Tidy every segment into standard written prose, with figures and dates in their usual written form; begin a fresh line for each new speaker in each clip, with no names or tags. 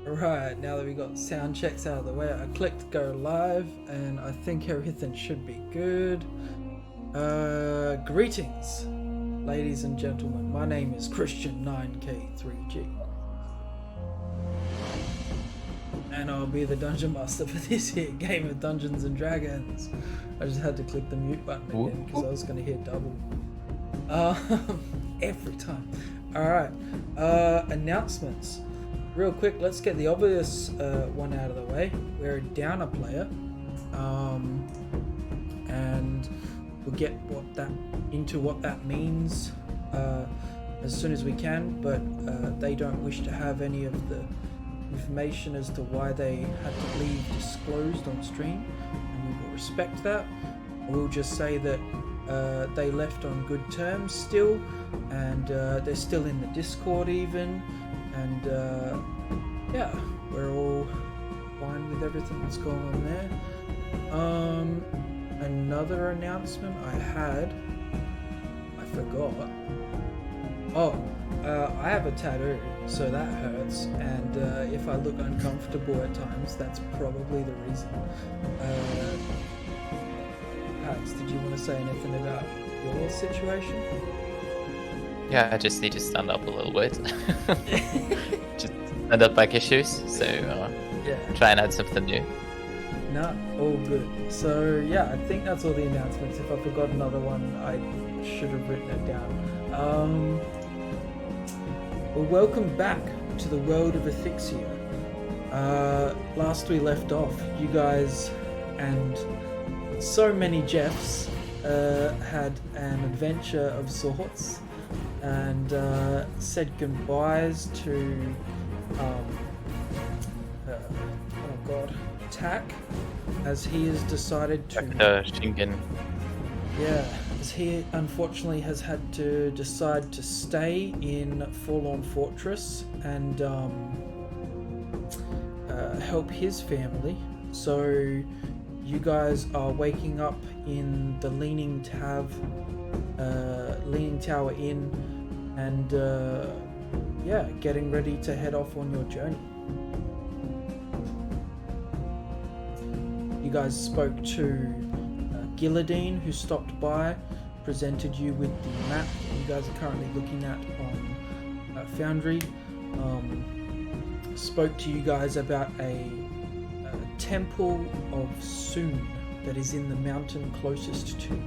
Right, now that we got sound checks out of the way, I clicked go live and I think everything should be good. Greetings, ladies and gentlemen. My name is Christian9K3G. And I'll be the dungeon master for this here game of Dungeons and Dragons. I just had to click the mute button again because I was going to hit double. Every time. Alright, announcements. Real quick, let's get the obvious one out of the way. We're a downer player, and we'll get into what that means as soon as we can. But they don't wish to have any of the information as to why they had to leave disclosed on stream, and we will respect that. We'll just say that they left on good terms still, and they're still in the Discord even. And yeah, we're all fine with everything that's going on there. Another announcement I had, I forgot. I have a tattoo, so that hurts. And if I look uncomfortable at times, that's probably the reason. Pax, did you want to say anything about your situation?
Yeah, I just need to stand up a little bit. Just stand up back issues, so
Yeah.
try and add something new.
No, all good. So yeah, I think that's all the announcements. If I forgot another one, I should have written it down. Well, welcome back to the world of Ethicsia. Last we left off, you guys and so many Jeffs had an adventure of sorts, and said goodbyes to Tack, as he has decided to
Shingen.
yeah, as he unfortunately has had to decide to stay in Forlorn Fortress and help his family. So you guys are waking up in the Leaning Tower Inn, and yeah, getting ready to head off on your journey. You guys spoke to Gilladine, who stopped by, presented you with the map you guys are currently looking at on Foundry. Spoke to you guys about a temple of Soon that is in the mountain closest to you.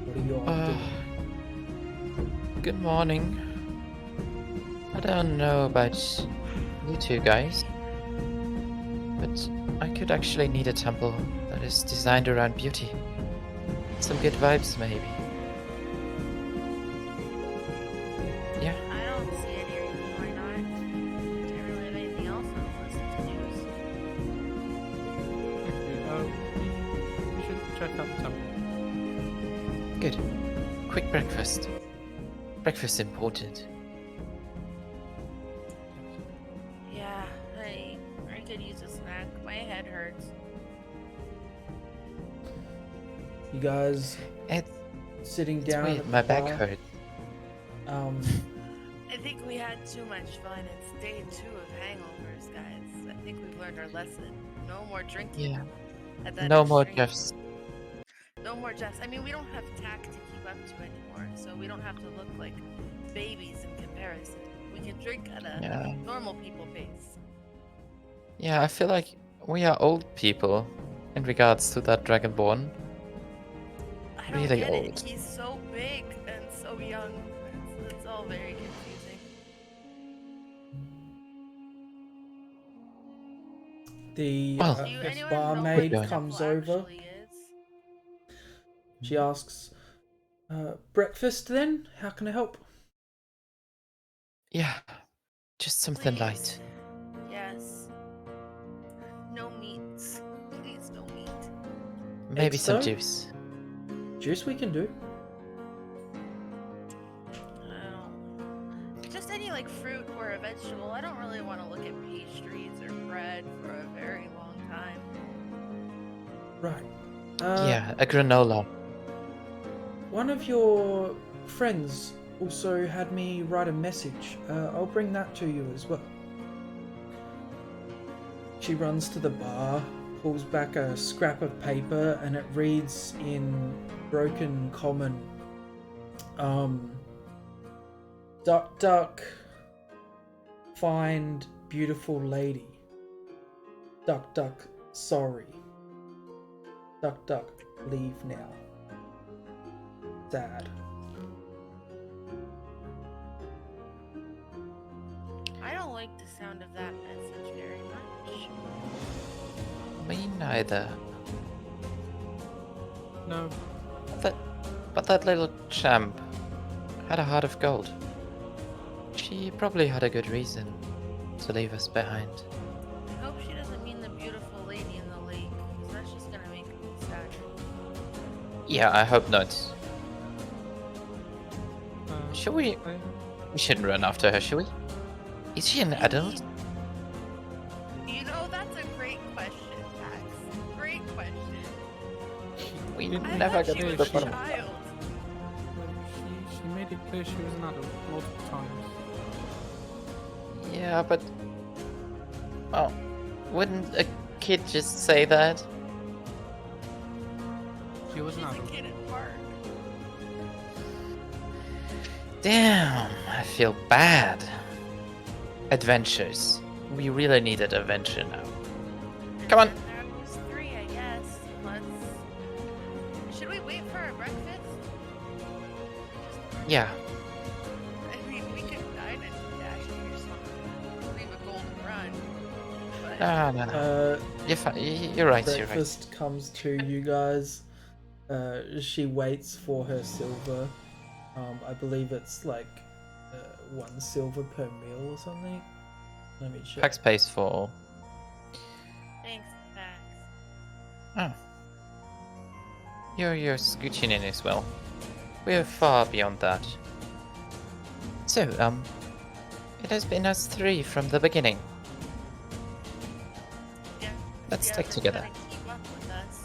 What are you all doing?
Good morning. I don't know about you two guys, but I could actually need a temple that is designed around beauty. Some good vibes, maybe. Yeah.
I don't see any reason why not. I don't really have anything else on the list to do.
We should check out the temple.
Good. Quick breakfast. Breakfast important.
Yeah, I could use a snack. My head hurts.
You guys
It's
sitting down.
weird.
At
My
the
back
bar.
hurt.
I think we had too much fun. It's day 2 of hangovers, guys. I think we've learned our lesson. No more drinking.
Yeah.
At that
No more
extreme.
Jeffs.
No more Jeffs. I mean, we don't have tack to keep up to anymore, so we don't have to look like babies in comparison. We can drink at a normal people pace.
Yeah, I feel like we are old people in regards to that Dragonborn.
I don't
Really
get
old.
it. He's so big and so young. It's all very confusing.
The
Well,
Do anyone know what
barmaid
a
comes
temple
over.
actually is?
She asks, breakfast then? How can I help?
Yeah, just something
Please.
light.
Yes. No meats. Please, no meat.
Maybe
Eggs,
some
though?
juice.
Juice we can do.
Just any like fruit or a vegetable. I don't really want to look at pastries or bread for a very long time.
Right.
Yeah, a granola.
One of your friends also had me write a message. I'll bring that to you as well. She runs to the bar, pulls back a scrap of paper, and it reads in broken common, duck duck, find beautiful lady. Duck duck, sorry. Duck duck, leave now. Sad.
I don't like the sound of that message very much.
Me neither.
No.
But that little champ had a heart of gold. She probably had a good reason to leave us behind.
I hope she doesn't mean the beautiful lady in the lake, because that's just gonna make me sad.
Yeah, I hope not. Should we?
I-
We shouldn't run after her, should we? Is she an adult?
You know, that's a great question, Max. Great question.
We
I
never
thought
get
she
to
was
the
a
bottom.
child.
She made it clear she was an adult multiple times.
Yeah, but... Oh, wouldn't a kid just say that?
She was
She's
an
a
adult.
kid at heart.
Damn, I feel bad. Adventures. We really needed adventure now. Come on.
And then there was 3, I guess. Should we wait for our breakfast?
Yeah,
I mean, we could dine and dash or something. Leave a golden run. But
no. You're fine. You're right, you're right.
Breakfast comes to you guys. She waits for her silver. I believe it's like 1 silver per meal or something. Let me check.
Pax pays for all.
thanks, Max.
Oh. You're scooching in as well. We're far beyond that. So, it has been us 3 from the beginning.
Yeah.
Let's
yeah,
stick
they're
together.
gonna keep up with us.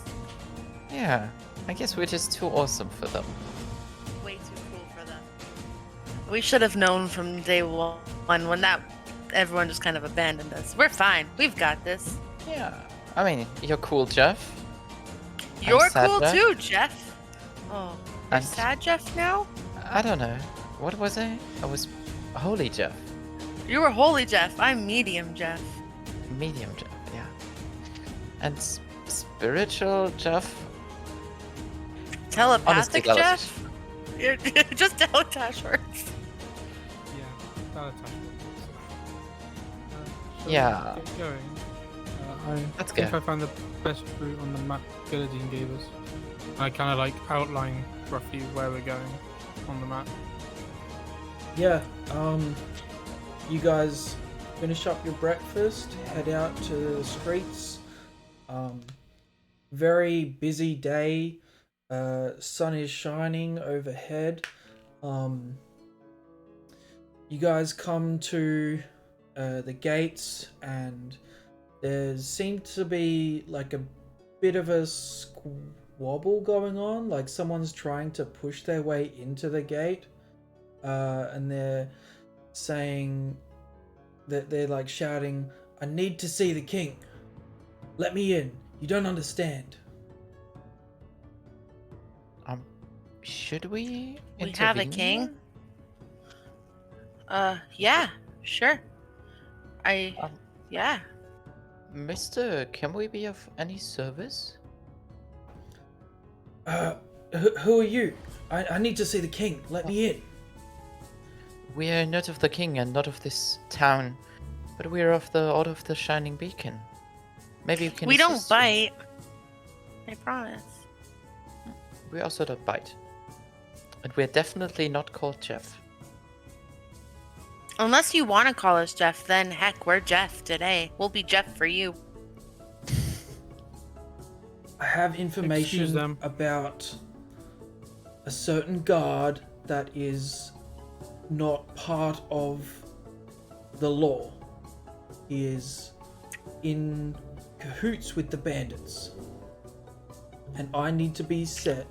Yeah, I guess we're just too awesome for them.
Way too cool for them. We should have known from day one when everyone just kind of abandoned us. We're fine. We've got this.
Yeah. I mean, you're cool, Jeff.
You're
sad,
cool
Jeff.
too, Jeff. Oh, you're
And-
sad, Jeff. Now
I don't know. What was I? I was holy Jeff.
you were holy, Jeff. I'm medium, Jeff.
Medium Jeff, yeah. And spiritual Jeff?
Telepathic,
that was-
Jeff. You're just telepathic words.
Yeah, that attack. Shall we
Yeah.
Get going.
Let's
I think
go.
I found the best route on the map Gilladine gave us. I kind of like outline roughly where we're going on the map.
Yeah, you guys finish up your breakfast, head out to the streets. Very busy day. Sun is shining overhead. You guys come to the gates, and there seemed to be like a bit of a squabble going on. Like someone's trying to push their way into the gate. And they're saying that they're like shouting, "I need to see the king. Let me in. You don't understand."
Should we
We have a
intervene
king?
here?
Yeah, sure.
Um,
Yeah.
Mister, can we be of any service?
Who are you? I need to see the king. Let me in.
We are not of the king and not of this town, but we are of the Order of the Shining Beacon. Maybe you can
We don't
assist you.
bite. I promise.
We also don't bite. And we're definitely not called Jeff.
Unless you want to call us Jeff, then heck, we're Jeff today. We'll be Jeff for you.
I have
Excuse
information
them.
about a certain guard that is not part of the law. He is in cahoots with the bandits. And I need to be set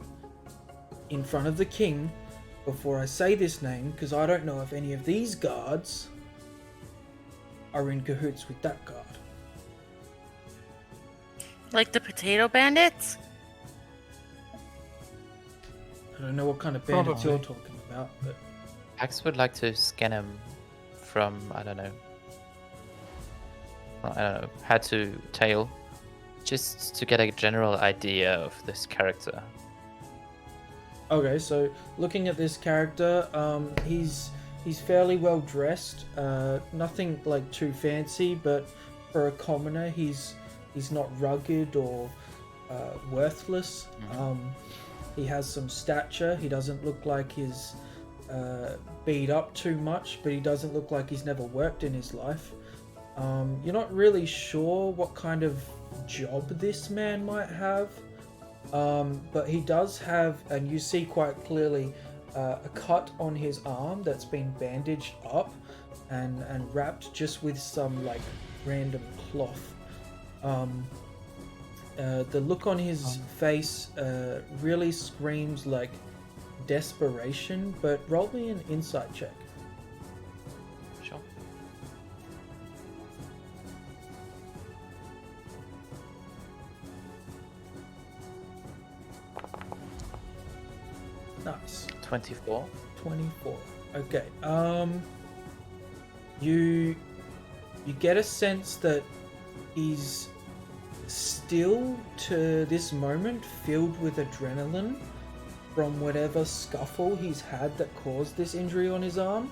in front of the king before I say this name, because I don't know if any of these guards are in cahoots with that guard.
Like the potato bandits?
I don't know what kind of bandits
Probably.
you're talking about, but
Pax would like to scan him from, I don't know, head to tail, just to get a general idea of this character.
okay. So looking at this character, he's fairly well dressed. Nothing like too fancy, but for a commoner, he's not rugged or worthless. He has some stature. He doesn't look like he's beat up too much, but he doesn't look like he's never worked in his life. You're not really sure what kind of job this man might have, but he does have, and you see quite clearly, a cut on his arm that's been bandaged up and wrapped just with some like random cloth. The look on his face really screams like desperation, but roll me an insight check.
Sure.
Nice.
24.
24. Okay. You get a sense that he's still to this moment filled with adrenaline from whatever scuffle he's had that caused this injury on his arm,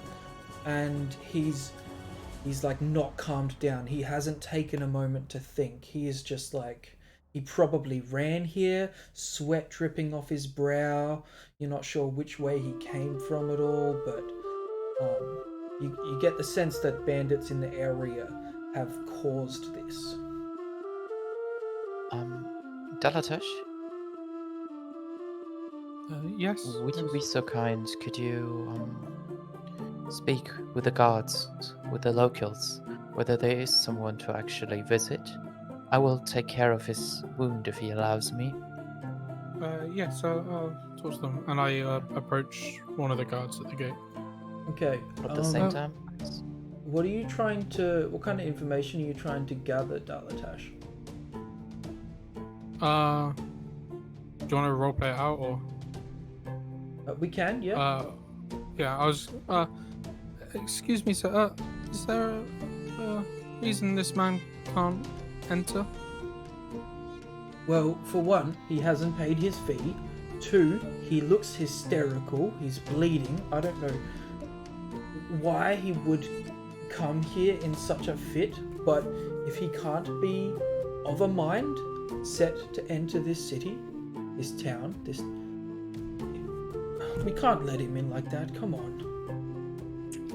and he's like not calmed down. He hasn't taken a moment to think. He is just like, he probably ran here, sweat dripping off his brow. You're not sure which way he came from at all, but you get the sense that bandits in the area have caused this.
Dalatosh,
Yes.
would you be so kind? Could you speak with the guards, with the locals, whether there is someone to actually visit? I will take care of his wound if he allows me.
Yes, I'll talk to them, and I approach one of the guards at the gate.
Okay.
At the same time,
What kind of information are you trying to gather, Dalatash?
Do you want to roleplay it out, or?
We can, yeah.
Yeah, I was. Excuse me, sir. Is there a reason this man can't enter?
Well, for one, he hasn't paid his fee. Two, he looks hysterical. He's bleeding. I don't know why he would come here in such a fit, but if he can't be of a mind set to enter this city, this town, we can't let him in like that. Come on.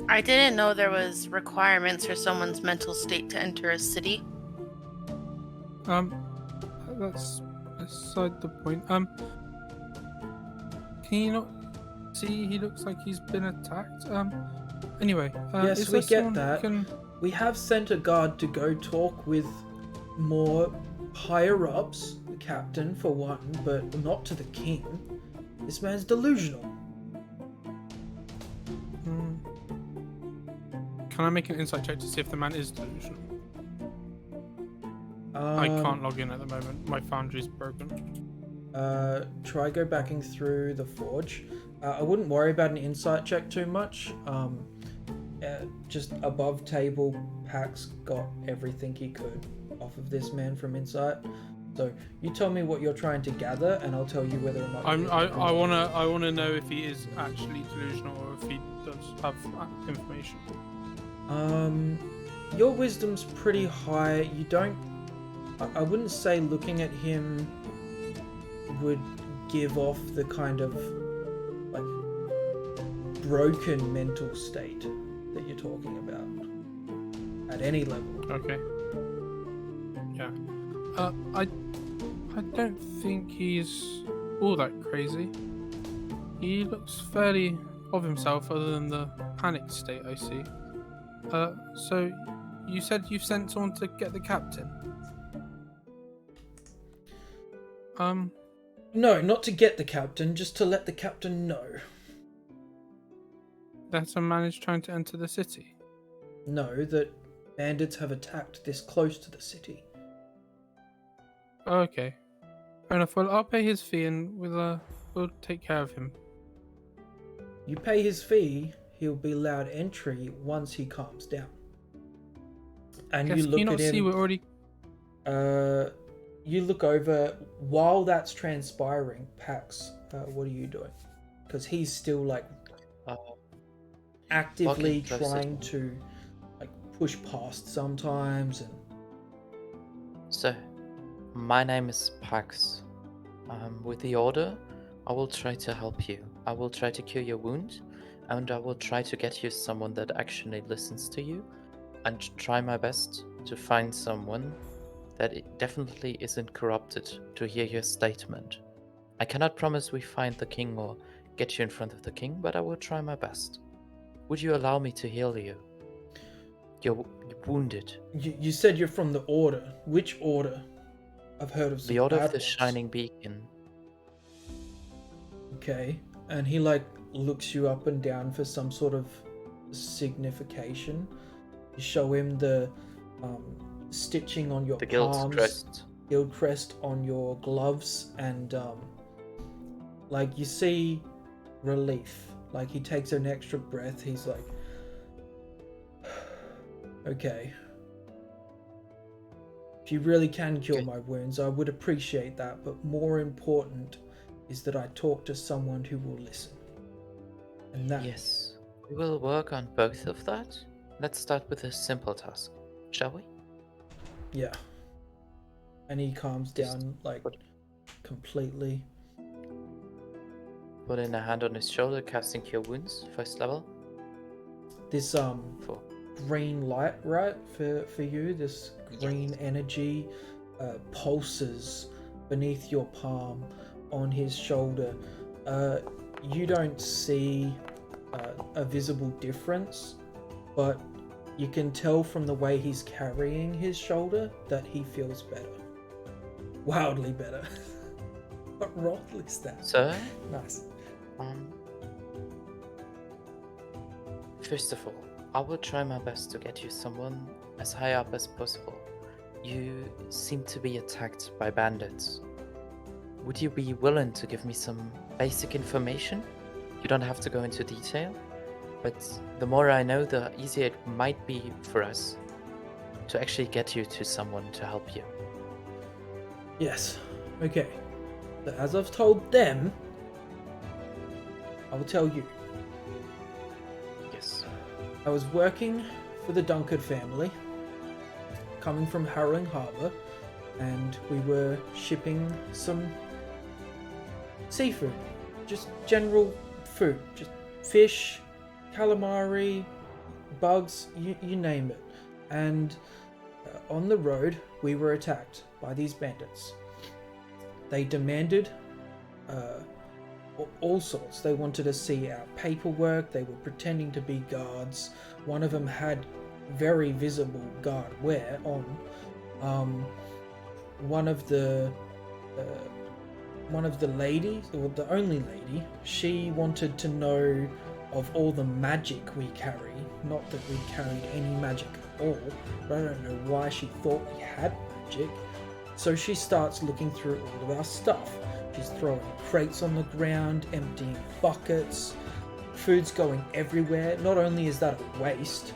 I didn't know there was requirements for someone's mental state to enter a city.
That's aside the point. Can you not see? He looks like he's been attacked. Anyway.
Yes,
is
we
there
get
someone who
that.
can-
We have sent a guard to go talk with more higher ups, the captain for one, but not to the king. This man's delusional.
Can I make an insight check to see if the man is delusional? I can't log in at the moment. My Foundry's broken.
Try go backing through the forge. I wouldn't worry about an insight check too much. Just above table, Pax got everything he could off of this man from insight. So you tell me what you're trying to gather, and I'll tell you whether or not.
I wanna know if he is actually delusional or if he does have information.
Your wisdom's pretty high. You don't. I wouldn't say looking at him would give off the kind of like broken mental state that you're talking about at any level.
Okay. Yeah. I don't think he's all that crazy. He looks fairly of himself, other than the panicked state I see. So you said you've sent someone to get the captain?
No, not to get the captain, just to let the captain know.
that a man is trying to enter the city?
No, that bandits have attacked this close to the city.
Okay. Fair enough. Well, I'll pay his fee and we'll take care of him.
You pay his fee, he'll be allowed entry once he calms down. And
Guess,
you
can
look
you not
at
see
him.
we're already...
You look over while that's transpiring. Pax, what are you doing? Because he's still like
Uh,
actively
walking closer
trying to like push past sometimes and
So, my name is Pax. With the order, I will try to help you. I will try to cure your wound, and I will try to get you someone that actually listens to you, and try my best to find someone that it definitely isn't corrupted to hear your statement. I cannot promise we find the king or get you in front of the king, but I will try my best. Would you allow me to heal you? You're wounded.
you said you're from the order. Which order? I've heard of some
The Order of
bad
the
ones.
Shining Beacon.
Okay, and he like looks you up and down for some sort of signification. You show him the stitching on your
The Guild's
palms,
crest.
guild crest on your gloves, and like you see relief. Like he takes an extra breath. He's like, okay. If you really can cure
Good.
my wounds, I would appreciate that, but more important is that I talk to someone who will listen. And that,
Yes, we will work on both of that. Let's start with a simple task, shall we?
yeah. And he calms
Just
down, like,
put-
completely.
Putting a hand on his shoulder, casting Cure Wounds, first level.
This,
4.
green light, right, for you, this green
Yes.
energy pulses beneath your palm on his shoulder. You don't see a visible difference, but you can tell from the way he's carrying his shoulder that he feels better. Wildly better. What roll is that?
So,
Nice.
First of all, I will try my best to get you someone as high up as possible. You seem to be attacked by bandits. Would you be willing to give me some basic information? You don't have to go into detail, but the more I know, the easier it might be for us to actually get you to someone to help you.
Yes. Okay. So as I've told them, I will tell you.
Yes.
I was working for the Dunkard family, coming from Harrowing Harbour, and we were shipping some seafood, just general food, just fish, calamari, bugs, you name it. And on the road, we were attacked by these bandits. They demanded all sorts. They wanted to see our paperwork. They were pretending to be guards. One of them had very visible guard wear on. One of the ladies, or the only lady, she wanted to know of all the magic we carry. Not that we carried any magic at all, but I don't know why she thought we had magic. So she starts looking through all of our stuff. She's throwing crates on the ground, emptying buckets. Food's going everywhere. Not only is that a waste,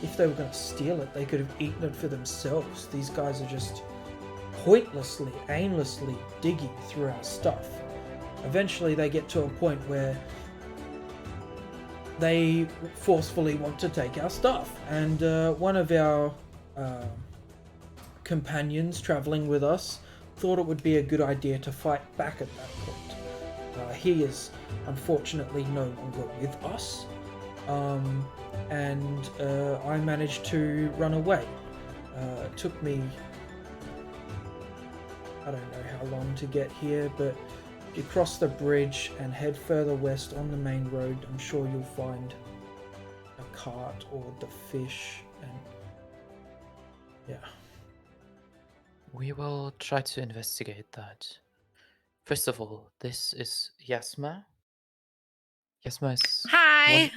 if they were going to steal it, they could have eaten it for themselves. These guys are just pointlessly, aimlessly digging through our stuff. Eventually they get to a point where they forcefully want to take our stuff. And one of our companions traveling with us thought it would be a good idea to fight back at that point. He is unfortunately no longer with us, and I managed to run away. It took me, I don't know how long to get here, but if you cross the bridge and head further west on the main road, I'm sure you'll find a cart or the fish, and yeah.
We will try to investigate that. First of all, this is Yasma. Yasma is
Hi.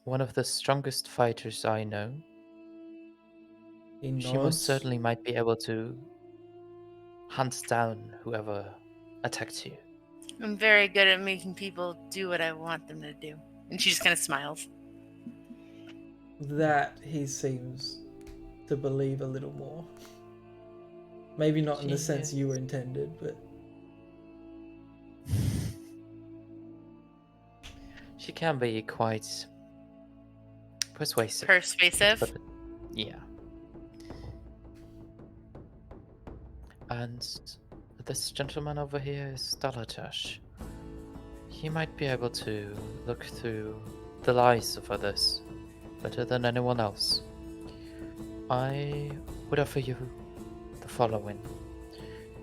one of the strongest fighters I know.
He
She most
nods.
certainly might be able to hunt down whoever attacked you.
I'm very good at making people do what I want them to do. And she just kind of smiles.
That he seems to believe a little more. Maybe not in the sense you were intended, but
She can be quite persuasive.
Persuasive.
But yeah. And this gentleman over here is Dalatash. He might be able to look through the lies of others better than anyone else. I would offer you the following.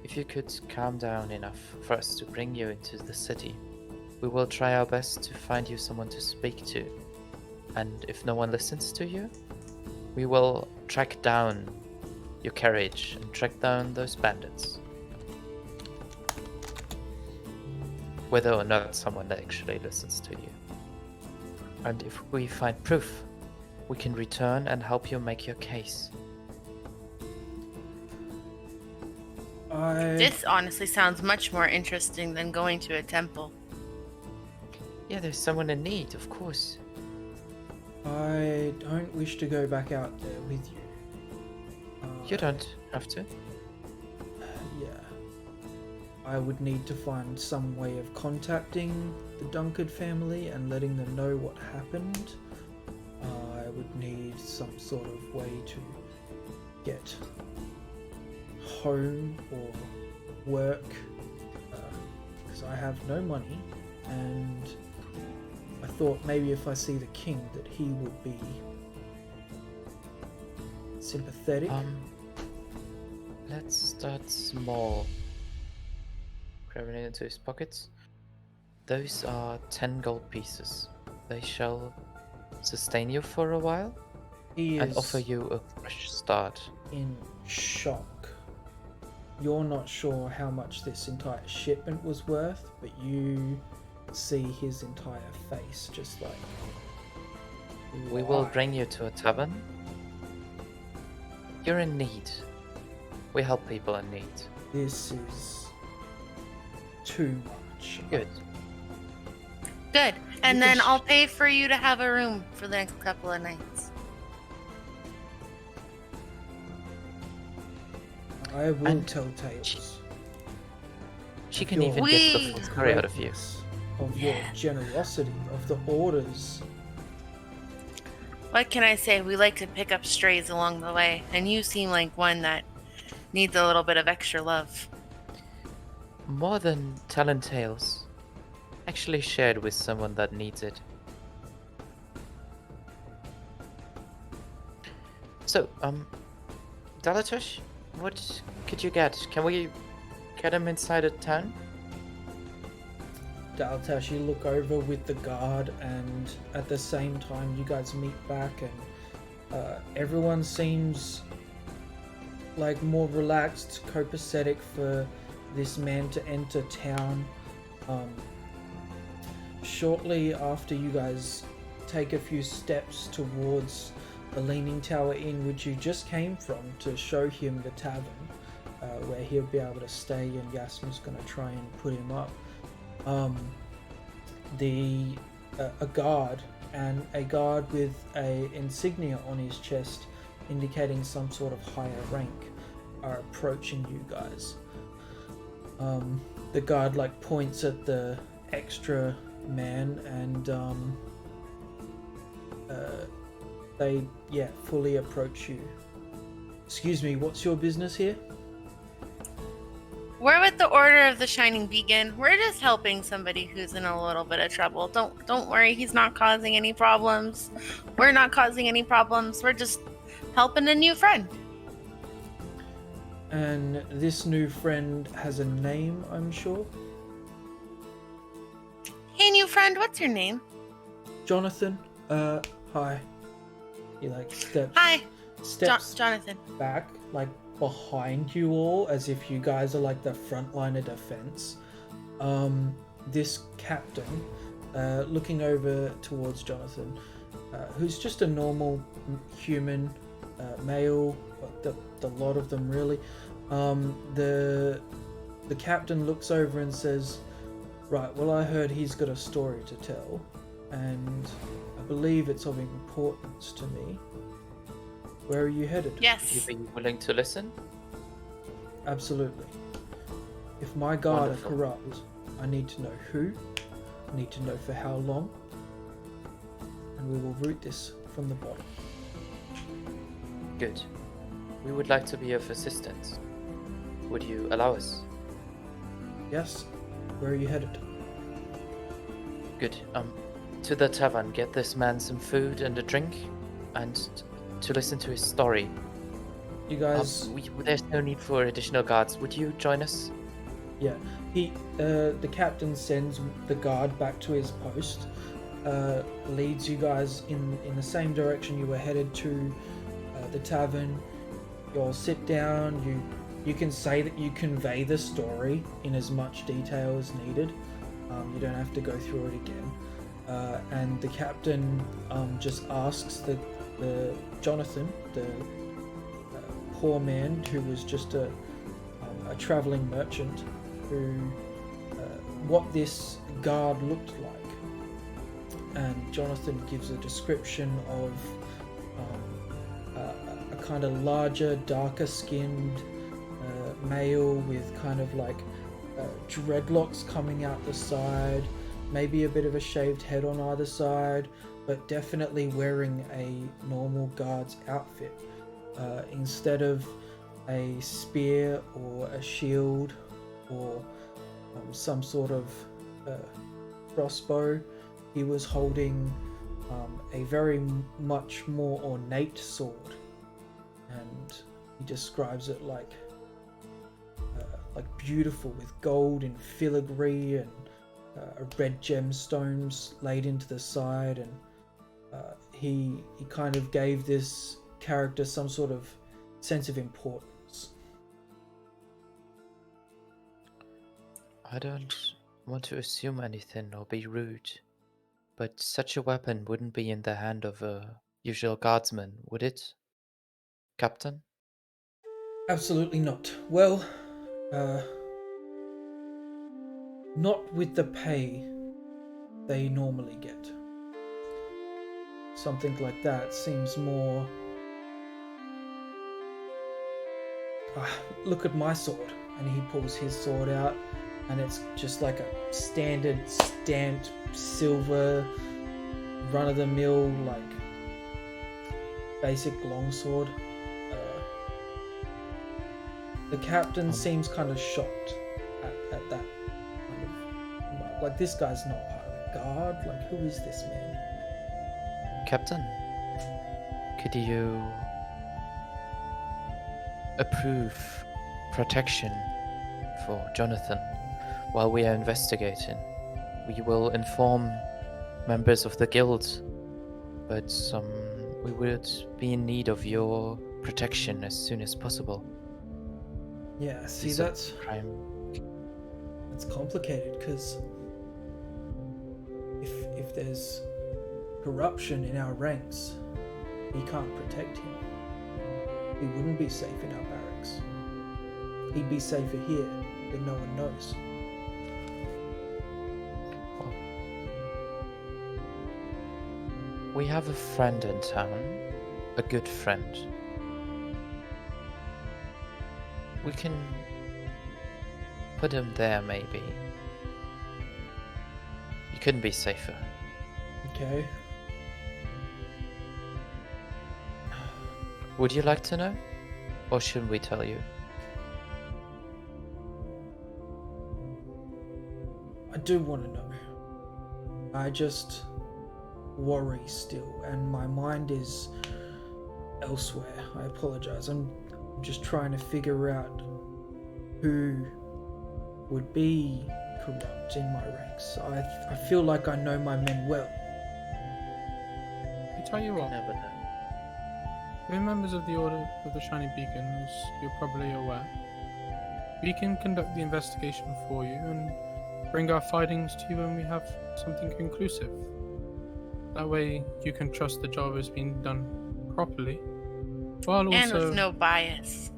If you could calm down enough for us to bring you into the city, we will try our best to find you someone to speak to. And if no one listens to you, we will track down your carriage and track down those bandits. Whether or not someone actually listens to you. And if we find proof, we can return and help you make your case.
This honestly sounds much more interesting than going to a temple.
Yeah, there's someone in need, of course.
I don't wish to go back out there with you.
You don't have to.
Yeah. I would need to find some way of contacting the Dunkard family and letting them know what happened. I would need some sort of way to get home or work, because I have no money, and I thought maybe if I see the king that he would be sympathetic.
Let's start small. Grabbing it into his pockets. Those are 10 gold pieces. They shall sustain you for a while
He
and
is
offer you a fresh start.
in shock. You're not sure how much this entire shipment was worth, but you see his entire face just like...
We will
Why?
bring you to a tavern. You're in need. We help people in need.
This is too much.
Good.
Good. And
You
then
can
I'll pay for you to have a room for the next couple of nights.
I will
And
tell tales.
She can
Your
even get the full story out of you.
greatness, of your generosity, of the orders.
What can I say? We like to pick up strays along the way, and you seem like one that needs a little bit of extra love.
More than telling tales. Actually shared with someone that needs it. So, Dalatosh, what could you get? Can we get him inside a town?
Daltash, you look over with the guard, and at the same time you guys meet back, and everyone seems like more relaxed, copacetic for this man to enter town. Shortly after you guys take a few steps towards the Leaning Tower Inn, which you just came from, to show him the tavern where he'll be able to stay, and Yasmin's going to try and put him up. A guard with a insignia on his chest indicating some sort of higher rank are approaching you guys. The guard like points at the extra man, and they fully approach you. Excuse me, what's your business here?
We're with the Order of the Shining Beacon. We're just helping somebody who's in a little bit of trouble. Don't worry, he's not causing any problems. We're not causing any problems. We're just helping a new friend.
And this new friend has a name, I'm sure.
Hey, new friend, what's your name?
Jonathan. Hi. He like steps
Hi,
steps
Jonathan.
back, like behind you all, as if you guys are like the front line of defense. This captain looking over towards Jonathan, who's just a normal human male, the lot of them really. The captain looks over and says, "Right, well, I heard he's got a story to tell, and I believe it's of importance to me. Where are you headed?"
Would
Yes.
you be willing to listen?
Absolutely. If my guard
Wonderful.
are corrupt, I need to know who, I need to know for how long, and we will root this from the bottom.
Good. We would like to be of assistance. Would you allow us?
Yes? Where are you headed?
Good. To the tavern, get this man some food and a drink, and to listen to his story.
You guys...
There's no need for additional guards. Would you join us?
Yeah. The captain sends the guard back to his post, leads you guys in the same direction you were headed to the tavern. You'll sit down, you can say that you convey the story in as much detail as needed. You don't have to go through it again. And the captain just asks the Jonathan, the poor man who was just a traveling merchant, what this guard looked like. And Jonathan gives a description of a kind of larger, darker skinned male with kind of like dreadlocks coming out the side, maybe a bit of a shaved head on either side, but definitely wearing a normal guard's outfit. Instead of a spear or a shield or some sort of crossbow, he was holding a very much more ornate sword, and he describes it like beautiful, with gold and filigree and red gemstones laid into the side, and he kind of gave this character some sort of sense of importance.
I don't want to assume anything or be rude, but such a weapon wouldn't be in the hand of a usual guardsman, would it, Captain?
Absolutely not. Well, not with the pay they normally get. Something like that seems more... look at my sword. And he pulls his sword out, and it's just like a standard stamped silver, run-of-the-mill, like basic longsword. The captain seems kind of shocked at that. Like, this guy's not part of the guard. Like, who is this man?
Captain, could you approve protection for Jonathan while we are investigating? We will inform members of the guild, but we would be in need of your protection as soon as possible.
Yeah, see,
Piece of
that's
crime.
complicated, because if there's corruption in our ranks, we can't protect him. He wouldn't be safe in our barracks. He'd be safer here, but no one knows.
Well, we have a friend in town, a good friend. We can put him there, maybe. You couldn't be safer.
Okay.
Would you like to know? Or should we tell you?
I do want to know. I just worry still, and my mind is elsewhere. I apologize. I'm just trying to figure out who would be corrupt in my ranks. I feel like I know my men well.
I tell you what,
Never know.
we're members of the Order of the Shining Beacon, as you're probably aware. We can conduct the investigation for you, and bring our findings to you when we have something conclusive. That way you can trust the job has been done properly, while
And
also
with no bias.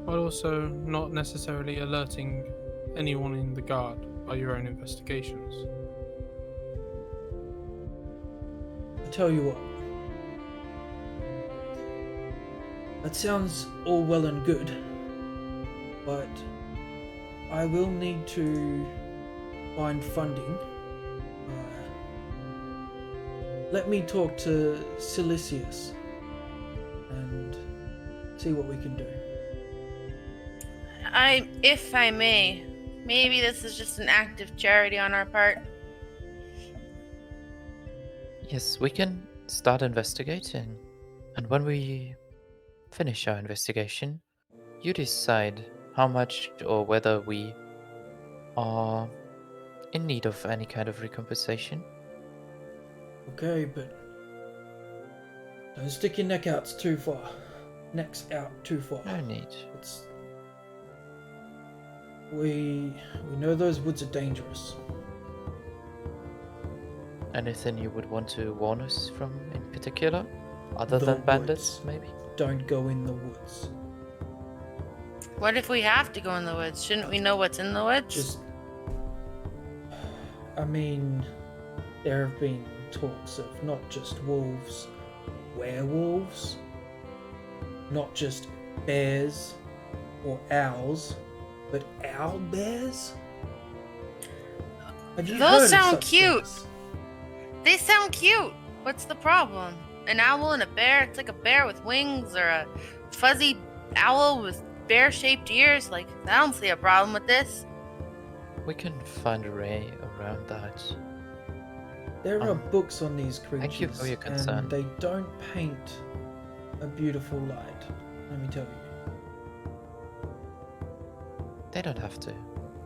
not necessarily alerting anyone in the guard by your own investigations.
I tell you what. That sounds all well and good, but I will need to find funding. Let me talk to Silicius and see what we can do.
If I may, maybe this is just an act of charity on our part.
Yes, we can start investigating. And when we finish our investigation, you decide how much or whether we are in need of any kind of recompensation.
Okay, but don't stick your necks out too far.
No need.
We know those woods are dangerous.
Anything you would want to warn us from in particular? Other
The
than bandits,
woods.
maybe?
Don't go in the woods.
What if we have to go in the woods? Shouldn't we know what's in the woods?
I mean, there have been talks of not just wolves, werewolves, not just bears or owls, but owl bears? Have you
Those
heard of
sound
such
cute.
things?
They sound cute. What's the problem? An owl and a bear? It's like a bear with wings or a fuzzy owl with bear-shaped ears. Like, I don't see a problem with this.
We can find a way around that.
There are books on these creatures,
thank you for your concern.
and they don't paint a beautiful light, let me tell you.
They don't have to.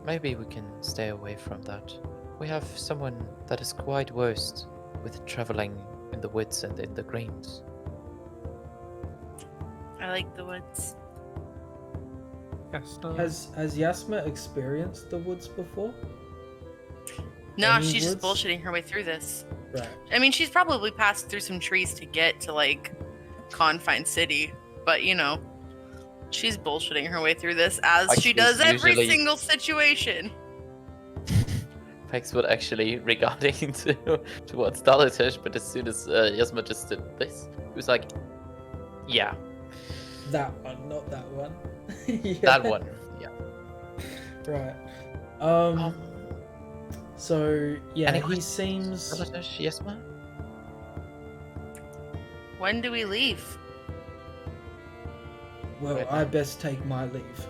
Maybe we can stay away from that. We have someone that is quite versed with traveling in the woods and in the greens.
I like the woods.
Yes.
Has Yasma experienced the woods before?
No,
Any
she's just
woods?
bullshitting her way through this.
Right.
I mean, she's probably passed through some trees to get to, like, Confine City. But, you know, she's bullshitting her way through this as
Like
she
she's
does every
usually-
single situation.
Pex would actually regarding towards Dalatish, but as soon as Yasma just did this, he was like, yeah,
That one, not that one. Yeah.
that one. Yeah.
Right.
Um,
So yeah,
any
he
questions,
seems.
Dalatish, Yasma?
When do we leave?
Well,
Right
I
now.
best take my leave.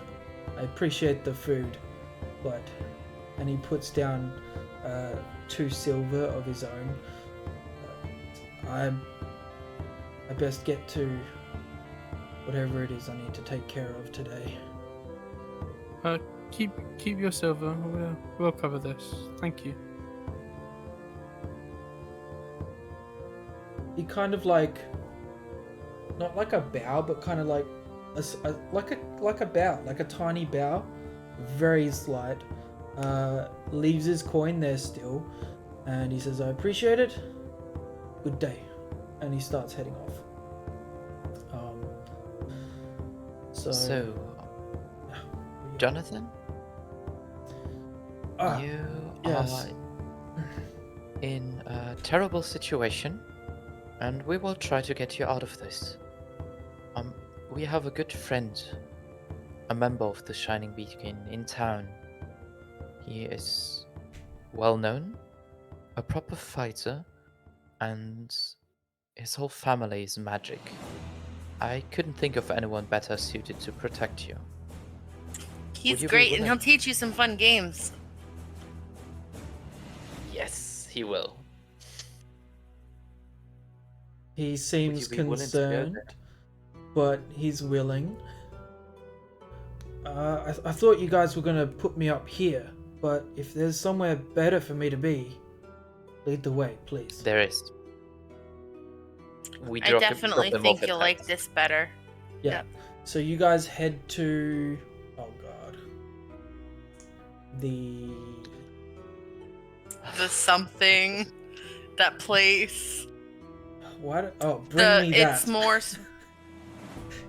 I appreciate the food, but and he puts down 2 silver of his own. I best get to whatever it is I need to take care of today.
Keep your silver. We'll cover this. Thank you.
He kind of like, not like a bow, but kind of like like a bow, like a tiny bow, very slight. Leaves his coin there still, and he says, "I appreciate it. Good day," and he starts heading off.
So, Jonathan, you
yes.
are in a terrible situation, and we will try to get you out of this. We have a good friend, a member of the Shining Beacon in town. He is well known, a proper fighter, and his whole family is magic. I couldn't think of anyone better suited to protect you.
He's
you be
great, and
willing?
he'll teach you some fun games.
Yes, he will.
He seems
be willing to go
concerned,
there?
but he's willing. I thought you guys were gonna put me up here, but if there's somewhere better for me to be, lead the way, please.
There is. We
I
drop
definitely
them
think
off at
you'll like
times.
this better.
Yeah.
Yep.
So you guys head to, oh god, the
the something, that place.
What? Oh, bring me that.
It's more.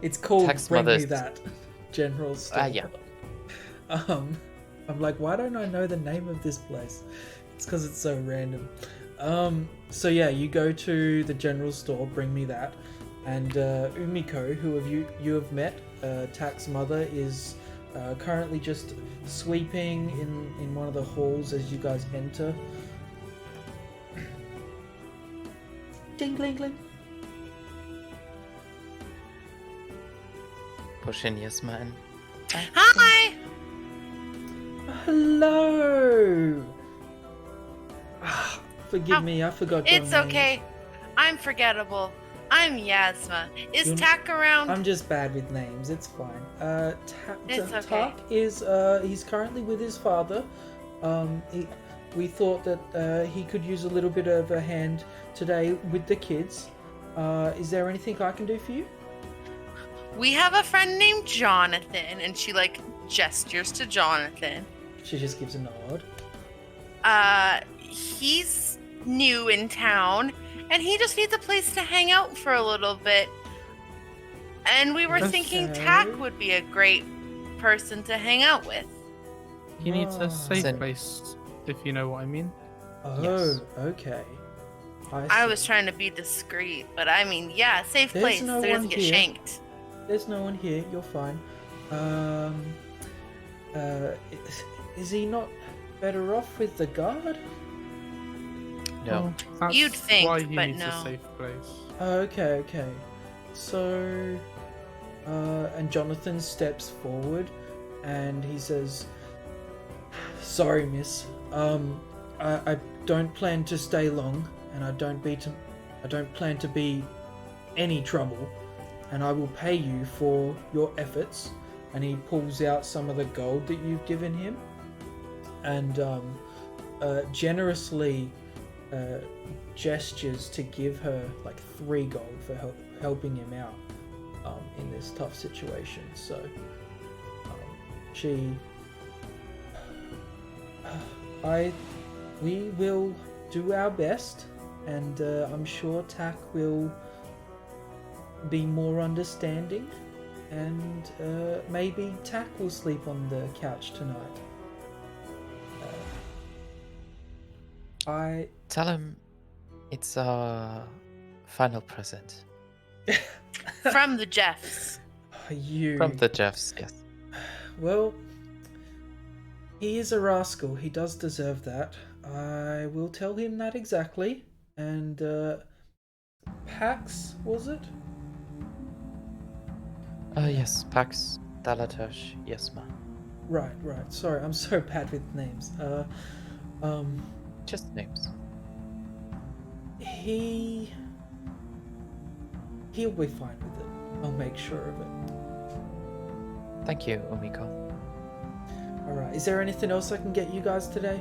It's called
Tax
Bring Me
Mother's-
That General Store.
yeah.
I'm like, why don't I know the name of this place? It's because it's so random. So yeah, you go to the general store, Bring Me That, and Umiko, who have you have met, Tak's mother, is currently just sweeping in one of the halls as you guys enter. Ding, ding, ding.
Push in, yes, man.
Hi.
Hello. Forgive me, I forgot your
It's
name.
okay. I'm forgettable. I'm Yasma. Is
You're-
Tak around?
I'm just bad with names. It's fine.
It's okay.
Tak is he's currently with his father. We thought that he could use a little bit of a hand today with the kids. Is there anything I can do for you?
We have a friend named Jonathan, and she gestures to Jonathan.
She just gives a nod.
He's new in town, and he just needs a place to hang out for a little bit. And we were thinking
Okay.
Tak would be a great person to hang out with.
He needs a
Ah.
safe
Then-
place, if you know what I mean.
Oh,
Yes.
okay.
I
see.
was trying to be discreet, but I mean, yeah, safe
There's
place
no
so he doesn't
one
get
here.
shanked.
There's no one here. You're fine. Is he not better off with the guard?
No.
Well, that's
You'd think,
why he
but
needs
no.
a safe place.
Oh, okay. So, and Jonathan steps forward, and he says, "Sorry, miss. I don't plan to stay long, and I don't plan to be any trouble, and I will pay you for your efforts." And he pulls out some of the gold that you've given him, and generously gestures to give her 3 gold for helping him out in this tough situation. So we will do our best, and I'm sure Tak will be more understanding, and maybe Tak will sleep on the couch tonight.
Tell him it's our final present.
From the Jeffs.
You
From the Jeffs, yes.
Well, he is a rascal. He does deserve that. I will tell him that exactly. And Pax, was it?
Yes, Pax Dalatosh, yes, ma.
Right. Sorry, I'm so bad with names.
Just names.
He'll be fine with it. I'll make sure of it.
Thank you, Umiko.
Alright, is there anything else I can get you guys today?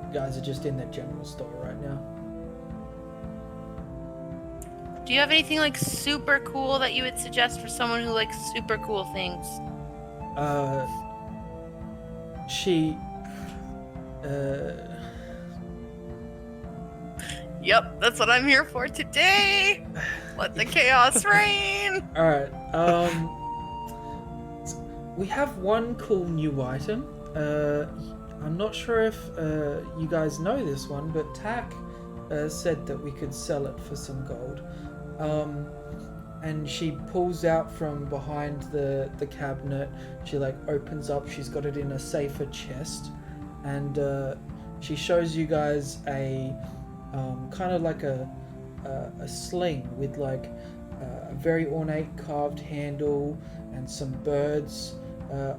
You guys are just in the general store right now.
Do you have anything super cool that you would suggest for someone who likes super cool things? Yep, that's what I'm here for today. Let the chaos reign.
Alright, we have one cool new item. I'm not sure if you guys know this one, but Tak said that we could sell it for some gold. And she pulls out from behind the cabinet. She opens up. She's got it in a safer chest, and she shows you guys a kind of a sling with a very ornate carved handle and some birds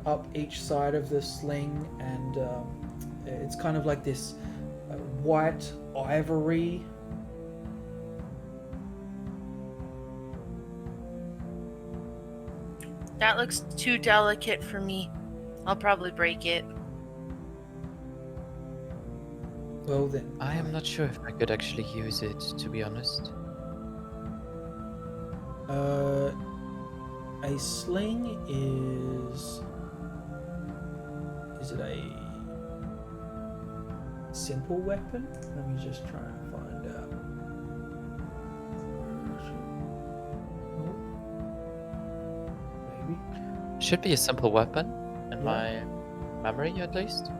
up each side of the sling, and it's kind of like this white ivory.
That looks too delicate for me. I'll probably break it.
Well then,
I am not sure if I could actually use it, to be honest.
a sling is it simple weapon. Let me just try and find out. Maybe.
Should be a simple weapon, in
Yeah.
my memory at least.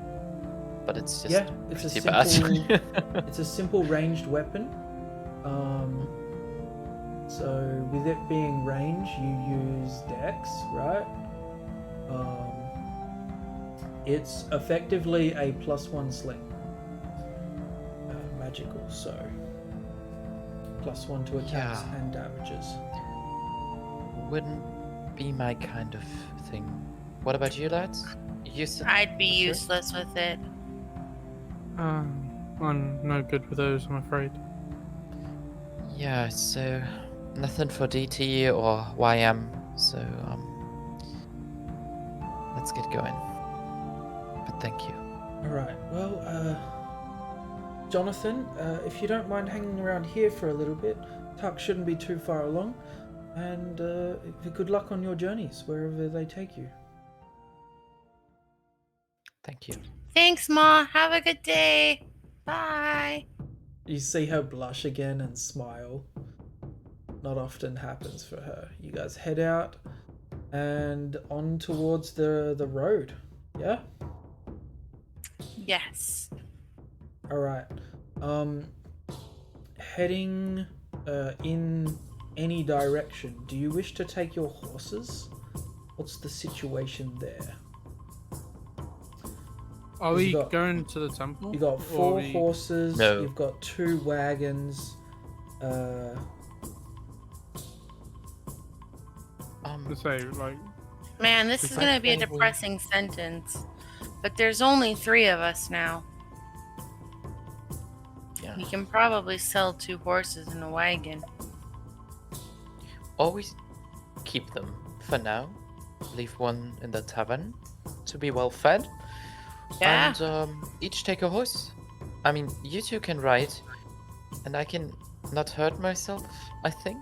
But it's just
Yeah, it's a
pretty
simple.
bad.
It's a simple ranged weapon. So with it being range, you use Dex, right? It's effectively a +1 sling. Magical, so +1 to attacks
Yeah.
and damages.
Wouldn't be my kind of thing. What about you, lads? You used it?
I'd be
Sure.
useless with it.
I'm no good with those, I'm afraid.
Yeah, so nothing for DT or YM, so let's get going. But thank you.
Alright, well, Jonathan, if you don't mind hanging around here for a little bit, Tuck shouldn't be too far along, and good luck on your journeys, wherever they take you.
Thank you.
Thanks, Ma. Have a good day. Bye.
You see her blush again and smile. Not often happens for her. You guys head out and on towards the road. Yeah?
Yes.
Alright. Heading in any direction. Do you wish to take your horses? What's the situation there?
Are
Has
we
he got-
going to the temple?
You got
Or
4
we-
horses,
No.
you've got 2 wagons,
To say, like,
Man, this is
Is
going
that
to be a
thing we-
depressing sentence. But there's only 3 of us now.
Yeah.
We can probably sell 2 horses and a wagon.
Always keep them for now. Leave one in the tavern to be well fed.
Yeah.
And each take a horse. I mean, you two can ride, and I can not hurt myself, I think.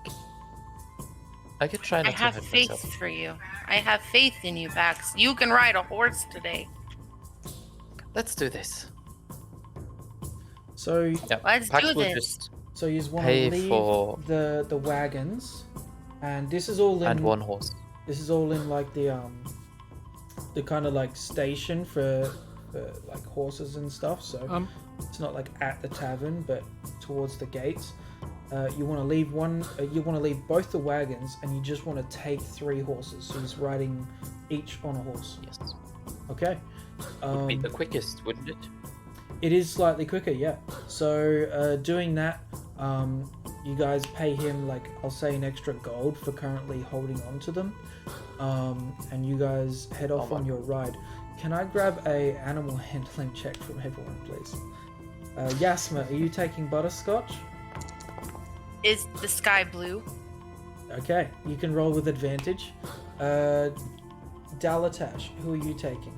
I could try
I
not to
have
hurt
faith
myself.
for you. I have faith in you, Bax. You can ride a horse today.
Let's do this.
so
Yeah,
Let's
Pax
do
will
this.
just
so you want to
pay
leave
for-
the wagons, and this is all in
and one horse.
this is all in like the kind of like station for like horses and stuff. So it's not like at the tavern, but towards the gates. You want to leave one. You want to leave both the wagons, and you just want to take 3 horses. So he's riding each on a horse.
Yes.
Okay.
Would be the quickest, wouldn't it?
It is slightly quicker, yeah. So doing that, you guys pay him like I'll say an extra gold for currently holding on to them, and you guys head off
Oh my-
on your ride. Can I grab a animal handling check from everyone, please? Yasma, are you taking butterscotch?
Is the sky blue?
Okay, you can roll with advantage. Dalatash, who are you taking?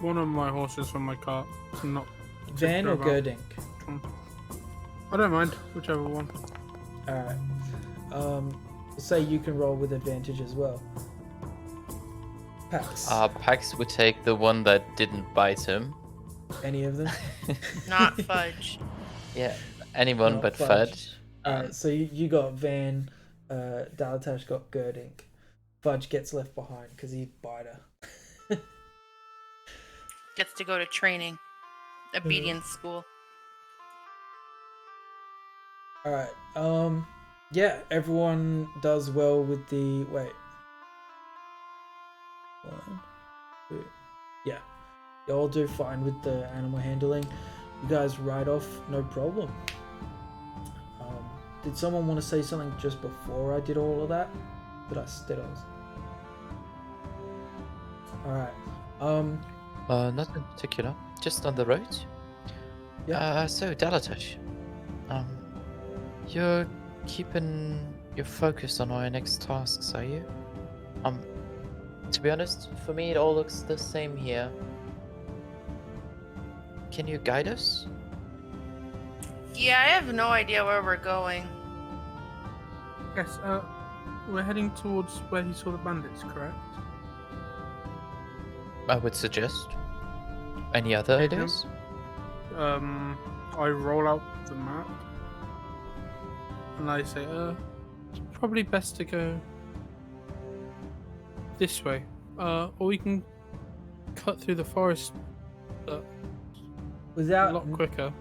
one of my horses from my cart. I'm not.
Van or
about-
Gerdink?
I don't mind, whichever one.
Alright. Say you can roll with advantage as well. Pax.
Pax would take the one that didn't bite him.
Any of them?
Not fudge.
Yeah, anyone
Not
but
Fudge.
Fudge.
Alright, so you got Van, Dalatash got Gerdink. Fudge gets left behind because he bite her.
Gets to go to training. Obedience school.
Alright, yeah, everyone does well with the, wait. 1, 2, yeah. You all do fine with the animal handling. You guys ride off, no problem. Did someone want to say something just before I did all of that? Did I? Alright,
Not in particular, just on the road.
Yeah.
So Dalatash, you're keeping your focus on our next tasks, are you? To be honest, for me it all looks the same here. Can you guide us?
Yeah, I have no idea where we're going.
Yes, we're heading towards where he saw the bandits, correct?
I would suggest. Any other ideas?
I roll out the map and I say, it's probably best to go this way. Or we can cut through the forest a
Without
lot quicker.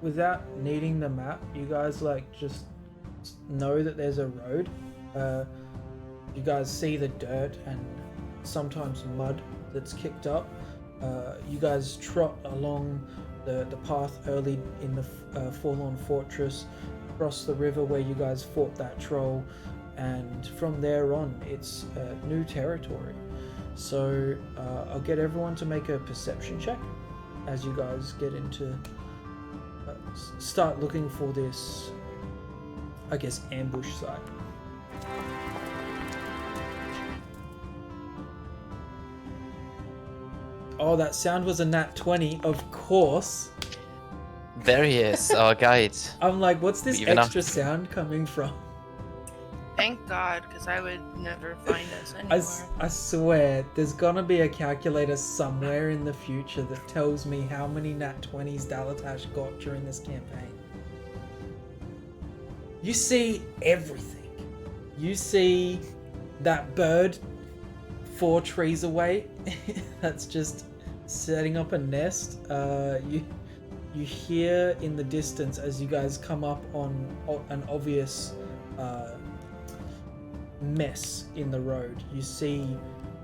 without needing the map, you guys like just know that there's a road. You guys see the dirt and sometimes mud that's kicked up. You guys trot along the path early in the Forlorn Fortress, across the river where you guys fought that troll, and from there on it's new territory. So I'll get everyone to make a perception check as you guys get into start looking for this, I guess, ambush site. Oh, that sound was a nat 20, of course.
There he is, our guide.
I'm like, what's this
Even
extra
after-
sound coming from?
Thank God, because I would never find us anywhere.
I swear, there's gonna be a calculator somewhere in the future that tells me how many nat 20s Dalatash got during this campaign. You see everything. You see that bird 4 trees away that's just setting up a nest. You hear in the distance as you guys come up on an obvious mess in the road. You see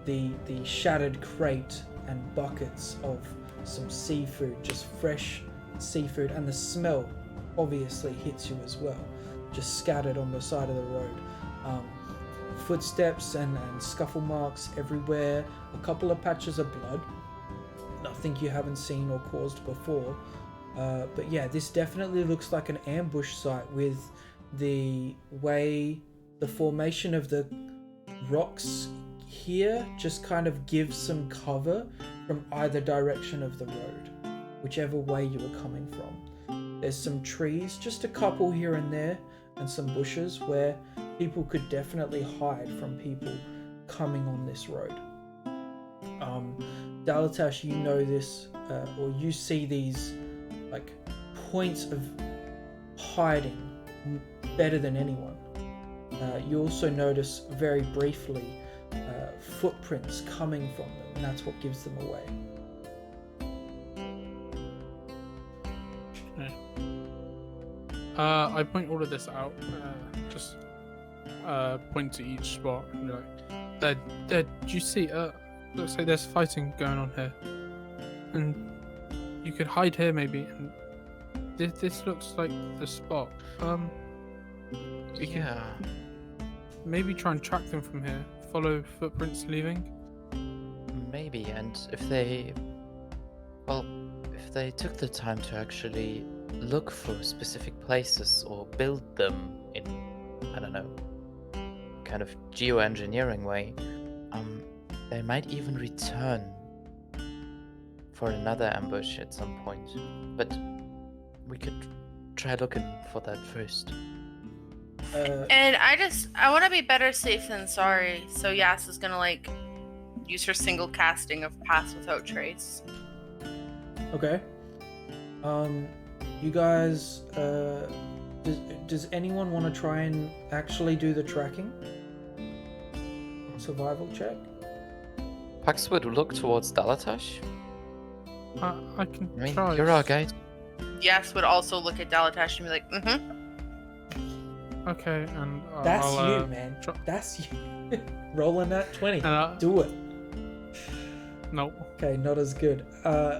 the shattered crate and buckets of some seafood, just fresh seafood, and the smell obviously hits you as well, just scattered on the side of the road. Footsteps and scuffle marks everywhere, a couple of patches of blood, nothing you haven't seen or caused before. But yeah, this definitely looks like an ambush site with the way the formation of the rocks here just kind of gives some cover from either direction of the road, whichever way you were coming from. There's some trees, just a couple here and there, and some bushes where people could definitely hide from people coming on this road. Dalatash, you know this, or you see these like points of hiding better than anyone. You also notice very briefly footprints coming from them, and that's what gives them away.
I point all of this out, just point to each spot and be like, there, do you see, looks like there's fighting going on here. And you could hide here maybe, and this looks like the spot. We can
Yeah.
maybe try and track them from here, follow footprints leaving.
Maybe, and if they took the time to actually look for specific places or build them in, I don't know, kind of geoengineering way, they might even return for another ambush at some point. But we could try looking for that first.
And I want to be better safe than sorry. So Yas is gonna like use her single casting of Pass Without Trace.
Okay. You guys, does anyone want to try and actually do the tracking? Survival check?
Pax would look towards Dalatash.
I can
I mean,
try.
you're our guide.
Yas would also look at Dalatash and be like,
Okay, and
That's
I'll,
you, man.
try-
That's you. Rolling that 20.
And
Do it.
no.
Okay, not as good.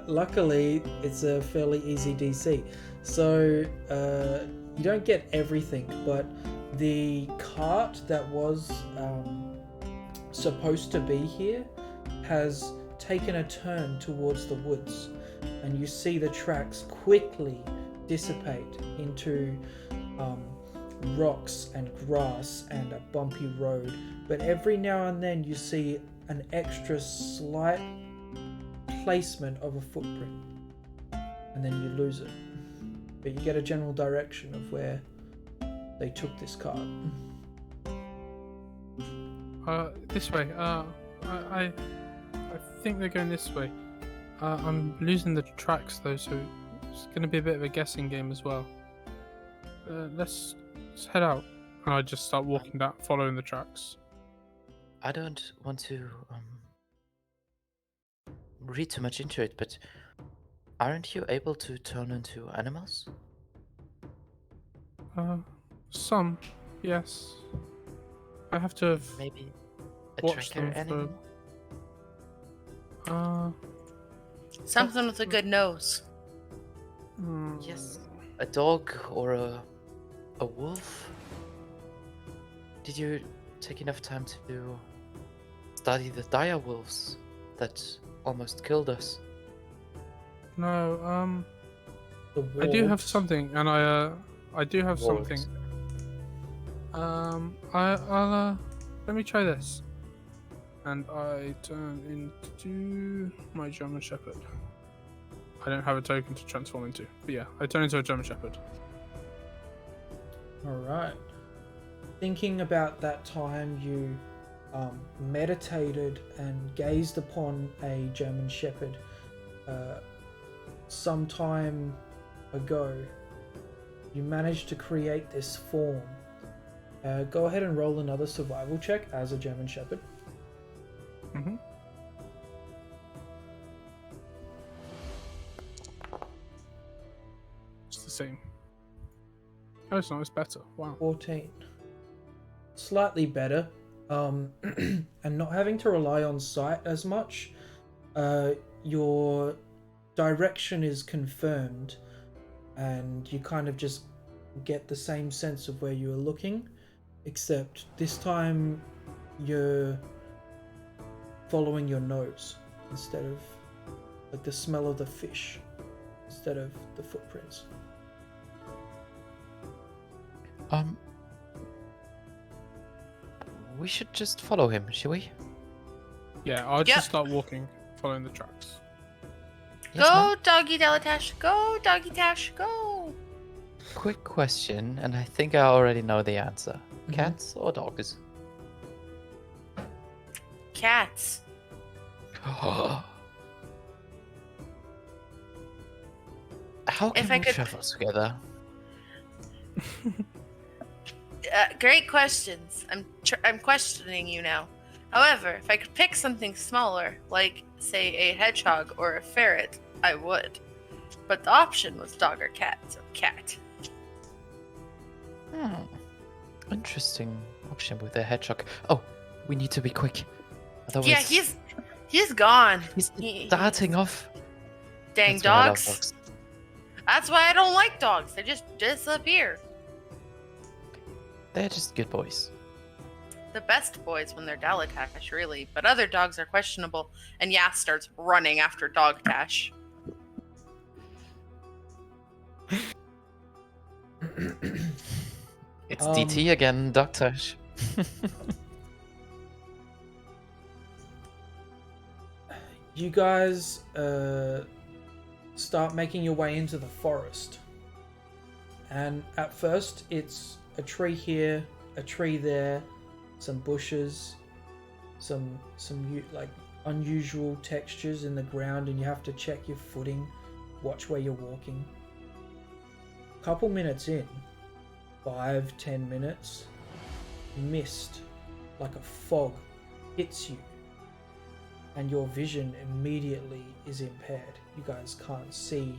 Luckily, it's a fairly easy DC. So, you don't get everything, but the cart that was supposed to be here has taken a turn towards the woods, and you see the tracks quickly dissipate into rocks and grass and a bumpy road. But every now and then you see an extra slight placement of a footprint, and then you lose it. But you get a general direction of where they took this cart.
This way. I think they're going this way. I'm losing the tracks though, so it's going to be a bit of a guessing game as well. Let's head out. And I just start walking down, following the tracks.
I don't want to read too much into it, but aren't you able to turn into animals?
Some, yes. I have to have
Maybe a
watched
tracker
them
animal?
for.
Something with a good nose.
Yes. A dog or a wolf? Did you take enough time to study the dire wolves that almost killed us?
No,
The
I do have
wolves.
something, and I do have
Wolves.
something. I'll let me try this. And I turn into my German Shepherd. I don't have a token to transform into, but yeah, I turn into a German Shepherd.
Alright. Thinking about that time you meditated and gazed upon a German Shepherd some time ago, you managed to create this form. Go ahead and roll another survival check as a German Shepherd.
Mm-hmm. It's the same. Oh, it's not. It's better. Wow.
14. Slightly better. And not having to rely on sight as much. Your direction is confirmed, and you kind of just get the same sense of where you are looking, except this time you're following your nose instead of like the smell of the fish instead of the footprints.
We should just follow him, shall we?
Yeah, I'll
Yep.
just start walking, following the tracks.
Yes,
Go,
ma'am?
doggy Delatash. Go, doggy Tash. Go.
Quick question, and I think I already know the answer.
Mhm.
Cats or dogs?
Cats.
How
If
can
I
we
could-
travel together?
Great questions. I'm questioning you now. However, if I could pick something smaller, like say a hedgehog or a ferret, I would. But the option was dog or cat, so cat.
Interesting option with the hedgehog. Oh, we need to be quick. Otherwise,
Yeah, he's gone.
he's
he-
darting off.
Dang
That's why I love
dogs. That's why I don't like dogs. They just disappear.
They're just good boys.
The best boys when they're Dalatash, really, but other dogs are questionable. And Yas starts running after Dog Tash.
It's
Um,
DT again, Doctor.
You guys start making your way into the forest, and at first it's a tree here, a tree there, some bushes, some like unusual textures in the ground, and you have to check your footing, watch where you're walking. Couple minutes in, 5-10 minutes, mist like a fog hits you, and your vision immediately is impaired. You guys can't see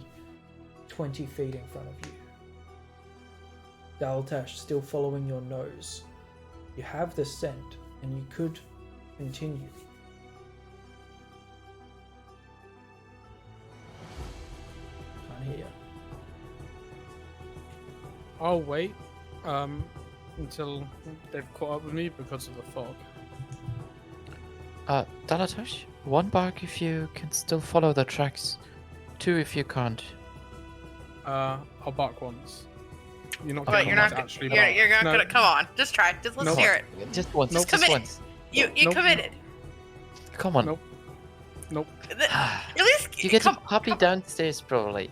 20 feet in front of you. Daltash still following your nose. You have the scent, and you could continue. Can't hear you.
I'll wait until they've caught up with me because of the fog.
Dalatosh, 1 bark if you can still follow the tracks. 2 if you can't.
I'll bark once. You're not
But
getting
you're
me
not
to
gonna.
actually
You're,
bark.
you're not
No,
gonna. Come on, just try. Just let's
Nope.
hear it.
Just once.
Nope.
Just
Commit.
once.
You
Nope.
committed.
Come on.
Nope. Nope.
At least
You get a
come,
puppy downstairs, probably.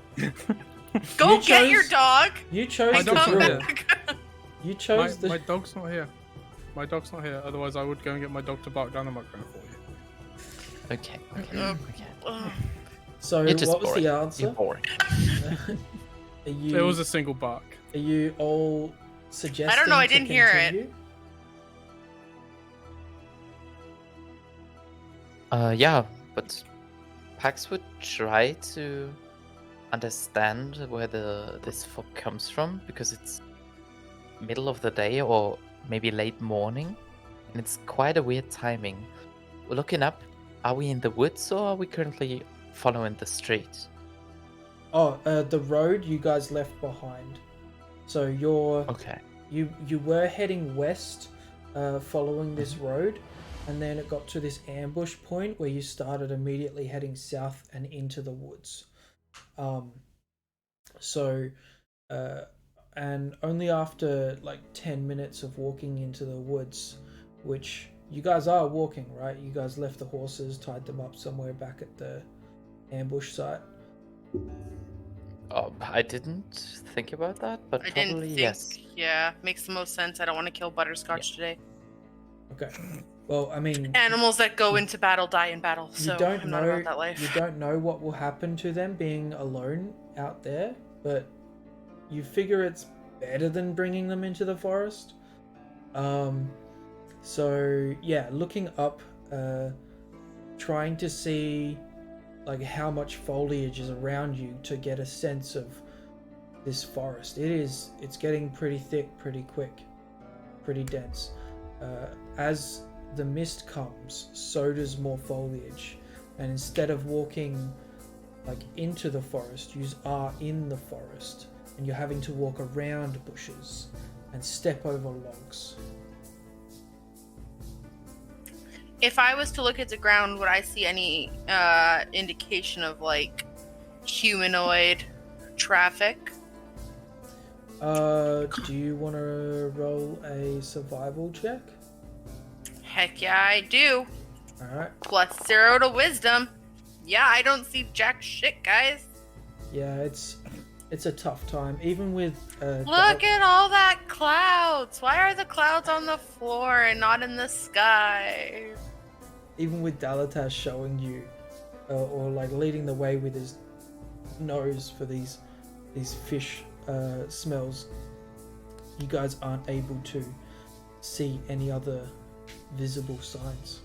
go
You
get your
chose-
dog
You chose
My
and
the
dog's
come
not
drill.
here.
back.
You chose the.
My dog's not here. My dog's not here. Otherwise, I would go and get my dog to bark down the microphone for you.
Okay.
Uh,
Okay.
Ugh.
So
You're just
what was
boring.
the
You're
answer?
boring.
Are you?
It was a single bark.
Are you all suggesting?
I don't know, I
to
didn't hear it.
continue?
Yeah, but Pax would try to understand where this fog comes from, because it's middle of the day or maybe late morning, and it's quite a weird timing. We're looking up, are we in the woods or are we currently following the street?
Oh, the road you guys left behind. So you're
Okay.
you were heading west, following this road, and then it got to this ambush point where you started immediately heading south and into the woods. So, and only after like 10 minutes of walking into the woods, which you guys are walking, right? You guys left the horses, tied them up somewhere back at the ambush site.
I didn't think about that, but
I
probably
didn't think.
yes.
Yeah, makes the most sense. I don't want to kill Butterscotch today.
Okay. Well, I mean,
Animals that go into battle die in battle, so
you don't
I'm
know.
not about that life.
You don't know what will happen to them being alone out there, but you figure it's better than bringing them into the forest. So yeah, looking up, trying to see like how much foliage is around you to get a sense of this forest. It's getting pretty thick, pretty quick, pretty dense. As the mist comes, so does more foliage, and instead of walking like into the forest, you are in the forest, and you're having to walk around bushes and step over logs.
If I was to look at the ground, would I see any indication of like humanoid traffic?
Do you want to roll a survival check?
Heck yeah, I do.
Alright.
+0 to wisdom. Yeah, I don't see jack shit, guys.
Yeah, it's a tough time. Even with
Look at all that clouds. Why are the clouds on the floor and not in the sky?
even with Dalatas showing you, or like leading the way with his nose for these fish smells, you guys aren't able to see any other visible signs.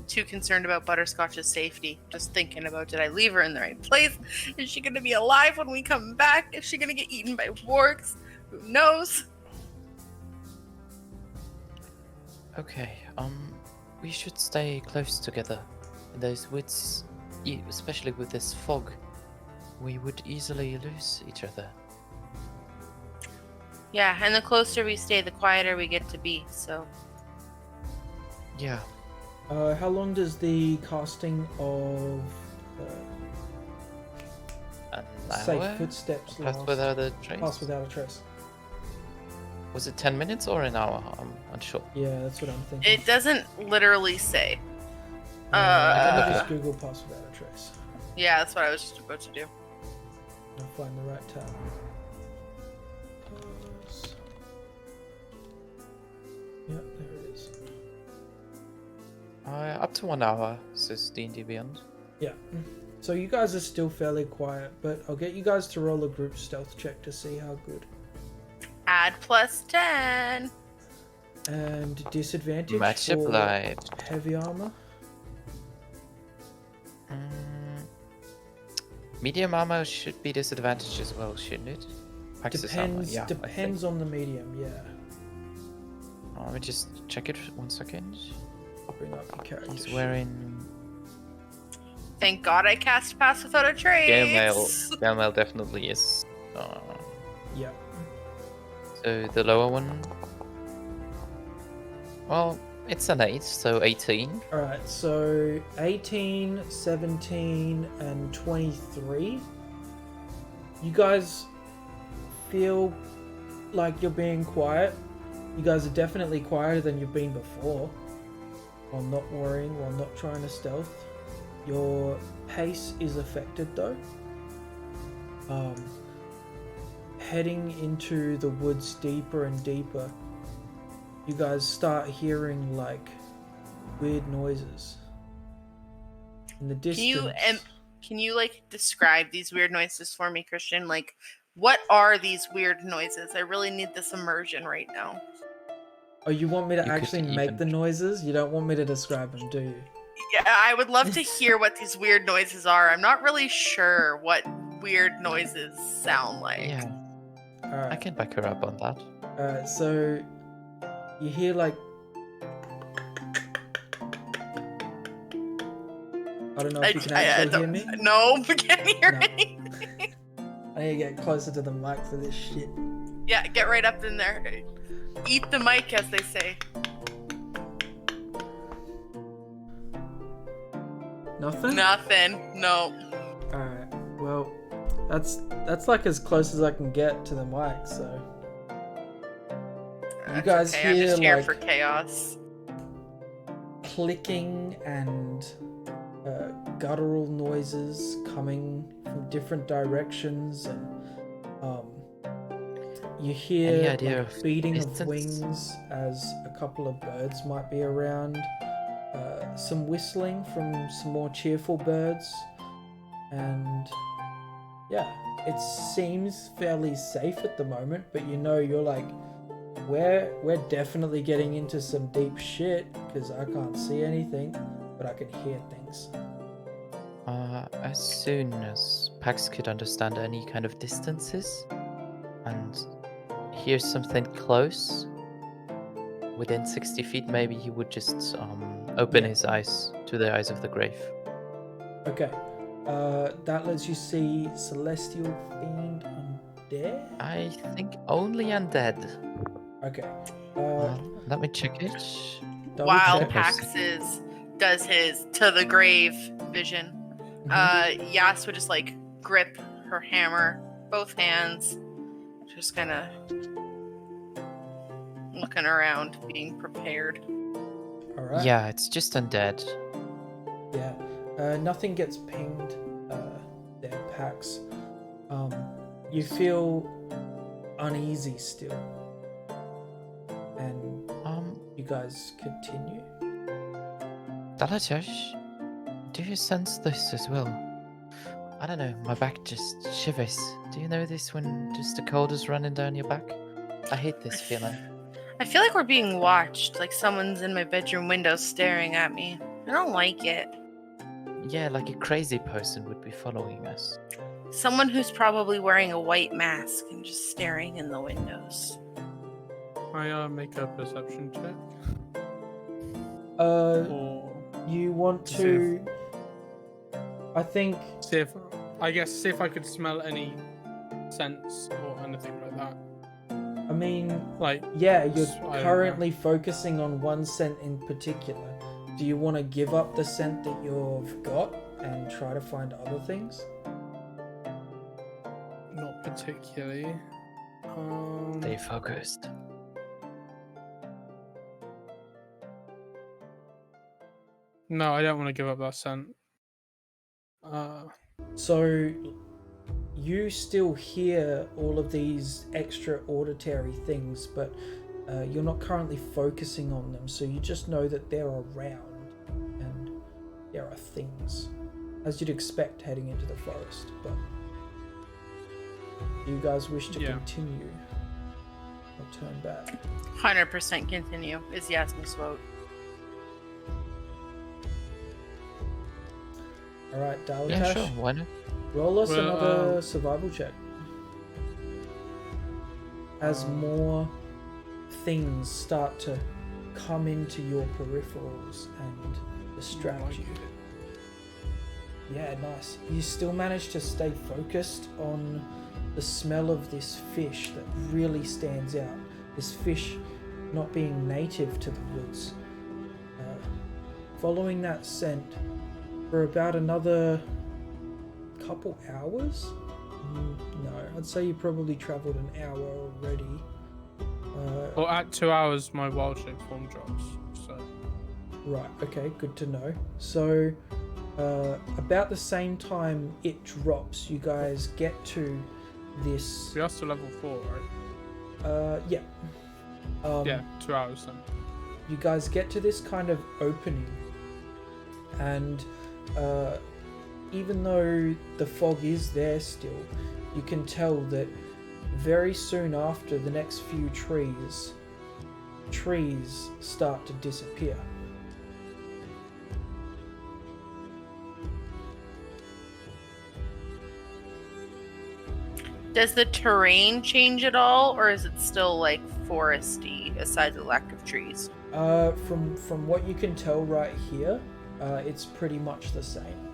Too concerned about Butterscotch's safety. Just thinking about, did I leave her in the right place? Is she gonna be alive when we come back? Is she gonna get eaten by wargs? Who knows?
Okay, we should stay close together in those woods, especially with this fog. We would easily lose each other.
Yeah, and the closer we stay, the quieter we get to be, so.
Yeah.
How long does the casting of
An
safe
hour?
footsteps
Pass
last?
without a trace?
Pass without a trace.
Was it 10 minutes or an hour? I'm unsure.
Yeah, that's what I'm thinking.
It doesn't literally say.
Let me
Uh,
just Google pass without a trace.
Yeah, that's what I was just about to do.
I'll find the right tab. Pass. Yep, there it is.
Up to 1 hour, says D&D Beyond.
Yeah. So you guys are still fairly quiet, but I'll get you guys to roll a group stealth check to see how good.
Add +10.
And disadvantage
Match
for
applied.
heavy armor.
Medium armor should be disadvantaged as well, shouldn't it? Axis armor, yeah, I think.
Depends on the medium, yeah.
Let me just check it 1 second.
I'll bring up your character.
He's
sheet.
wearing
Thank God I cast Pass Without a Trace.
Gale mail definitely is.
Yeah.
So the lower one. Well, it's an 8, so 18.
Alright, so 18, 17, and 23. You guys feel like you're being quiet. You guys are definitely quieter than you've been before. While not worrying, while not trying to stealth. Your pace is affected though. Heading into the woods deeper and deeper, you guys start hearing like weird noises in the distance.
Can you like describe these weird noises for me, Christian? Like, what are these weird noises? I really need this immersion right now.
Oh, you want me to
You could
actually make
even-
the noises? You don't want me to describe them, do you?
Yeah, I would love to hear what these weird noises are. I'm not really sure what weird noises sound like.
Yeah, I
Alright.
can back her up on that.
Alright, so you hear like I don't know if you can actually hear me.
No, we can't hear
No.
anything.
I need to get closer to the mic for this shit.
Yeah, get right up in there. Eat the mic, as they say.
Nothing?
Nothing. No.
Alright, well, that's like as close as I can get to the mic, so. You
That's
guys
okay. I'm
hear,
just here
like-
for chaos.
Clicking and guttural noises coming from different directions, and you hear
Any idea
like,
of
beating
distance?
of wings as a couple of birds might be around, some whistling from some more cheerful birds, and yeah, it seems fairly safe at the moment, but you know you're like, we're definitely getting into some deep shit because I can't see anything, but I can hear things.
As soon as Pax could understand any kind of distances and hear something close, within 60 feet maybe, he would just open his eyes to the eyes of the grave.
Okay, that lets you see Celestial Fiend Undead?
I think only undead.
Okay.
Let me check it.
Double
While
check.
Pax's does his to the grave vision, Yas would just like grip her hammer, both hands, just kind of looking around, being prepared.
Alright.
Yeah, it's just undead.
Yeah. Nothing gets pinged there, Pax. You feel uneasy still. And you guys continue.
Dalatosh, do you sense this as well? I don't know, my back just shivers. Do you know this when just the cold is running down your back? I hate this feeling.
I feel like we're being watched, like someone's in my bedroom window staring at me. I don't like it.
Yeah, like a crazy person would be following us.
Someone who's probably wearing a white mask and just staring in the windows.
I make a perception check. Or
You want
See
to... I think...
see if I could smell any scents or anything like that.
I mean...
Like,
Yeah, you're
I don't know.
currently focusing on one scent in particular. Do you want to give up the scent that you've got and try to find other things?
not particularly.
Stay focused.
No, I don't want to give up that scent.
So you still hear all of these extra auditory things, but you're not currently focusing on them, so you just know that they're around and there are things, as you'd expect heading into the forest. But do you guys wish to
Yeah.
continue or turn back?
100% continue is Yasmin's vote.
Alright, Dalatash,
Yeah, sure, why not?
roll us
Well,
another survival check. As more things start to come into your peripherals and distract you. Yeah, nice. You still manage to stay focused on the smell of this fish that really stands out. This fish not being native to the woods. Following that scent for about another couple hours? No, I'd say you probably traveled an hour already.
Well, at 2 hours, my wild shape form drops. So
Right, okay, good to know. So, about the same time it drops, you guys get to this...
we are still level 4, right?
Yeah.
Yeah, 2 hours then.
You guys get to this kind of opening, and even though the fog is there still, you can tell that very soon after the next few trees start to disappear.
Does the terrain change at all, or is it still like foresty aside the lack of trees?
From what you can tell right here, it's pretty much the same.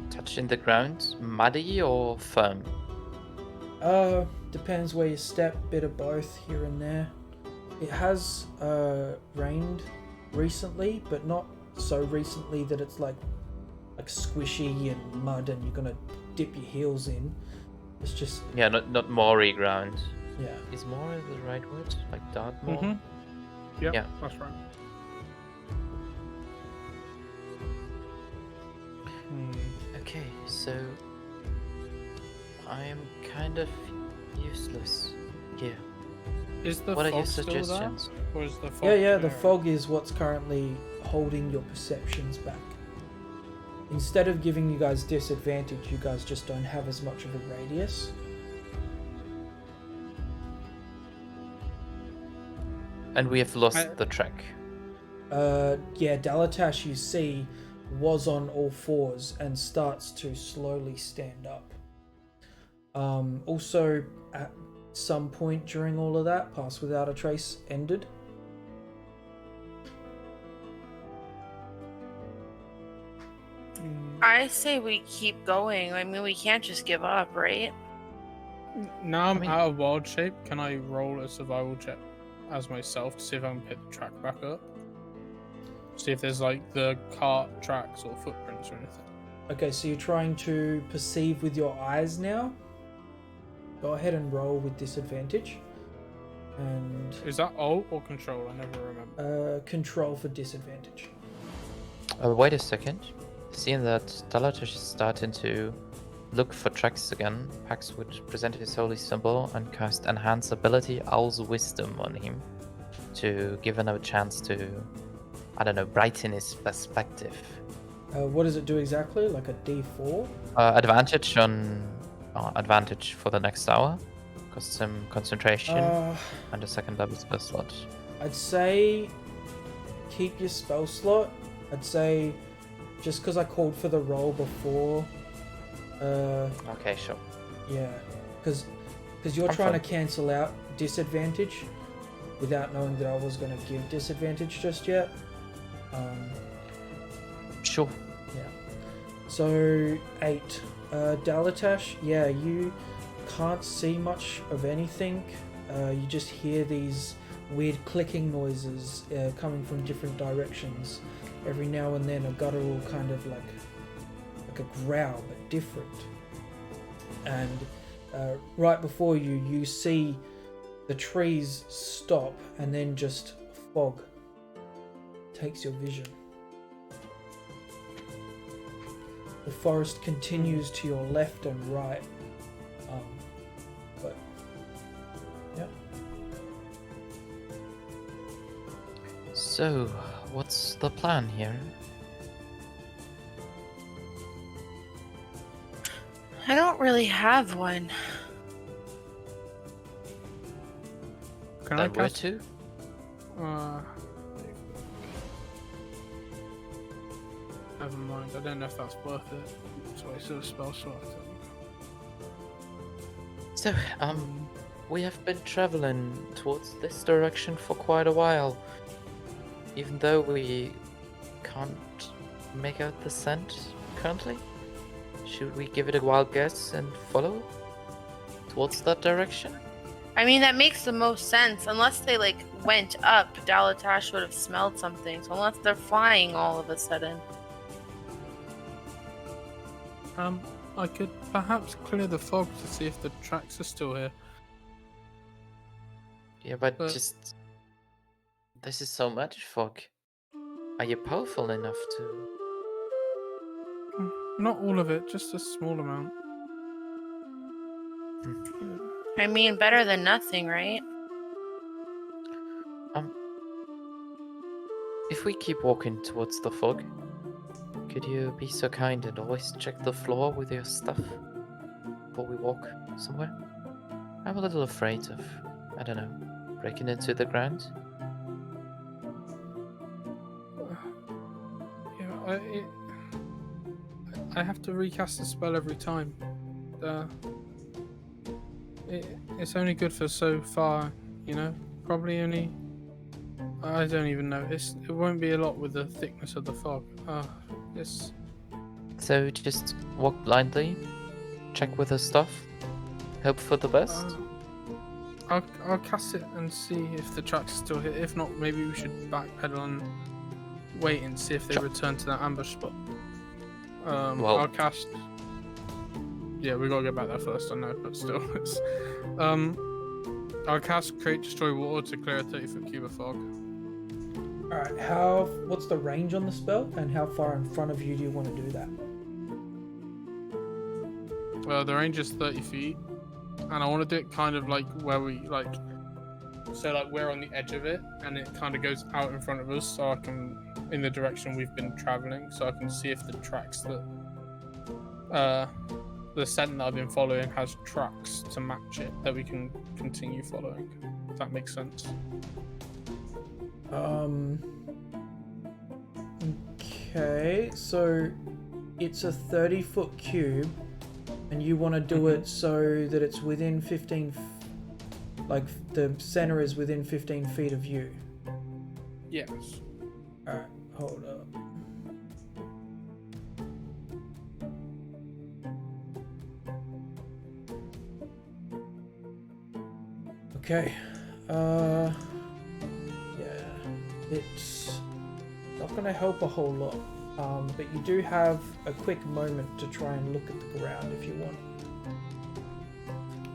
Touching the ground, muddy or firm?
Depends where you step, bit of both here and there. It has rained recently, but not so recently that it's like squishy and mud and you're gonna dip your heels in. It's just
Yeah, not moory ground.
yeah.
Is moor the right word? Like Dartmoor?
Mm-hmm. Yep,
Yeah.
that's right.
Okay, so I am kind of useless here.
Is the
What are
fog
your
still
suggestions?
there? Or is the fog
Yeah, the
there?
fog is what's currently holding your perceptions back. Instead of giving you guys disadvantage, you guys just don't have as much of a radius.
And we have lost the track.
Yeah, Dalatash, you see, was on all fours and starts to slowly stand up. Also, at some point during all of that, Pass Without a Trace ended.
I say we keep going. I mean, we can't just give up, right?
Now I'm
I mean-
out of wild shape. Can I roll a survival check as myself to see if I can pick the track back up? See if there's like the cart tracks or footprints or anything.
Okay, so you're trying to perceive with your eyes now. Go ahead and roll with disadvantage. And
Is that alt or control? I never remember.
control for disadvantage.
Wait a second. Seeing that Dalatash is starting to look for tracks again, Pax would present his holy symbol and cast Enhance Ability Owl's Wisdom on him to give him a chance to, I don't know, brighten his perspective.
What does it do exactly? Like a D4?
Advantage on advantage for the next hour. Costs him concentration and a second level spell slot.
I'd say keep your spell slot. I'd say just because I called for the roll before.
Okay, sure.
Yeah, because you're
I'm
trying
fine.
to cancel out disadvantage without knowing that I was going to give disadvantage just yet.
Sure.
Yeah. So 8. Dalatash, yeah, you can't see much of anything. You just hear these weird clicking noises coming from different directions. Every now and then a guttural kind of like a growl, but different. And right before you, you see the trees stop and then just fog takes your vision. The forest continues to your left and right. But yeah.
So, what's the plan here?
I don't really have one.
Can I
Then where
cast?
to?
Never mind. I don't know if that's worth it. It's a waste of a spell slot. I think.
So, we have been traveling towards this direction for quite a while. Even though we can't make out the scent currently, should we give it a wild guess and follow towards that direction?
I mean, that makes the most sense. Unless they like went up, Dalatash would have smelled something. So unless they're flying all of a sudden.
I could perhaps clear the fog to see if the tracks are still here.
Yeah, but
But-
just... This is so much fog. Are you powerful enough to...
Not all of it, just a small amount.
I mean, better than nothing, right?
If we keep walking towards the fog, Could you be so kind and always check the floor with your stuff before we walk somewhere? I'm a little afraid of, I don't know, breaking into the ground.
Yeah, I have to recast the spell every time. It's only good for so far, you know? Probably only... I don't even know. It won't be a lot with the thickness of the fog. It's...
So just walk blindly, check with the stuff, hope for the best.
I'll cast it and see if the tracks are still here. If not, maybe we should backpedal and wait and see if they return to that ambush spot.
Well-
I'll cast... Yeah, we gotta get back there first, I know, but still. It's... I'll cast Create Destroy Water to clear a 30-foot cube of fog.
Alright, what's the range on the spell, and how far in front of you do you want to do that?
The range is 30 feet, and I want to do it kind of like where we, like... So, like, we're on the edge of it, and it kind of goes out in front of us, so I can... In the direction we've been traveling, so I can see if the tracks that... the scent that I've been following has tracks to match it that we can continue following. If that makes sense.
Okay, so it's a 30-foot cube, and you want to do it so that it's within 15... Like, the center is within 15 feet of you.
Yes.
Alright, hold up. Okay, yeah, it's not going to help a whole lot, but you do have a quick moment to try and look at the ground if you want.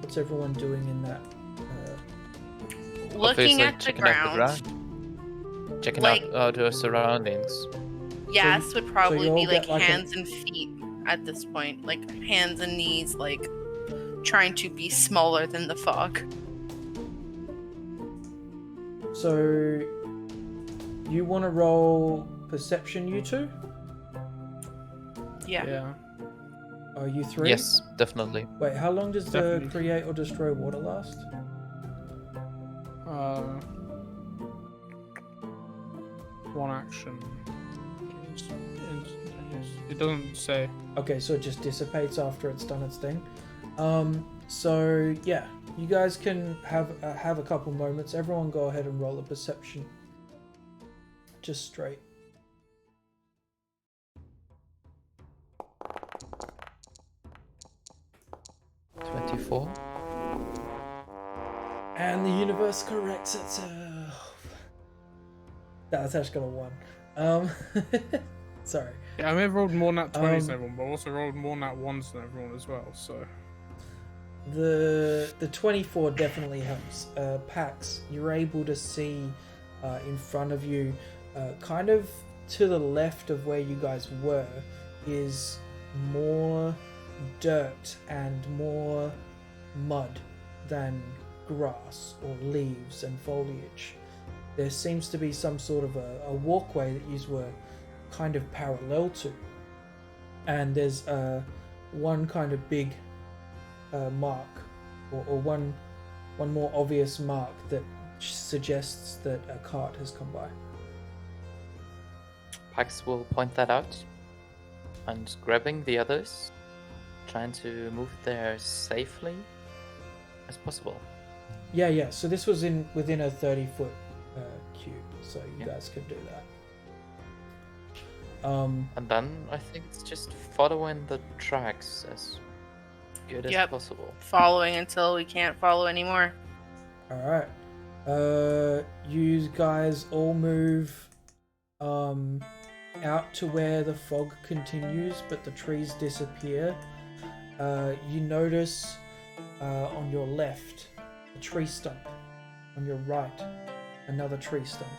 What's everyone doing in that?
Looking
Obviously,
at the
checking
ground.
out the ground. Checking
Like-
out the surroundings.
Yes, would probably
you all
be like
get, like,
hands and feet at this point. Like hands and knees, like trying to be smaller than the fog.
So, you want to roll perception, you two?
Yeah.
Yeah.
Are you three?
Yes, definitely.
Wait, how long does the
Definitely.
create or destroy water last?
One action. It doesn't say.
Okay, so it just dissipates after it's done its thing. So yeah, you guys can have a couple moments. Everyone, go ahead and roll a perception. Just straight.
$24.
And the universe corrects itself. That's actually got a 1. Sorry.
Yeah, I may have rolled more nat 20s than
Um,
everyone, but I also rolled more nat 1s than everyone as well, so...
The 24 definitely helps. Pax, you're able to see in front of you, kind of to the left of where you guys were, is more dirt and more mud than grass or leaves and foliage. There seems to be some sort of a walkway that you were kind of parallel to, and there's one kind of big mark, or one more obvious mark that suggests that a cart has come by.
Pax will point that out and grabbing the others, trying to move there safely as possible.
Yeah. So this was within a 30-foot cube, so you
Yeah.
guys could do that.
And then I think it's just following the tracks as good as
Yep.
possible.
Following until we can't follow anymore.
All right. You guys all move out to where the fog continues, but the trees disappear. You notice on your left a tree stump. On your right, another tree stump.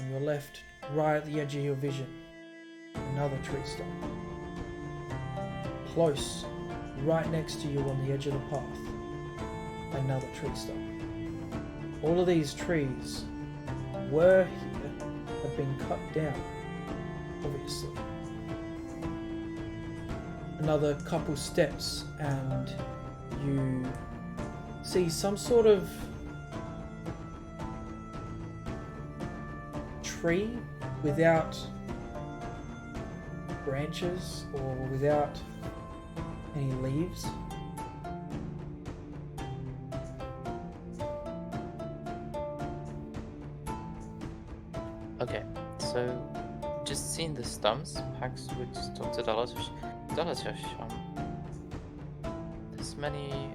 On your left, right at the edge of your vision, another tree stump. Close, right next to you on the edge of the path, another tree stump. All of these trees were here, have been cut down, obviously. Another couple steps and you see some sort of tree without branches or without any leaves.
Okay, so just seeing the stumps, Pax would talk to Dalatosh. Dalatosh, there's many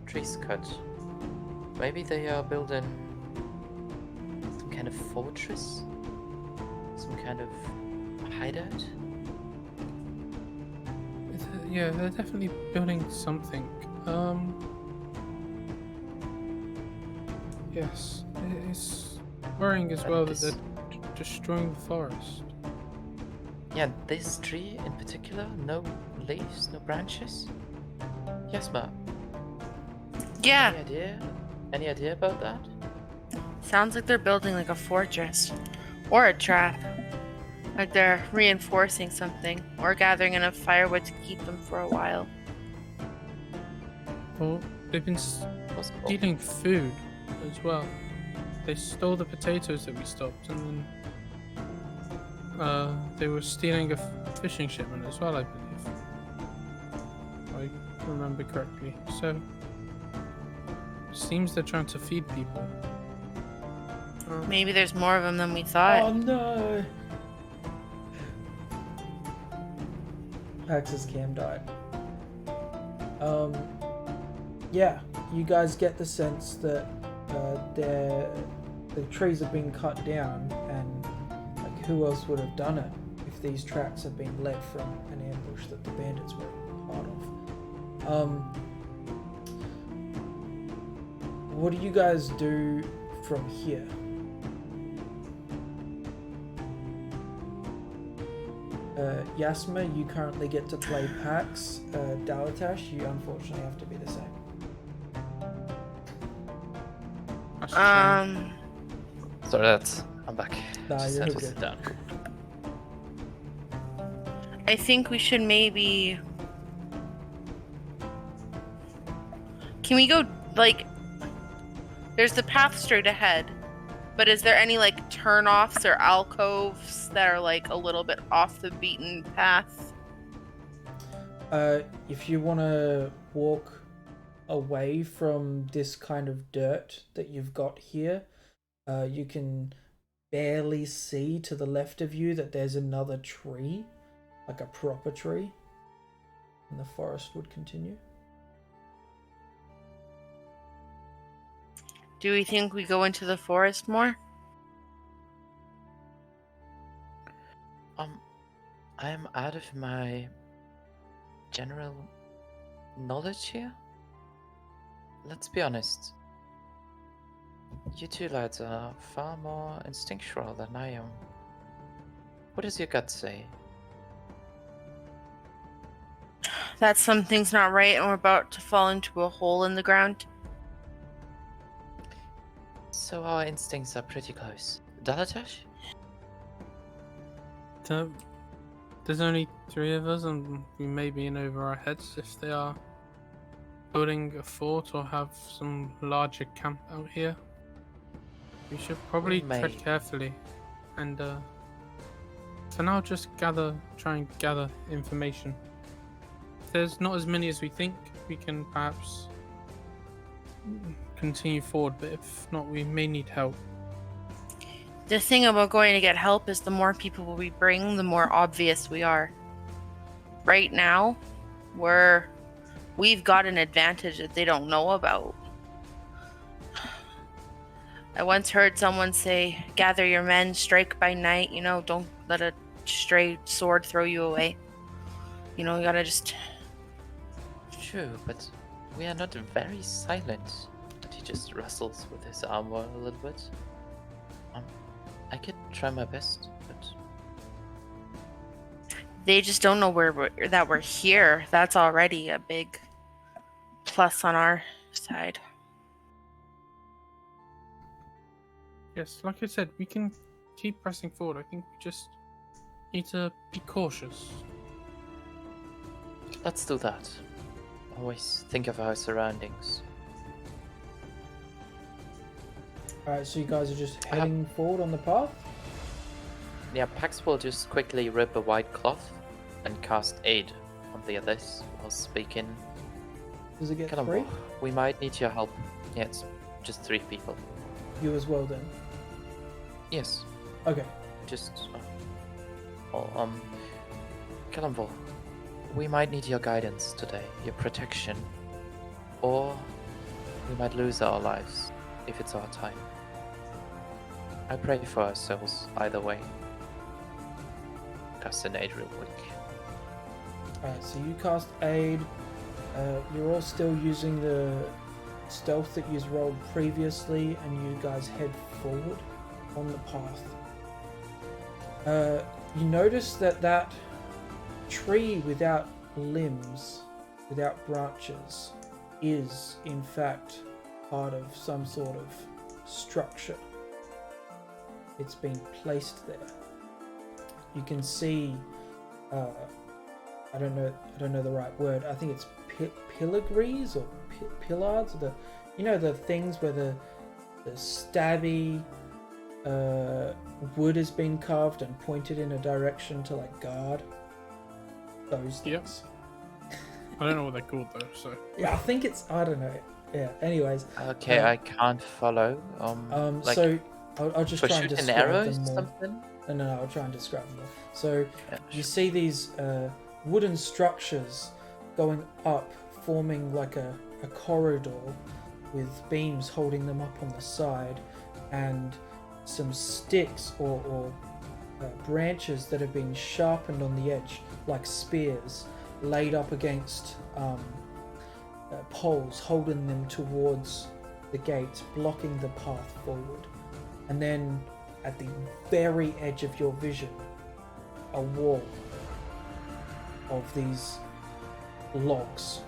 trees cut. Maybe they are building some kind of fortress? Some kind of hideout?
Yeah, they're definitely building something. Yes, it's worrying as well that they're destroying the forest.
Yeah, this tree in particular, no leaves, no branches? Yes, ma.
Yeah,
Any idea? Any idea about that?
sounds like they're building like a fortress or a trap. Like they're reinforcing something or gathering enough firewood to keep them for a while.
Well, they've been
Possible.
stealing food as well. They stole the potatoes that we stopped, and then they were stealing a fishing shipment as well, I believe. If I remember correctly. So, seems they're trying to feed people.
Maybe there's more of them than we thought.
Oh no! Pax's cam died. Yeah, you guys get the sense that the trees have been cut down, and like who else would have done it if these tracks had been led from an ambush that the bandits were part of? What do you guys do from here? Yasma, you currently get to play Pax. Dalatash, you unfortunately have to be the same.
That's a shame.
Sorry, I'm back.
Nah,
Just
you're
had to
good.
sit down.
I think we should maybe. Can we go like? There's the path straight ahead, but is there any like turnoffs or alcoves that are like a little bit off the beaten path?
If you want to walk away from this kind of dirt that you've got here, you can barely see to the left of you that there's another tree, like a proper tree, and the forest would continue.
Do we think we go into the forest more?
I am out of my general knowledge here. Let's be honest. You two lads are far more instinctual than I am. What does your gut say?
That something's not right and we're about to fall into a hole in the ground.
So our instincts are pretty close. Dalatash?
There's only 3 of us, and we may be in over our heads if they are building a fort or have some larger camp out here. We should probably
We may.
tread carefully, and for now, just try and gather information. If there's not as many as we think, we can perhaps continue forward, but if not, we may need help.
The thing about going to get help is the more people we bring, the more obvious we are. Right now, we've got an advantage that they don't know about. I once heard someone say, gather your men, strike by night, don't let a stray sword throw you away. You gotta just...
True, but we are not very silent. But he just rustles with his armor a little bit. I could try my best, but
They just don't know that we're here. That's already a big plus on our side.
Yes, like I said, we can keep pressing forward. I think we just Need to be cautious.
Let's do that. Always think of our surroundings.
Alright, so you guys are just heading forward on the path?
Yeah, Pax will just quickly rip a white cloth and cast aid on the others while speaking.
Does it get
Cannonball,
3?
we might need your help. Yeah, it's just 3 people.
You as well then?
Yes,
Okay.
just... Cannonball, we might need your guidance today, your protection. Or we might lose our lives if it's our time. I pray for our souls either way. Cast an aid real quick.
Alright, so you cast aid. You're all still using the stealth that you rolled previously, and you guys head forward on the path. You notice that tree without limbs, without branches, is in fact part of some sort of structure. It's been placed there. You can see, I don't know the right word. I think it's pilagrees or pillards. The things where the stabby wood has been carved and pointed in a direction to like guard those things.
I don't know what they're called though, so.
Yeah, I think it's, I don't know. Yeah. Anyways.
Okay, I can't follow. Like
So I'll just
for
try and
shooting
describe
arrows
them
or
more.
something?
No, I'll try and describe them more. So
Yeah,
you
sure.
see these wooden structures going up, forming like a corridor with beams holding them up on the side, and some sticks or branches that have been sharpened on the edge like spears laid up against poles holding them towards the gate, blocking the path forward. And then at the very edge of your vision, a wall of these logs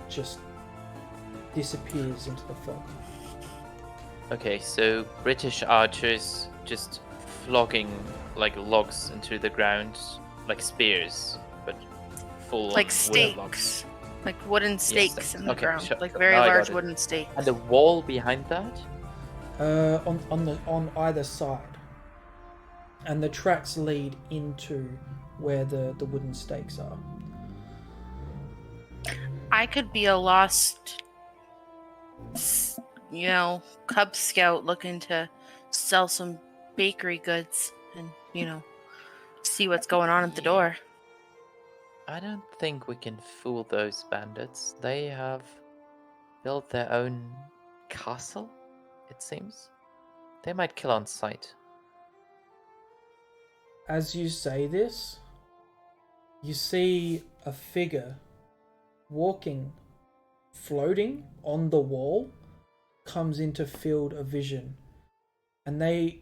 just disappears into the fog.
Okay, so British archers just flogging like logs into the ground, like spears, but full
Like
wooden logs.
stakes. Like wooden stakes in the
Okay,
ground.
sure.
Like very
Now I got
large
it.
wooden stakes.
And the wall behind that?
On either side, and the tracks lead into where the wooden stakes are.
I could be a lost, Cub Scout looking to sell some bakery goods and, see what's going on at the door.
I don't think we can fool those bandits. They have built their own castle, it seems. They might kill on sight.
As you say this, you see a figure walking, floating on the wall, comes into field of vision, and they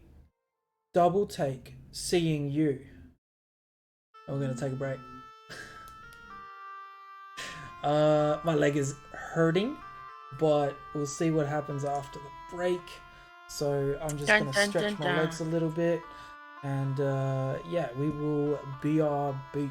double take seeing you. I'm gonna take a break. My leg is hurting, but we'll see what happens after the break. So I'm just gonna stretch my legs a little bit, and yeah, we will BRB.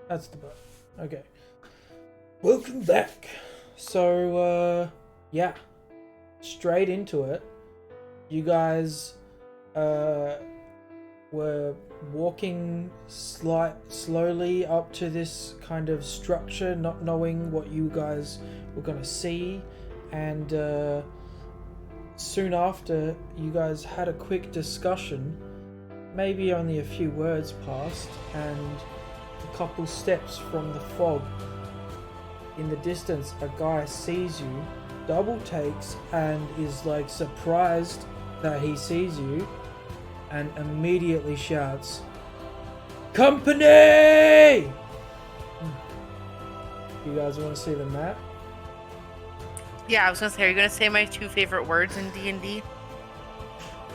That's the button. Okay. Welcome back. So, yeah. Straight into it. You guys, were walking slowly up to this kind of structure, not knowing what you guys were going to see. And, soon after, you guys had a quick discussion. Maybe only a few words passed, and a couple steps from the fog, in the distance, a guy sees you, double takes, and is like surprised that he sees you, and immediately shouts, "Company!" You guys want to see the map?
Yeah, I was gonna say, are you gonna say my 2 favorite words in D&D?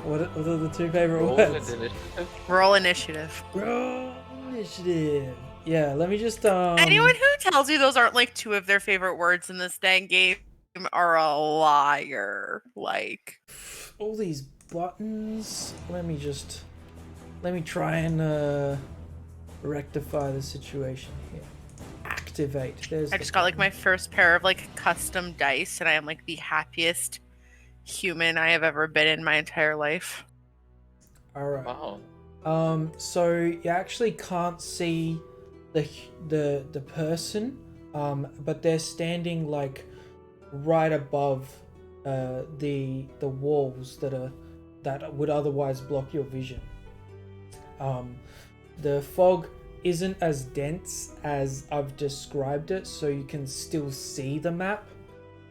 What are the 2 favorite
Roll
words?
initiative.
Roll initiative.
Roll initiative. Yeah, let me just
Anyone who tells you those aren't like 2 of their favorite words in this dang game are a liar. Like,
all these buttons. Let me try and rectify the situation here. Activate. There's
I just got like my first pair of like custom dice, and I am like the happiest human I have ever been in my entire life.
All right.
Wow.
So you actually can't see the person, but they're standing like right above the walls that would otherwise block your vision. The fog isn't as dense as I've described it, so you can still see the map,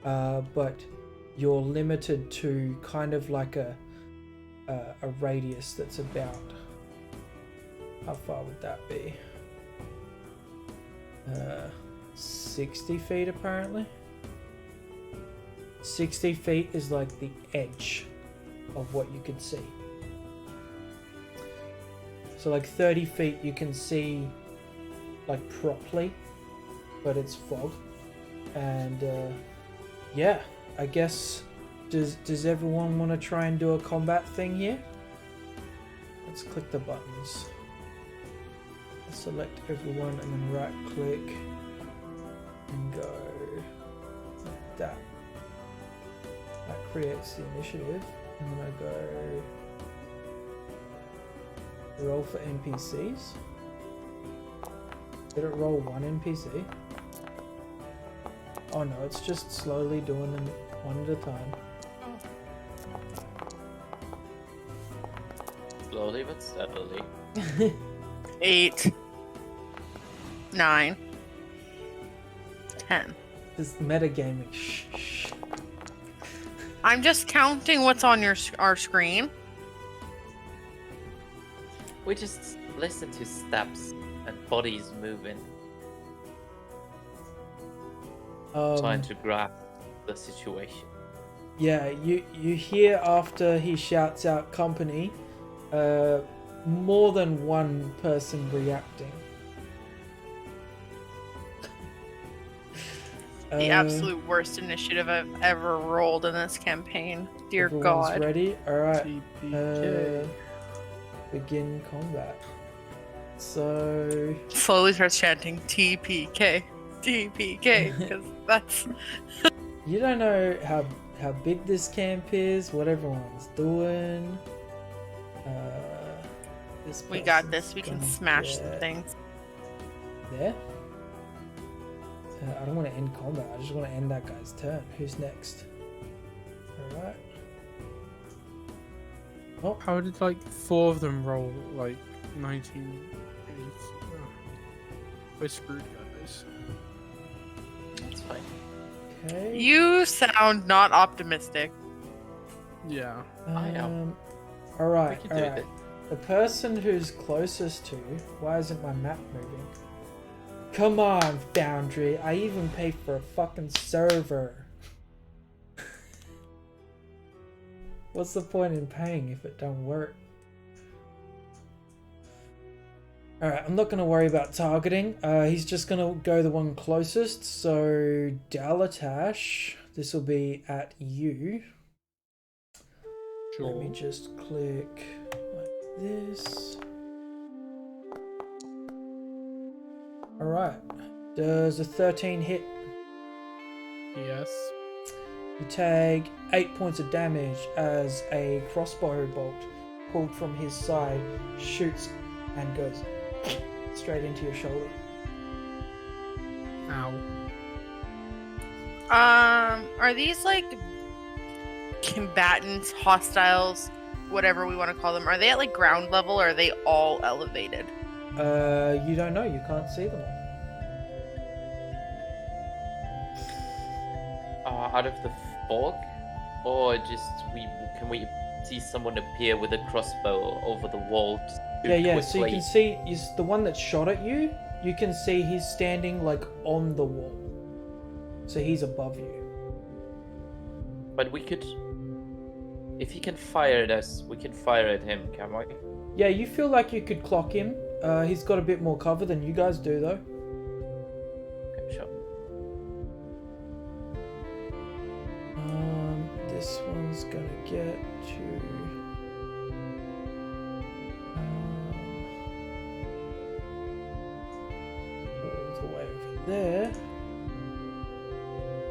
but you're limited to kind of like a radius that's about, how far would that be? 60 feet apparently. 60 feet is like the edge of what you could see. So like 30 feet you can see like properly, but it's fog. And yeah, I guess does everyone want to try and do a combat thing here? Let's click the buttons. Select everyone and then right click and go like that. That creates the initiative. And then I go roll for NPCs. Did it roll 1 NPC? Oh no, it's just slowly doing them one at a time.
Slowly but steadily.
8, 9, 10.
This metagaming. Shh.
I'm just counting what's on our screen.
We just listen to steps and bodies moving, trying to grasp the situation.
Yeah, you hear after he shouts out company, more than one person reacting.
The absolute worst initiative I've ever rolled in this campaign. Dear
Everyone's
God.
ready? Alright.
TPK.
Begin combat. So
Slowly starts chanting TPK, TPK, because that's.
you don't know how big this camp is, what everyone's doing. This
We got
person's
this. We can
gonna
smash some
get
things.
there. I don't want to end combat. I just want to end that guy's turn. Who's next? All right. Oh,
How did like 4 of them roll like 19? We're screwed, guys.
That's fine.
okay.
You sound not optimistic.
Yeah.
I am.
All
We
right.
can
All
do
right.
this.
The person who's closest to. Why isn't my map moving? Come on, Foundry. I even paid for a fucking server. What's the point in paying if it don't work? Alright, I'm not going to worry about targeting. He's just going to go the one closest. So, Dalatash, this will be at you. Let me just click like this. Alright. Does a 13 hit?
Yes.
You take 8 points of damage as a crossbow bolt pulled from his side shoots and goes straight into your shoulder.
Ow.
Are these like combatants, hostiles, whatever we want to call them? Are they at like ground level, or are they all elevated?
You don't know. You can't see them all.
Out of the fog, or just can we see someone appear with a crossbow over the wall?
Yeah. So you can see the one that shot at you. You can see he's standing like on the wall. So he's above you.
But we could, if he can fire at us, we can fire at him, can we?
Yeah, you feel like you could clock him. He's got a bit more cover than you guys do, though.
Okay, sure.
This one's gonna get to. All the way over there.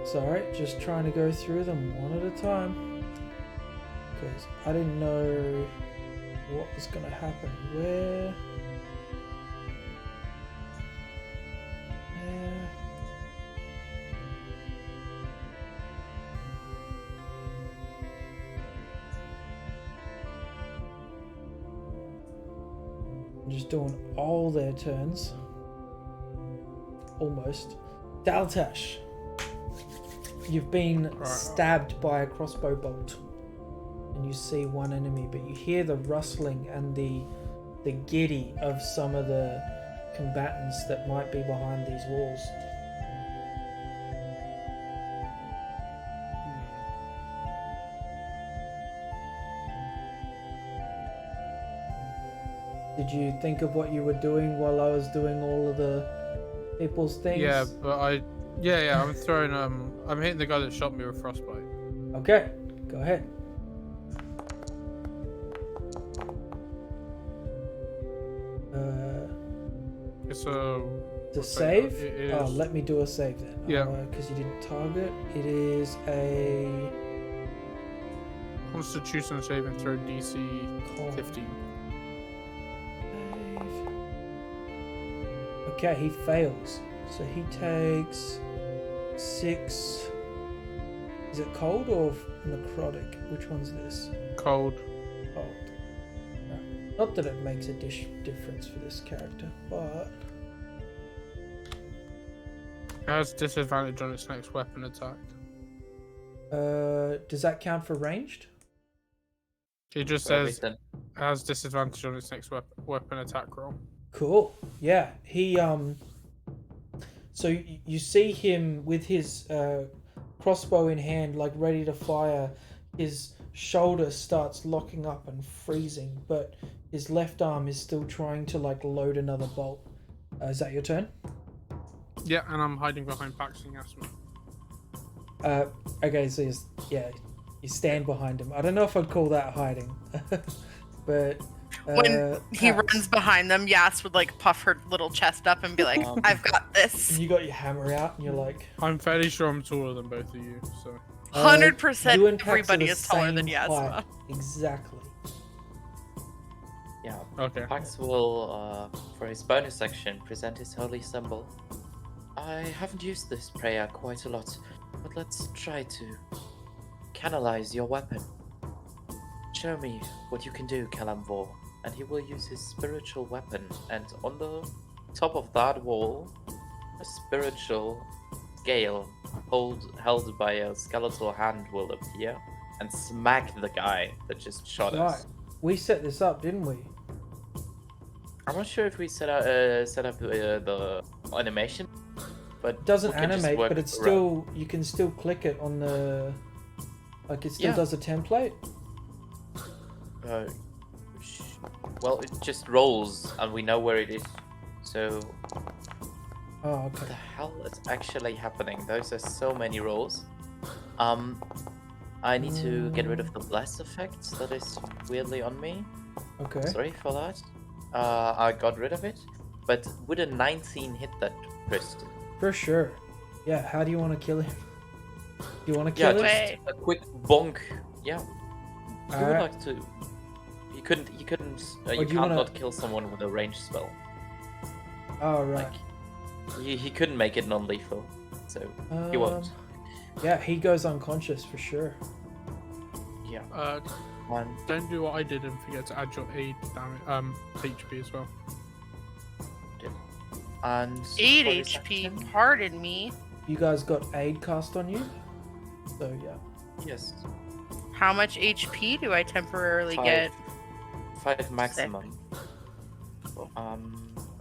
Sorry, just trying to go through them one at a time. Because I didn't know what was gonna happen where. There. I'm just doing all their turns. Almost. Daltash. You've been stabbed by a crossbow bolt. And you see one enemy, but you hear the rustling and the giddy of some of the combatants that might be behind these walls. Did you think of what you were doing while I was doing all of the people's things?
Yeah, but I'm throwing I'm hitting the guy that shot me with frostbite.
Okay, go ahead.
It's a
save?
it
Oh,
is-
let me do a save then.
Yeah.
Because you didn't target. It is a
Constitution saving throw DC
con
15.
save. Okay, he fails. So he takes 6. Is it cold or necrotic? Which one's this?
Cold.
Cold. Right. Not that it makes a difference for this character, but
It has disadvantage on its next weapon attack.
does that count for ranged?
It just
For
says
everything.
it has disadvantage on its next weapon attack roll.
Cool. Yeah, he so you see him with his crossbow in hand, like ready to fire. His shoulder starts locking up and freezing, but his left arm is still trying to like load another bolt. Is that your turn?
Yeah, and I'm hiding behind Pax and Yasmin.
Okay, so you stand behind him. I don't know if I'd call that hiding, but
When he
Pax,
runs behind them, Yas would like puff her little chest up and be like, "I've got this."
and you got your hammer out, and you're like,
I'm fairly sure I'm taller than both of you, so
100%
you and Pax are
everybody
the
is taller than
same
Yasma.
height. Exactly.
Yeah.
okay.
Pax will, for his bonus action, present his holy symbol. I haven't used this prayer quite a lot, but let's try to canalize your weapon. Show me what you can do, Kalamvor. And he will use his spiritual weapon, and on the top of that wall, a spiritual scale held by a skeletal hand will appear and smack the guy that just shot
Right.
us.
We set this up, didn't we?
I'm not sure if we set up the animation, but
It doesn't
we can just
animate,
work
but it's
around.
still, you can still click it on the, like it still
Yeah.
does a template.
Well, it just rolls and we know where it is. So
Oh,
what
okay.
the hell is actually happening? Those are so many rolls. I need to get rid of the blast effect that is weirdly on me.
Okay.
Sorry for that. I got rid of it. but would a 19 hit that person?
For sure. Yeah, how do you want to kill him? You want to
Yeah,
kill him?
just
Wait.
a quick bonk. Yeah. He would
Alright.
like to. He couldn't. You
Or
can't
do you wanna-
not kill someone with a ranged spell.
Oh, right.
Like, he couldn't make it non-lethal, so he won't.
Yeah, he goes unconscious for sure.
Yeah. And
Don't do what I did and forget to add your aid damage, HP as well.
and
8
for his
HP.
action-
Pardon me.
You guys got aid cast on you? So, yeah.
Yes.
How much HP do I temporarily
Five.
get?
5 maximum.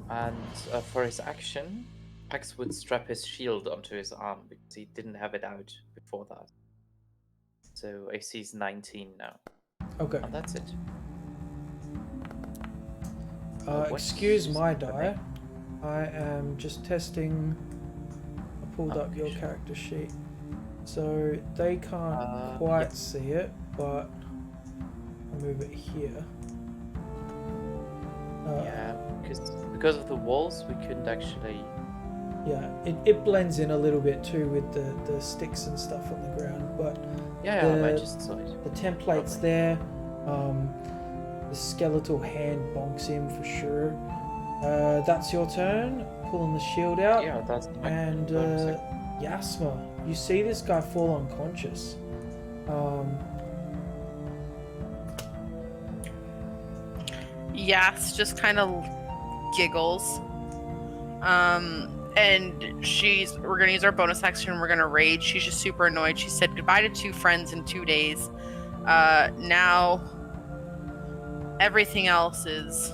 And for his action, Pax would strap his shield onto his arm because he didn't have it out before that. So AC is 19 now,
Okay.
and that's it. What
Excuse
is
my
the
die.
name?
I am just testing. I pulled up your
sure.
character sheet. So they can't quite
yeah.
see it, but I'll move it here.
Yeah, because of the walls, we couldn't actually.
Yeah, it blends in a little bit too with the sticks and stuff on the ground, but
Yeah, I
The-
just saw it.
the template's
Lovely.
there. The skeletal hand bonks him for sure. That's your turn. Pulling the shield out.
Yeah, that's my
And
bonus
Yasma, you see this guy fall unconscious.
Yas just kind of giggles. And we're gonna use our bonus action. We're gonna rage. She's just super annoyed. She said goodbye to 2 friends in 2 days. Now everything else is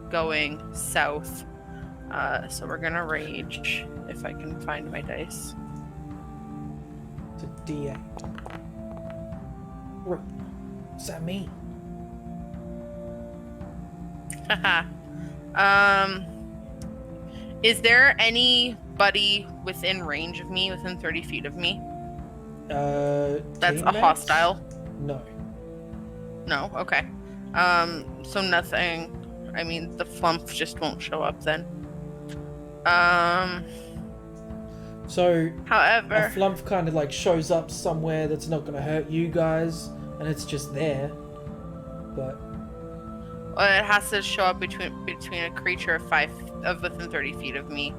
going south. So we're gonna rage if I can find my dice.
It's a D8. What does that mean?
Haha. Is there anybody within range of me, within 30 feet of me? That's a
Teammates?
hostile.
No.
No, okay. So nothing. I mean, the flump just won't show up then.
So a
However,
flump kind of like shows up somewhere that's not going to hurt you guys, and it's just there. But
it has to show up between a creature of within 30 feet of me.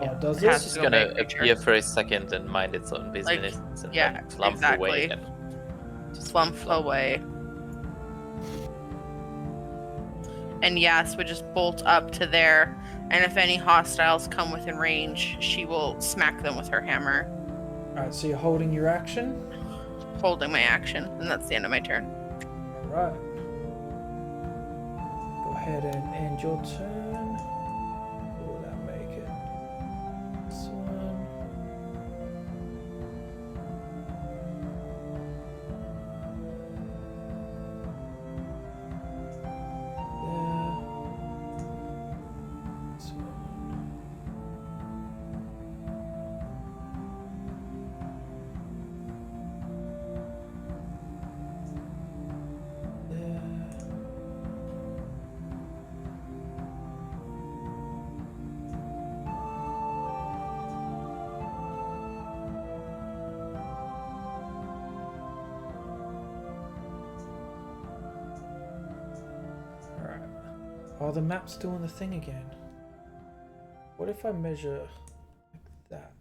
oh, does
It
it?
has
It's just
to go by
gonna
creature.
appear for a second and mind its own business, and
yeah,
then flump away
exactly.
again. Just
Flump
flump.
away. And Yas would just bolt up to there, and if any hostiles come within range, she will smack them with her hammer,
Alright, so you're holding your action.
holding my action, and that's the end of my turn.
Alright. Go ahead and end your turn. What will that make it? This one. There. This one. There. Alright. Oh, the map's doing the thing again. What if I measure like that?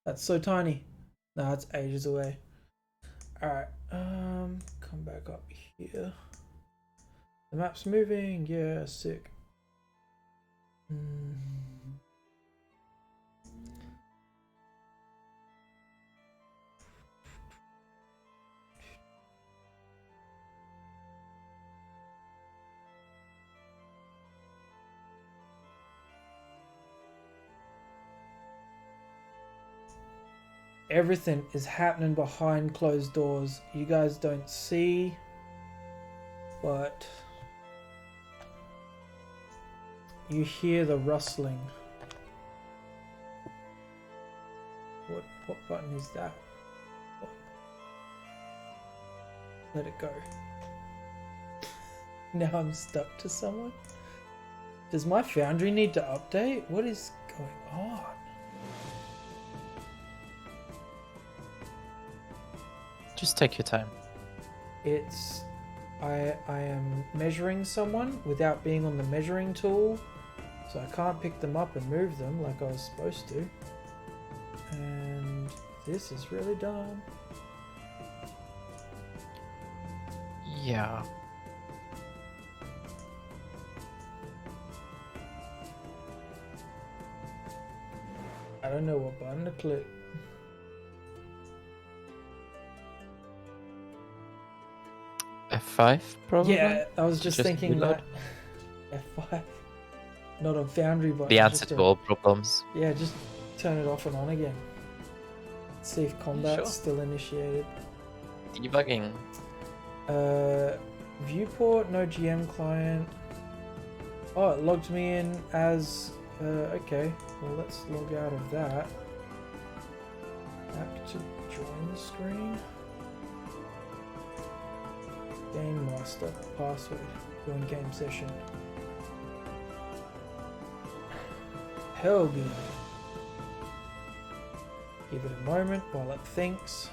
That's so tiny. Nah, it's ages away. Alright, come back up here. The map's moving, yeah, sick. Everything is happening behind closed doors. You guys don't see, but you hear the rustling. What button is that? What? Let it go. Now I'm stuck to someone. Does my Foundry need to update? What is going on?
Just take your time.
It's... I am measuring someone without being on the measuring tool, so I can't pick them up and move them like I was supposed to. And this is really dumb.
Yeah.
I don't know what button to click.
F5 probably.
Yeah, I was just thinking
reload.
that. F5. Not on Foundry button.
The answer
just
to all problems.
Yeah, just turn it off and on again. See if combat's
Sure.
still initiated.
Debugging.
Viewport, no GM client. Oh, it logged me in as... okay, well let's log out of that. Back to join the screen. Game master, password, join game session. Hell good. Give it a moment while it thinks.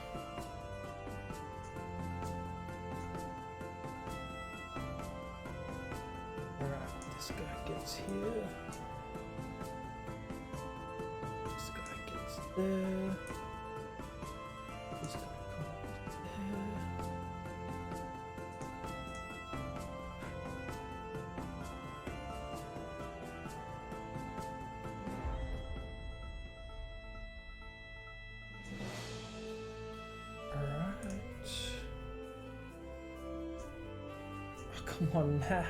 Alright, this guy gets here. This guy gets there. This guy comes there. Alright. Oh, come on, map.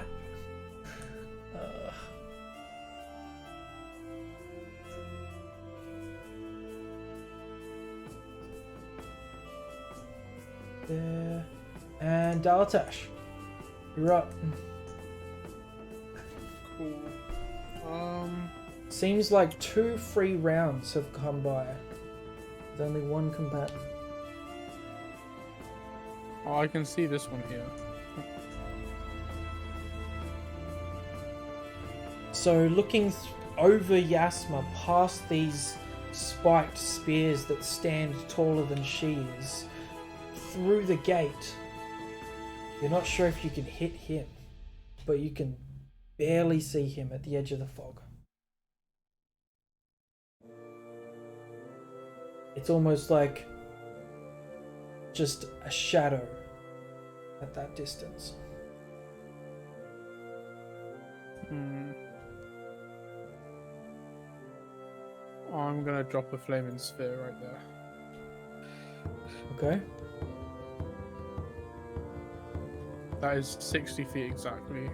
There. And Dalatash, you're up.
Cool.
Seems like 2 free rounds have come by. There's only one combatant.
Oh, I can see this one here.
So looking over Yasma past these spiked spears that stand taller than she is, through the gate, you're not sure if you can hit him, but you can barely see him at the edge of the fog. It's almost like just a shadow at that distance.
I'm gonna drop a flaming sphere right there.
Okay.
That is 60 feet exactly.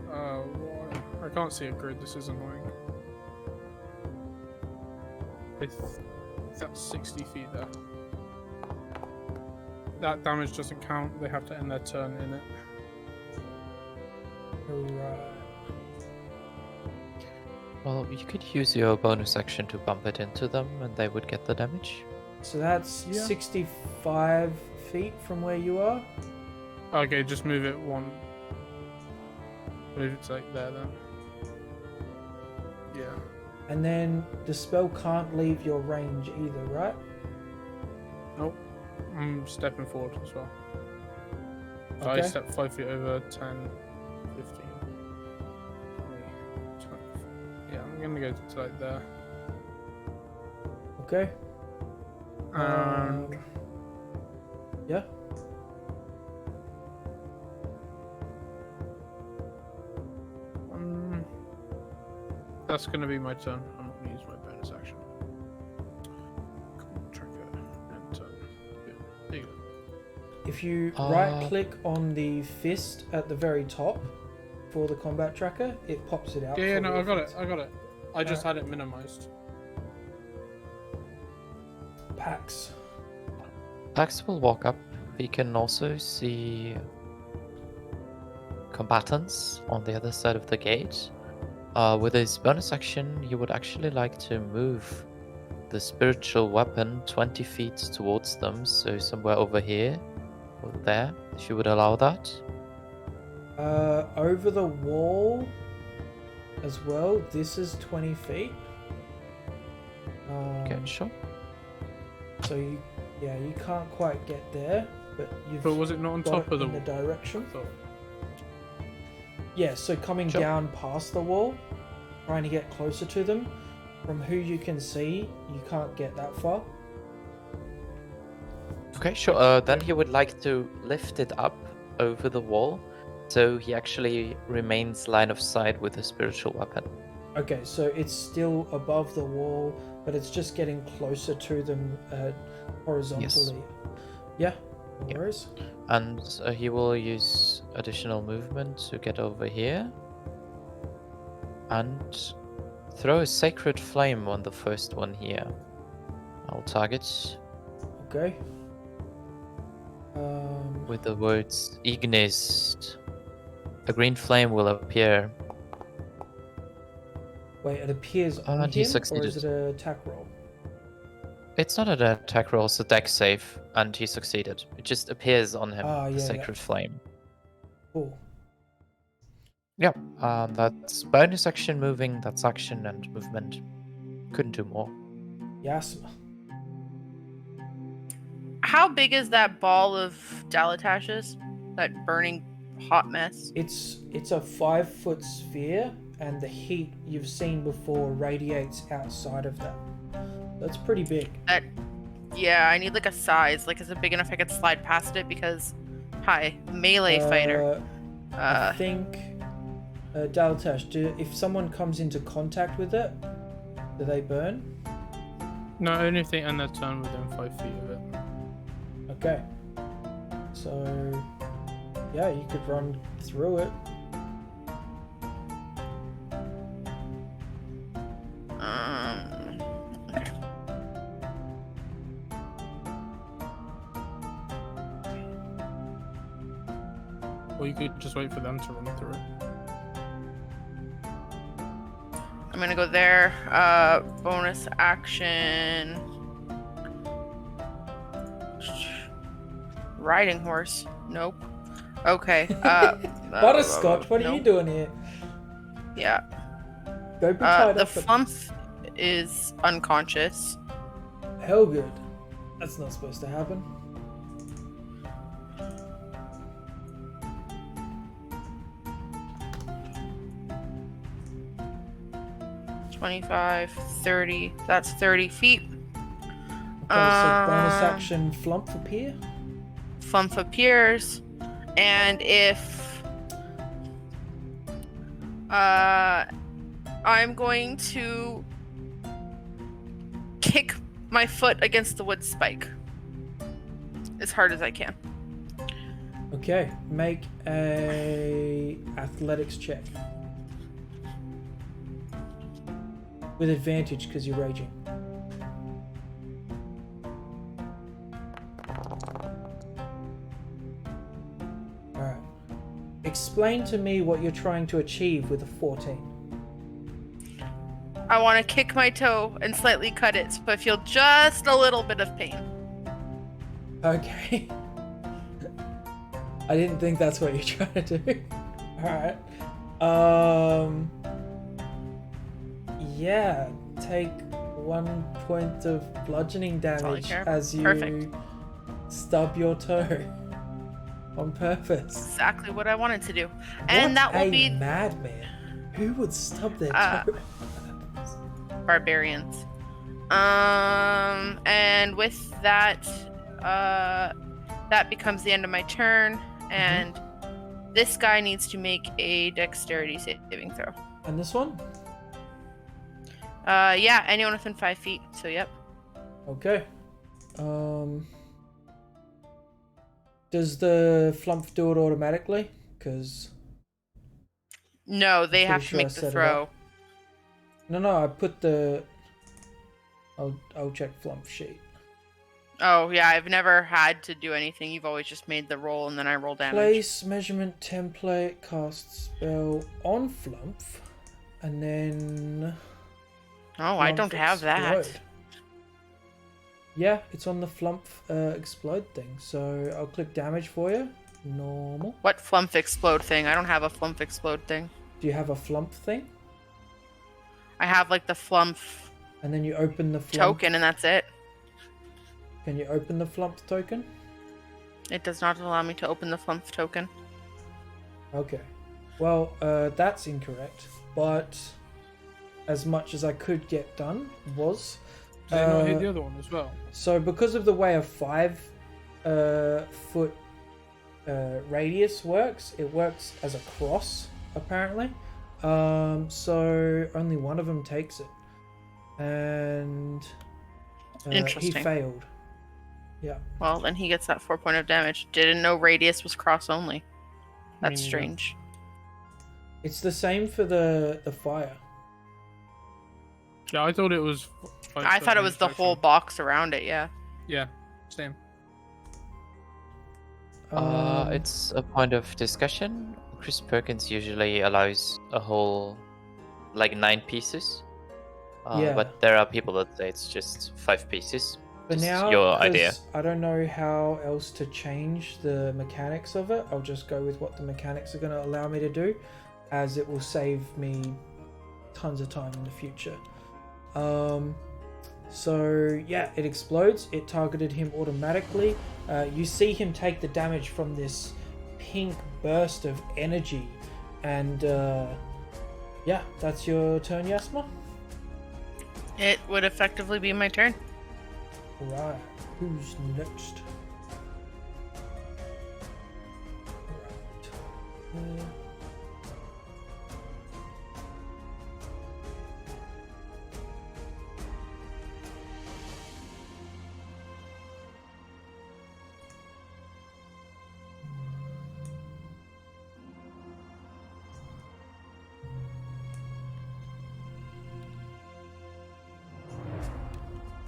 I can't see a grid, this is annoying. That's 60 feet there. That damage doesn't count, they have to end their turn in it.
Right.
Well, you could use your bonus action to bump it into them and they would get the damage.
So that's
Yeah.
65 feet from where you are?
Okay, just move it one. Move it to like there then. Yeah.
And then the spell can't leave your range either, right?
Nope. I'm stepping forward as well. So
Okay.
I step 5 feet over, 10, 15, 20, 24. Yeah, I'm gonna go to like there.
Okay.
And
Yeah.
that's gonna be my turn. I'm not gonna use my bonus action. Come on, tracker and turn. Yeah, there you go.
If you right click on the fist at the very top for the combat tracker, it pops it out.
Yeah,
for
no,
you.
I got it. I got it. I just had it minimized.
Pax.
Pax will walk up. We can also see combatants on the other side of the gate. With his bonus action, you would actually like to move the spiritual weapon 20 feet towards them, so somewhere over here or there, if you would allow that.
Over the wall. as well. This is 20 feet.
Okay, sure.
So you can't quite get there, but you've
But was it not on
got
top
it
of the
in the
wall?
direction.
I thought.
Yeah, so coming
Sure.
down past the wall, trying to get closer to them. From who you can see, you can't get that far.
Okay, sure. Then he would like to lift it up over the wall, so he actually remains line of sight with a spiritual weapon.
Okay, so it's still above the wall, but it's just getting closer to them horizontally. Yeah, no
Yeah.
worries.
And he will use additional movement to get over here and throw a sacred flame on the first one here. I'll target
Okay.
with the words Ignis. A green flame will appear.
Wait, it appears on
And he
him, or is
succeeded.
it an attack roll?
It's not an attack roll, it's a dex save, and he succeeded. It just appears on him,
Ah,
the
yeah,
sacred flame.
Cool.
Yeah, that's bonus action moving, that's action and movement. Couldn't do more.
Yes.
How big is that ball of Dalatash's? That burning hot mess?
It's a 5-foot sphere, and the heat you've seen before radiates outside of that. That's pretty big.
Yeah, I need like a size. Like, is it big enough I could slide past it? Because, hi, melee fighter.
I think, Daltash, if someone comes into contact with it, do they burn?
No, only if they end their turn within 5 feet of it.
Okay. So, yeah, you could run through it.
Okay.
Or you could just wait for them to run through it.
I'm gonna go there. Bonus action. Riding horse. Nope. Okay.
Butterscotch, what are you
nope.
doing here?
Yeah.
Go be tied
The
up.
flump is unconscious.
Hell good. That's not supposed to happen.
$25, 30. That's 30 feet.
Okay, so bonus action flump appear.
Flump appears, and if I'm going to kick my foot against the wood spike as hard as I can.
Okay, make a athletics check. With advantage because you're raging. Alright. Explain to me what you're trying to achieve with a 14.
I want to kick my toe and slightly cut it so I feel just a little bit of pain.
Okay. I didn't think that's what you're trying to do. Alright. Yeah, take 1 point of bludgeoning
all I
damage
care about.
as you
Perfect.
stub your toe on purpose.
Exactly what I wanted to do. And that will be
madman. Who would stub their
Uh,
toe?
barbarians. And with that, that becomes the end of my turn, and this guy needs to make a dexterity saving throw.
And this one?
Yeah, anyone within 5 feet. So yep.
Okay. Does the flump do it automatically? Because
No, they
Pretty
have to
sure I
make
set
the
it
throw.
up. no, I put the. I'll check flump sheet.
Oh yeah, I've never had to do anything. You've always just made the roll and then I roll damage.
Place measurement template, cast spell on flump, and then.
Oh, I
Flump
don't have that.
explode. Yeah, it's on the flump explode thing. So I'll click damage for you. Normal.
What flump explode thing? I don't have a flump explode thing.
Do you have a flump thing?
I have like the flump
And then you open the flump.
token, and that's it.
Can you open the flump token?
It does not allow me to open the flump token.
Okay. Well, that's incorrect. But as much as I could get done was...
Did it not hit the other one as well?
So because of the way a 5 foot radius works, it works as a cross, apparently. So only one of them takes it. And he
Interesting.
failed. Yeah.
Well, then he gets that 4 point of damage. Didn't know radius was cross only. That's
neither.
strange.
It's the same for the fire.
Yeah, I thought it was.
I thought it was the whole box around it, yeah.
Yeah, same.
It's a point of discussion. Chris Perkins usually allows a whole, like 9 pieces.
Yeah.
But there are people that say it's just 5 pieces.
For
Just
now,
your
'cause
idea.
I don't know how else to change the mechanics of it. I'll just go with what the mechanics are going to allow me to do, as it will save me tons of time in the future. So yeah, it explodes. It targeted him automatically. You see him take the damage from this pink burst of energy, and yeah, that's your turn, Yasma.
It would effectively be my turn.
Right, who's next? Right.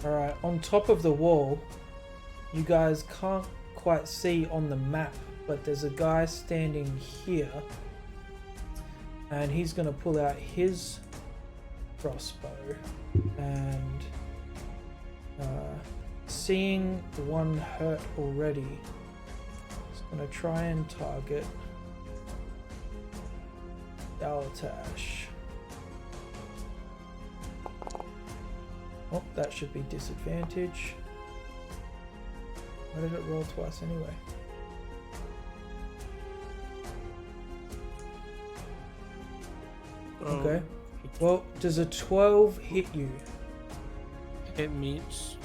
Alright, on top of the wall, you guys can't quite see on the map, but there's a guy standing here, and he's going to pull out his crossbow, and seeing one hurt already, he's going to try and target Daltash. Oh, that should be disadvantage. Why did it roll twice anyway? Okay. Well, does a 12 hit you?
It meets.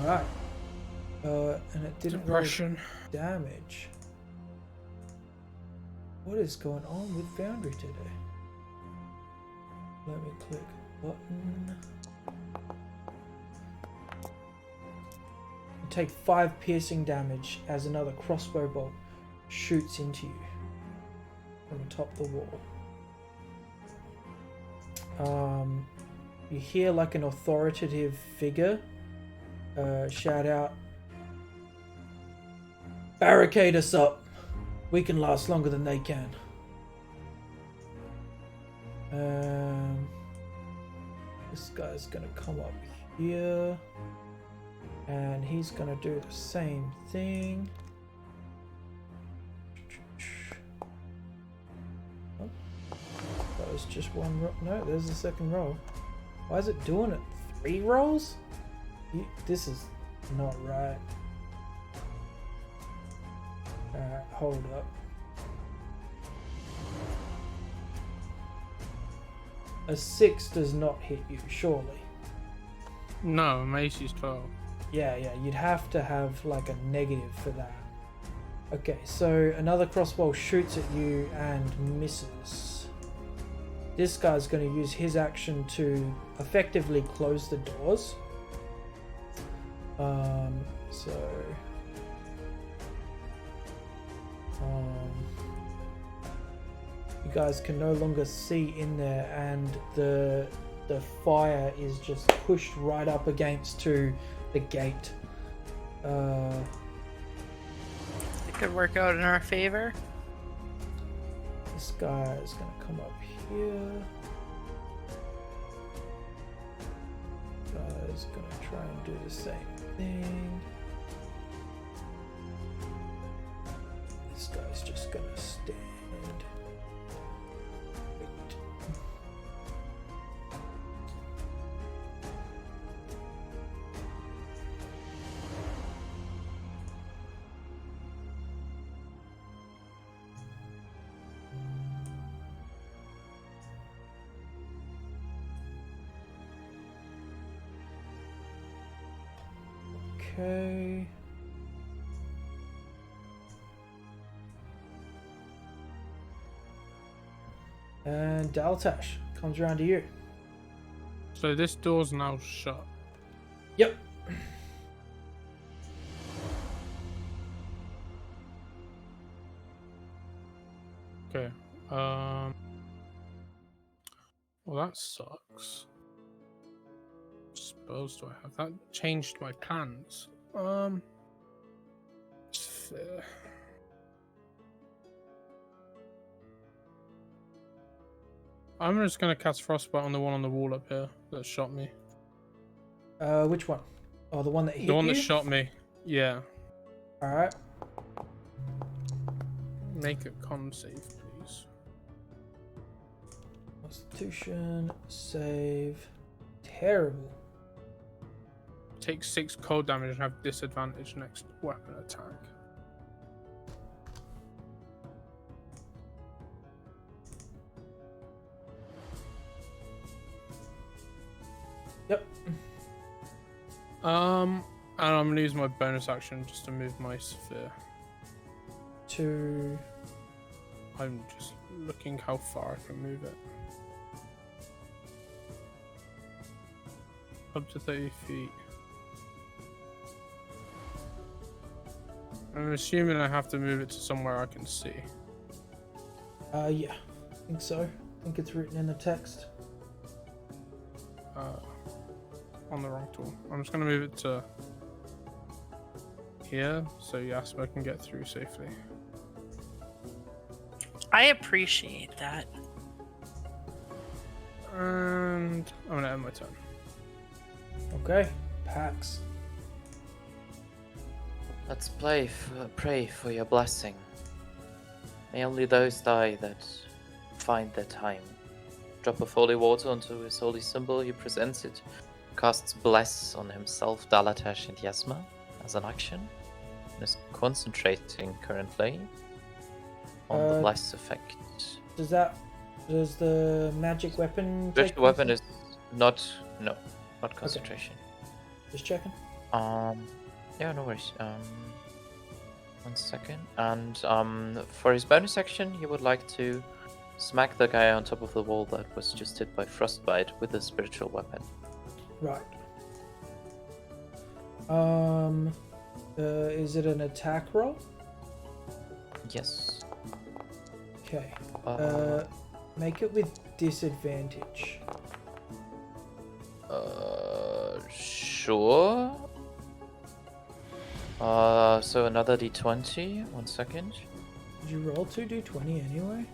Alright. And it didn't roll
Depression.
damage. What is going on with Foundry today? Let me click button. You take 5 piercing damage as another crossbow bolt shoots into you from atop the wall. You hear like an authoritative figure shout out, "Barricade us up. We can last longer than they can." This guy's gonna come up here, and he's gonna do the same thing. Oh, that was just one roll. No, there's the second roll. Why is it doing it 3 rolls? This is not right. Alright, hold up. A 6 does not hit you, surely.
No, Macy's 12.
Yeah, you'd have to have like a negative for that. Okay, so another crossbow shoots at you and misses. This guy's going to use his action to effectively close the doors. You guys can no longer see in there, and the fire is just pushed right up against to the gate.
It could work out in our favor.
This guy is going to come up here. Guy's going to try and do the same thing. This guy's just going to stand. Wait. Okay. And Daltash comes around to you.
So this door's now shut.
Yep.
Okay. Well, that sucks. Spells do I have? That changed my plans. It's fair. I'm just gonna cast Frostbite on the one on the wall up here that shot me.
Which one? Oh, the one that hit
The one
you?
that shot me. Yeah.
Alright.
Make a con save, please.
Constitution save. Terrible.
Take 6 cold damage and have disadvantage next weapon attack.
Yep.
And I'm gonna use my bonus action just to move my sphere.
To
I'm just looking how far I can move it. Up to 30 feet. I'm assuming I have to move it to somewhere I can see.
yeah. I think so. I think it's written in the text.
On the wrong tool. I'm just gonna move it to here so Yasma can get through safely.
I appreciate that.
And I'm gonna end my turn.
Okay. Pax.
Let's pray for your blessing. May only those die that find their time. Drop of holy water onto his holy symbol, he presents it. Casts Bless on himself, Dalatash, and Yasma as an action. And is concentrating currently on the Bless effect.
Does the magic weapon take
Special weapon is not concentration.
Just checking.
Yeah, no worries. 1 second. And for his bonus action, he would like to smack the guy on top of the wall that was just hit by frostbite with a spiritual weapon.
Right. Is it an attack roll?
Yes.
Okay. Make it with disadvantage.
Sure. So another d20. 1 second.
Did you roll 2d20 anyway?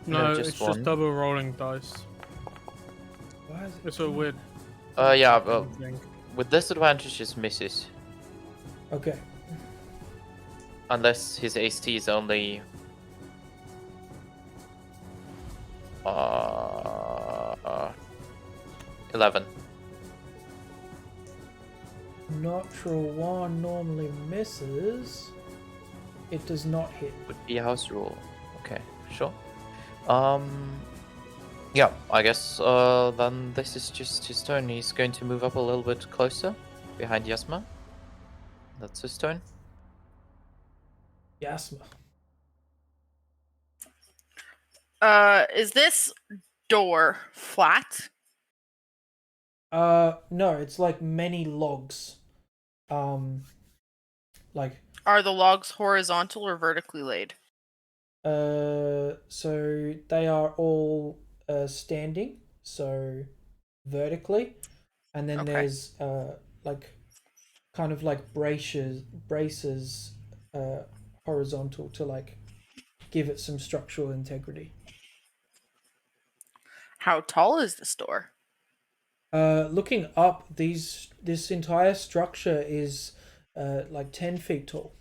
No,
just
it's
one.
just double rolling dice.
Why is it?
It's a weird
Yeah, well,
thing.
with disadvantage it misses.
Okay.
Unless his AC is only 11.
Natural one normally misses. It does not hit.
Would be a house rule. Okay, sure. Yeah, I guess then this is just his turn. He's going to move up a little bit closer behind Yasma. That's his turn.
Yasma.
Is this door flat?
No, it's like many logs. Like
Are the logs horizontal or vertically laid?
so they are all standing, so vertically, and then
Okay.
there's like kind of like braces horizontal to like give it some structural integrity.
How tall is this door?
Looking up, this entire structure is like 10 feet tall.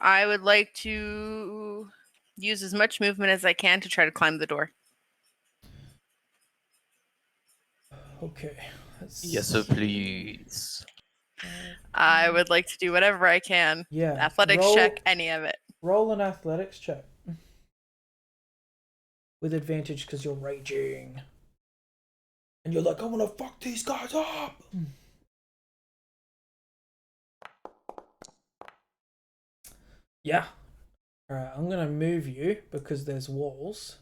I would like to use as much movement as I can to try to climb the door.
Okay.
Yes, sir, please.
I would like to do whatever I can.
Yeah.
Athletics check, any of it.
Roll an athletics check. With advantage because you're raging. and you're like, I want to fuck these guys up. Yeah. All right, I'm gonna move you because there's walls,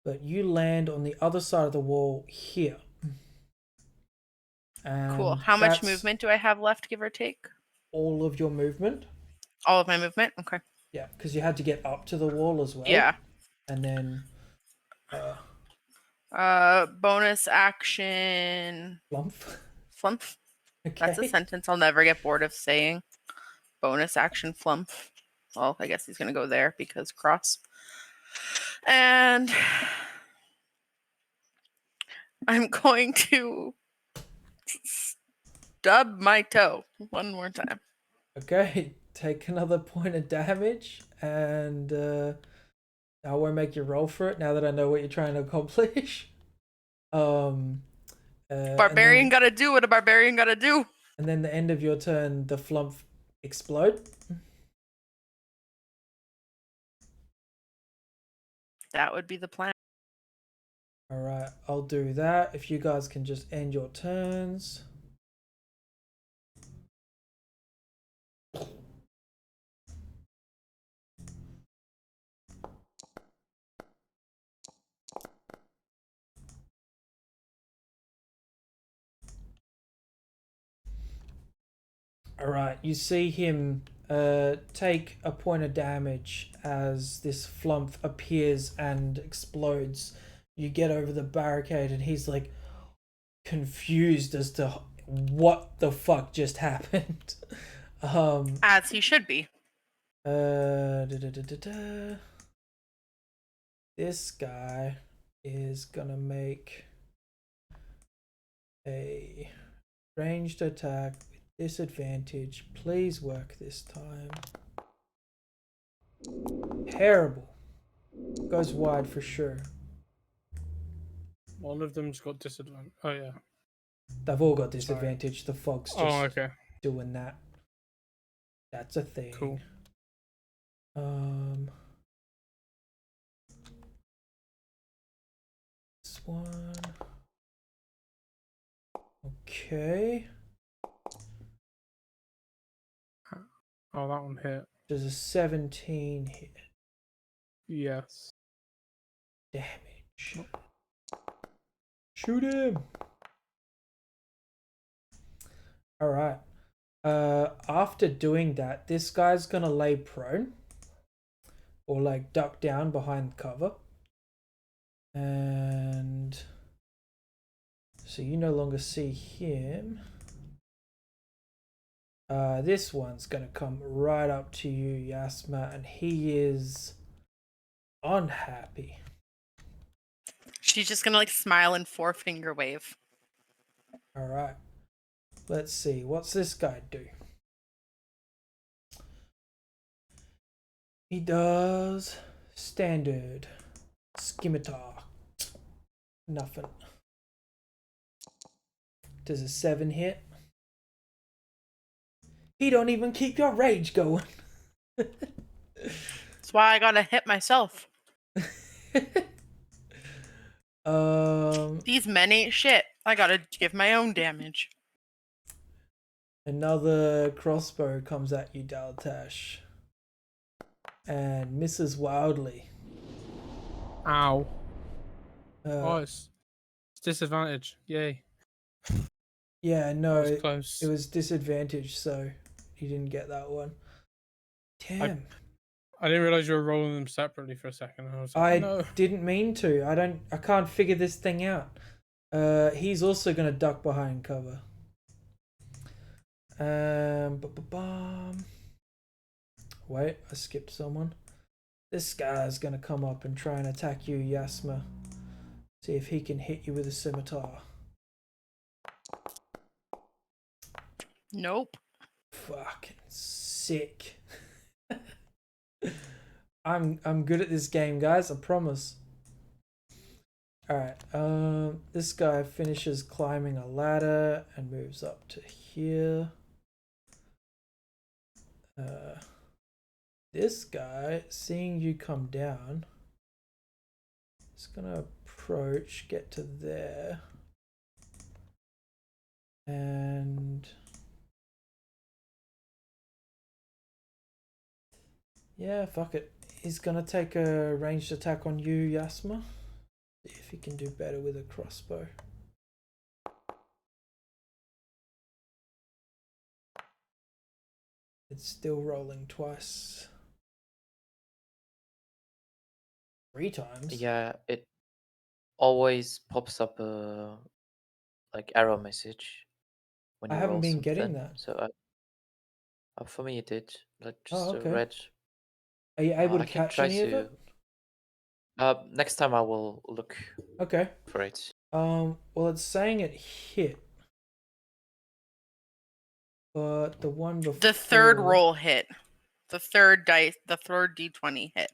but you land on the other side of the wall here. And
Cool. How much
that's
movement do I have left, give or take?
all of your movement.
All of my movement? Okay.
Yeah, because you had to get up to the wall as well.
Yeah.
And then
Bonus action.
flump.
Flump.
Okay.
That's a sentence I'll never get bored of saying. Bonus action flump. Well, I guess he's gonna go there because cross. And I'm going to stub my toe one more time.
Okay, take another point of damage, and I won't make you roll for it now that I know what you're trying to accomplish.
Barbarian gotta do what a barbarian gotta do.
And then the end of your turn, the flump explode.
That would be the plan.
All right, I'll do that. If you guys can just end your turns. All right, you see him take a point of damage as this flump appears and explodes. You get over the barricade, and he's like confused as to what the fuck just happened.
As he should be.
This guy is gonna make a ranged attack with disadvantage. Please work this time. Terrible. Goes wide for sure.
One of them's got disadvantage. Oh yeah.
They've all got disadvantage. The fog's just
okay.
doing that. That's a thing.
Cool.
This one. Okay.
Oh, that one hit.
There's a 17 hit.
Yes.
Damage. Shoot him. All right. After doing that, this guy's gonna lay prone or like duck down behind cover, and so you no longer see him. This one's gonna come right up to you, Yasma, and he is unhappy.
She's just gonna like smile and forefinger wave.
All right. Let's see. What's this guy do? He does standard scimitar. Nothing. Does a 7 hit? He don't even keep your rage going.
That's why I gotta hit myself. These men ain't shit. I gotta give my own damage.
Another crossbow comes at you, Daltash, and misses wildly.
Ow. It's disadvantage. Yay.
Yeah, no,
That was close.
it was disadvantage, so you didn't get that one. Damn.
I didn't realize you were rolling them separately for a second. I was like, no.
Didn't mean to. I can't figure this thing out. He's also gonna duck behind cover. Wait, I skipped someone. This guy's gonna come up and try and attack you, Yasma. See if he can hit you with a scimitar.
Nope.
Fucking sick. I'm good at this game, guys, I promise. Alright, this guy finishes climbing a ladder and moves up to here. This guy, seeing you come down, is gonna approach, get to there. And yeah, fuck it. He's gonna take a ranged attack on you, Yasma. See if he can do better with a crossbow. It's still rolling twice. 3 times?
Yeah, it always pops up a like error message when
I
you
haven't
roll
been getting
something.
that.
So for me it did. Like
Oh,
just a
okay.
red.
Are you able to
I can
catch
try
any of
to.
it?
Next time I will look
Okay.
for it.
Well, it's saying it hit. But the one before...
The third roll hit. The third dice, the third d20 hit.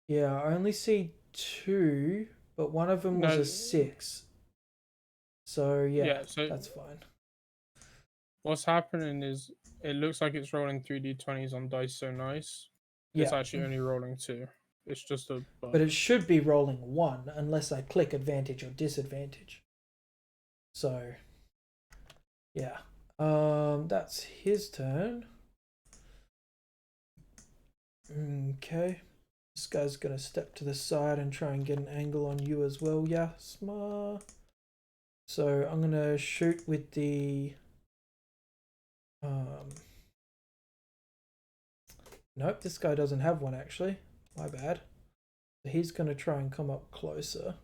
Yeah, I only see 2, but one of them was
No.
a 6. So yeah,
So
that's fine.
what's happening is it looks like it's rolling 3d20s on dice so nice. It's
Yeah,
actually only rolling 2. It's just a bug.
but it should be rolling 1 unless I click advantage or disadvantage. So yeah, that's his turn. Okay, this guy's gonna step to the side and try and get an angle on you as well, Yasma. So I'm gonna shoot with the nope, this guy doesn't have one actually. My bad. So he's gonna try and come up closer.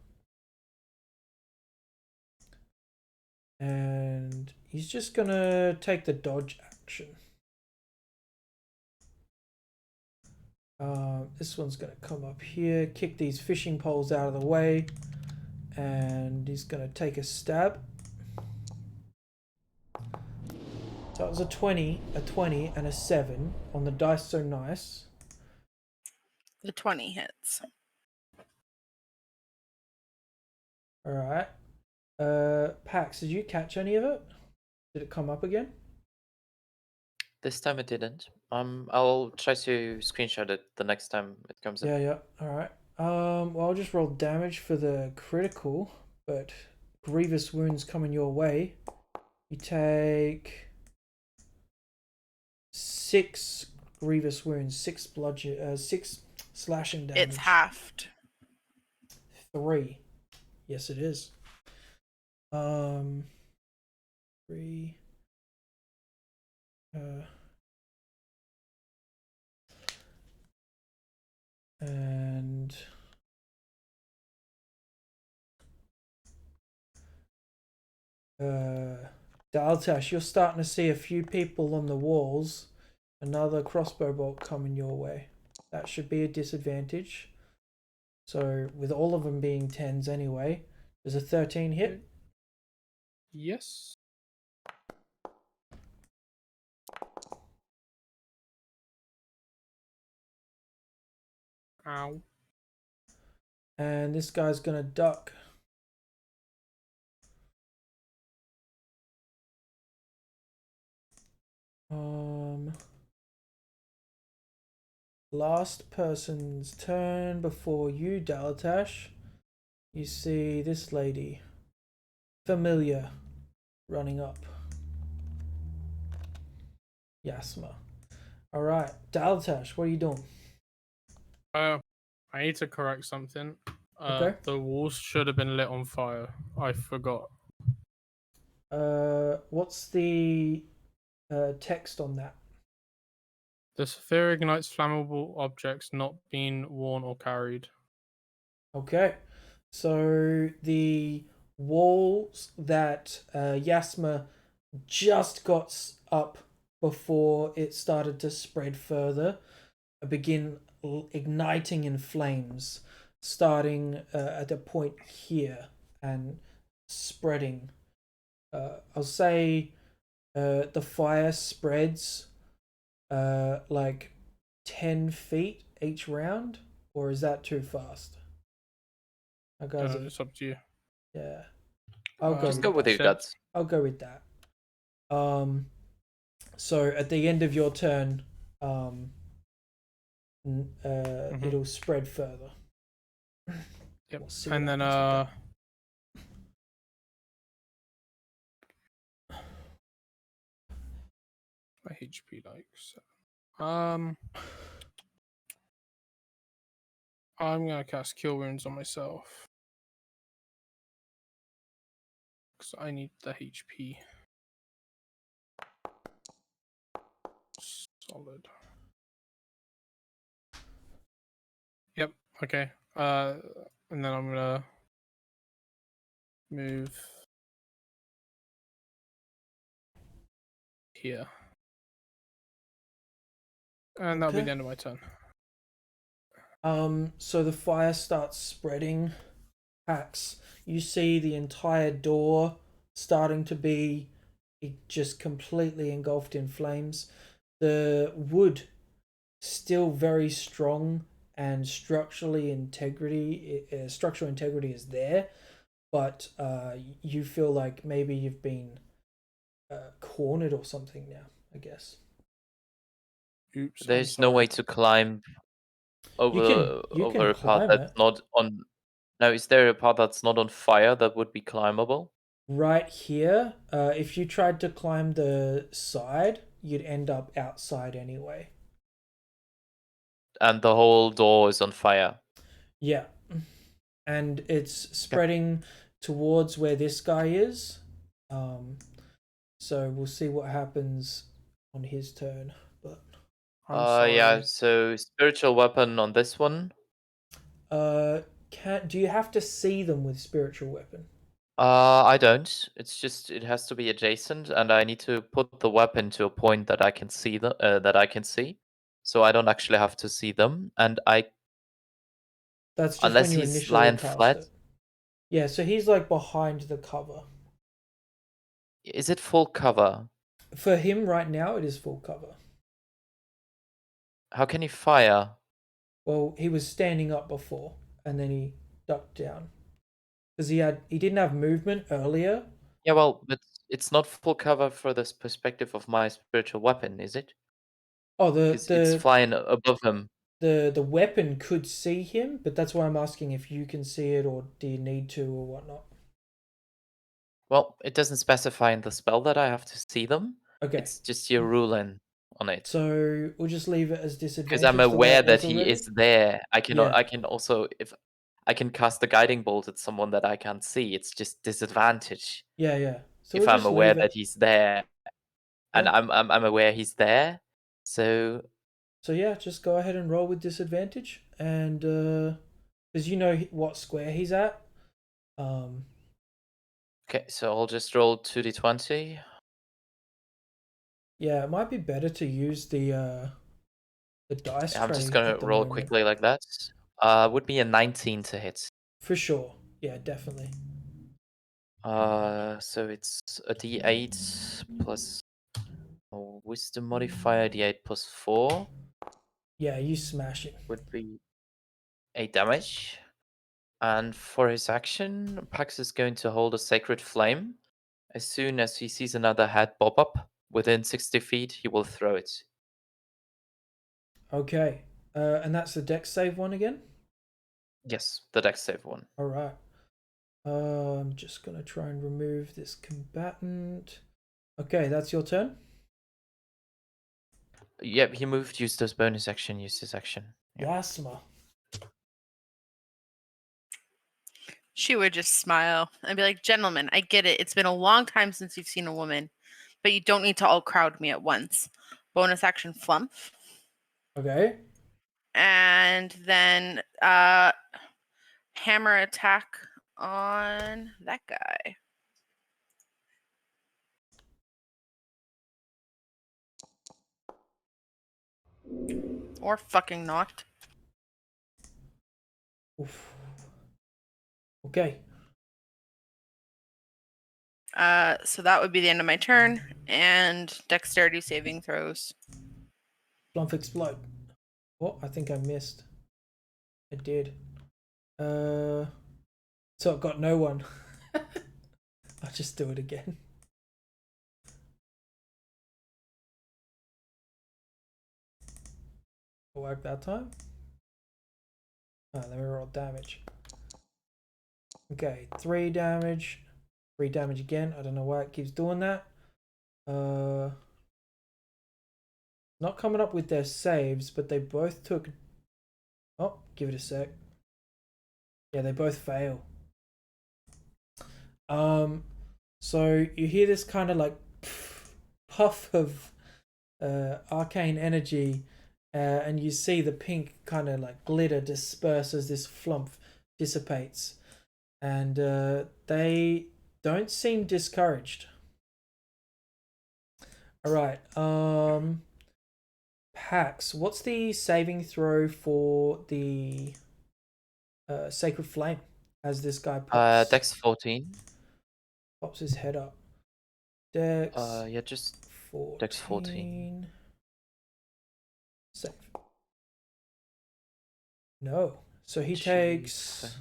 And he's just gonna take the dodge action. This one's gonna come up here, kick these fishing poles out of the way, and he's gonna take a stab. So it was a 20, and a 7 on the dice so nice.
The 20 hits.
Alright. Pax, did you catch any of it? Did it come up again?
This time it didn't. I'll try to screenshot it the next time it comes up.
Yeah. Alright. Well, I'll just roll damage for the critical, but grievous wounds coming your way. You take 6 grievous wounds, 6 bludgeon, 6 slashing damage.
It's halved.
3. Yes, it is. 3. And Daltash, you're starting to see a few people on the walls. Another crossbow bolt coming your way. That should be a disadvantage. So with all of them being 10s anyway, does a 13 hit?
Yes. Ow.
And this guy's gonna duck. Last person's turn before you, Dalatash. You see this lady, familiar, running up. Yasma. Alright, Dalatash, what are you doing?
I need to correct something.
Okay.
The walls should have been lit on fire. I forgot.
What's the text on that?
The sphere ignites flammable objects not being worn or carried.
Okay. So the walls that Yasma just got up before it started to spread further begin igniting in flames, starting at a point here and spreading. I'll say the fire spreads like 10 feet each round, or is that too fast? Guys,
It's up to you.
yeah, I'll go.
Just go with your
Shed.
guts.
I'll go with that. So at the end of your turn, it'll spread further.
Yep.
We'll see
And
what
then
happens
My HP like 7. I'm gonna cast Cure Wounds on myself because I need the HP. Solid. Yep. Okay. And then I'm gonna move here, and that'll be
Okay.
the end of my turn.
So the fire starts spreading. Pax, you see the entire door starting to be just completely engulfed in flames. The wood still very strong and structural integrity is there, but you feel like maybe you've been cornered or something now, I guess.
Oops. I'm
There's no way
sorry.
to climb over
You
over
can
a part
climb
that's
it.
not on. No, is there a part that's not on fire that would be climbable?
Right here, if you tried to climb the side, you'd end up outside anyway.
And the whole door is on fire.
Yeah. And it's
Okay.
spreading towards where this guy is. So we'll see what happens on his turn. But
I'm sorry.
Yeah, so spiritual weapon on this one.
do you have to see them with spiritual weapon?
I don't. It's just it has to be adjacent, and I need to put the weapon to a point that I can see that I can see. So I don't actually have to see them, and
That's just when
unless
you
he's
initially
lying
cast
flat.
it. Yeah, so he's like behind the cover.
Is it full cover?
For him right now, it is full cover.
How can he fire?
Well, he was standing up before, and then he ducked down because he didn't have movement earlier.
Yeah, well, but it's not full cover for this perspective of my spiritual weapon, is it?
Oh,
Because it's flying above him.
the weapon could see him, but that's why I'm asking if you can see it or do you need to or whatnot.
Well, it doesn't specify in the spell that I have to see them.
Okay,
It's just your ruling on it.
so we'll just leave it as
Because I'm
disadvantage the way
aware
it was
that he
already.
is there.
Yeah,
I can also if I can cast the guiding bolt at someone that I can't see. It's just disadvantage
yeah. So
if
we'll
I'm
just
aware
leave
that
it.
he's there, and
Yeah.
I'm aware he's there. So
So yeah, just go ahead and roll with disadvantage, and because you know what square he's at. Um,
okay, so I'll just roll 2d20.
yeah, it might be better to use the dice
I'm just
tray
gonna
at the
roll
moment.
quickly like that. Would be a 19 to hit.
For sure. Yeah, definitely.
So it's a d8 plus a wisdom modifier, d8 plus 4
Yeah, you smash it.
would be 8 damage. And for his action, Pax is going to hold a sacred flame. As soon as he sees another head bob up within 60 feet, he will throw it.
Okay. And that's the dex save one again?
Yes, the dex save one.
Alright. I'm just gonna try and remove this combatant. Okay, that's your turn.
Yep, he moved, used his bonus action, used his action. Yep.
Yasma.
She would just smile and be like, "Gentlemen, I get it. It's been a long time since you've seen a woman, but you don't need to all crowd me at once." Bonus action flump.
Okay.
And then hammer attack on that guy. Or fucking not.
Oof. Okay.
So that would be the end of my turn. And dexterity saving throws.
Flump explode. Oh, I think I missed. I did. So I've got no one. I'll just do it again. Work that time. Let me roll damage. Okay, 3 damage. 3 damage again. I don't know why it keeps doing that. not coming up with their saves, but they both took. Oh, give it a sec. Yeah, they both fail. So you hear this kind of like puff of arcane energy, and you see the pink kind of like glitter disperse as this flump dissipates, and they don't seem discouraged. All right. Pax, what's the saving throw for the Sacred Flame as this guy
Dex 14.
pops his head up? Dex
Yeah, just
14.
Dex 14.
Save. No. So he
Jeez.
takes.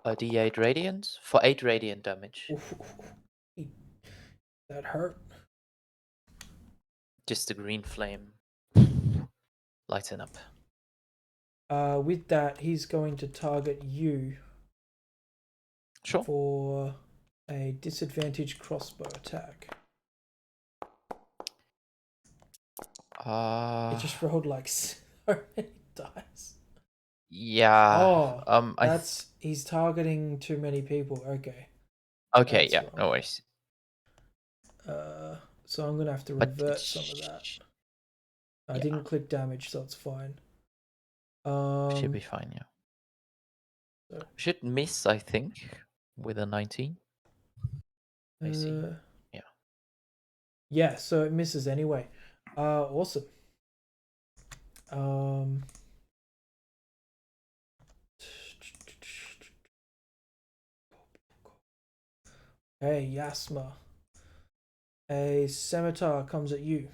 A D8 radiant for 8 radiant damage.
Oof, that hurt.
Just the green flame. Lighten up.
With that, he's going to target you
Sure.
for a disadvantage crossbow attack. It just rolled like so many dice.
Yeah.
Oh,
I
he's targeting too many people. Okay.
Okay,
That's
yeah,
wrong.
no worries.
So I'm gonna have to
But
revert some of that. I
yeah.
didn't click damage, so it's fine.
Should be fine, yeah.
So,
Should miss, I think, with a 19. AC. Yeah.
Yeah, so it misses anyway. Awesome. Hey, Yasma. A scimitar comes at you.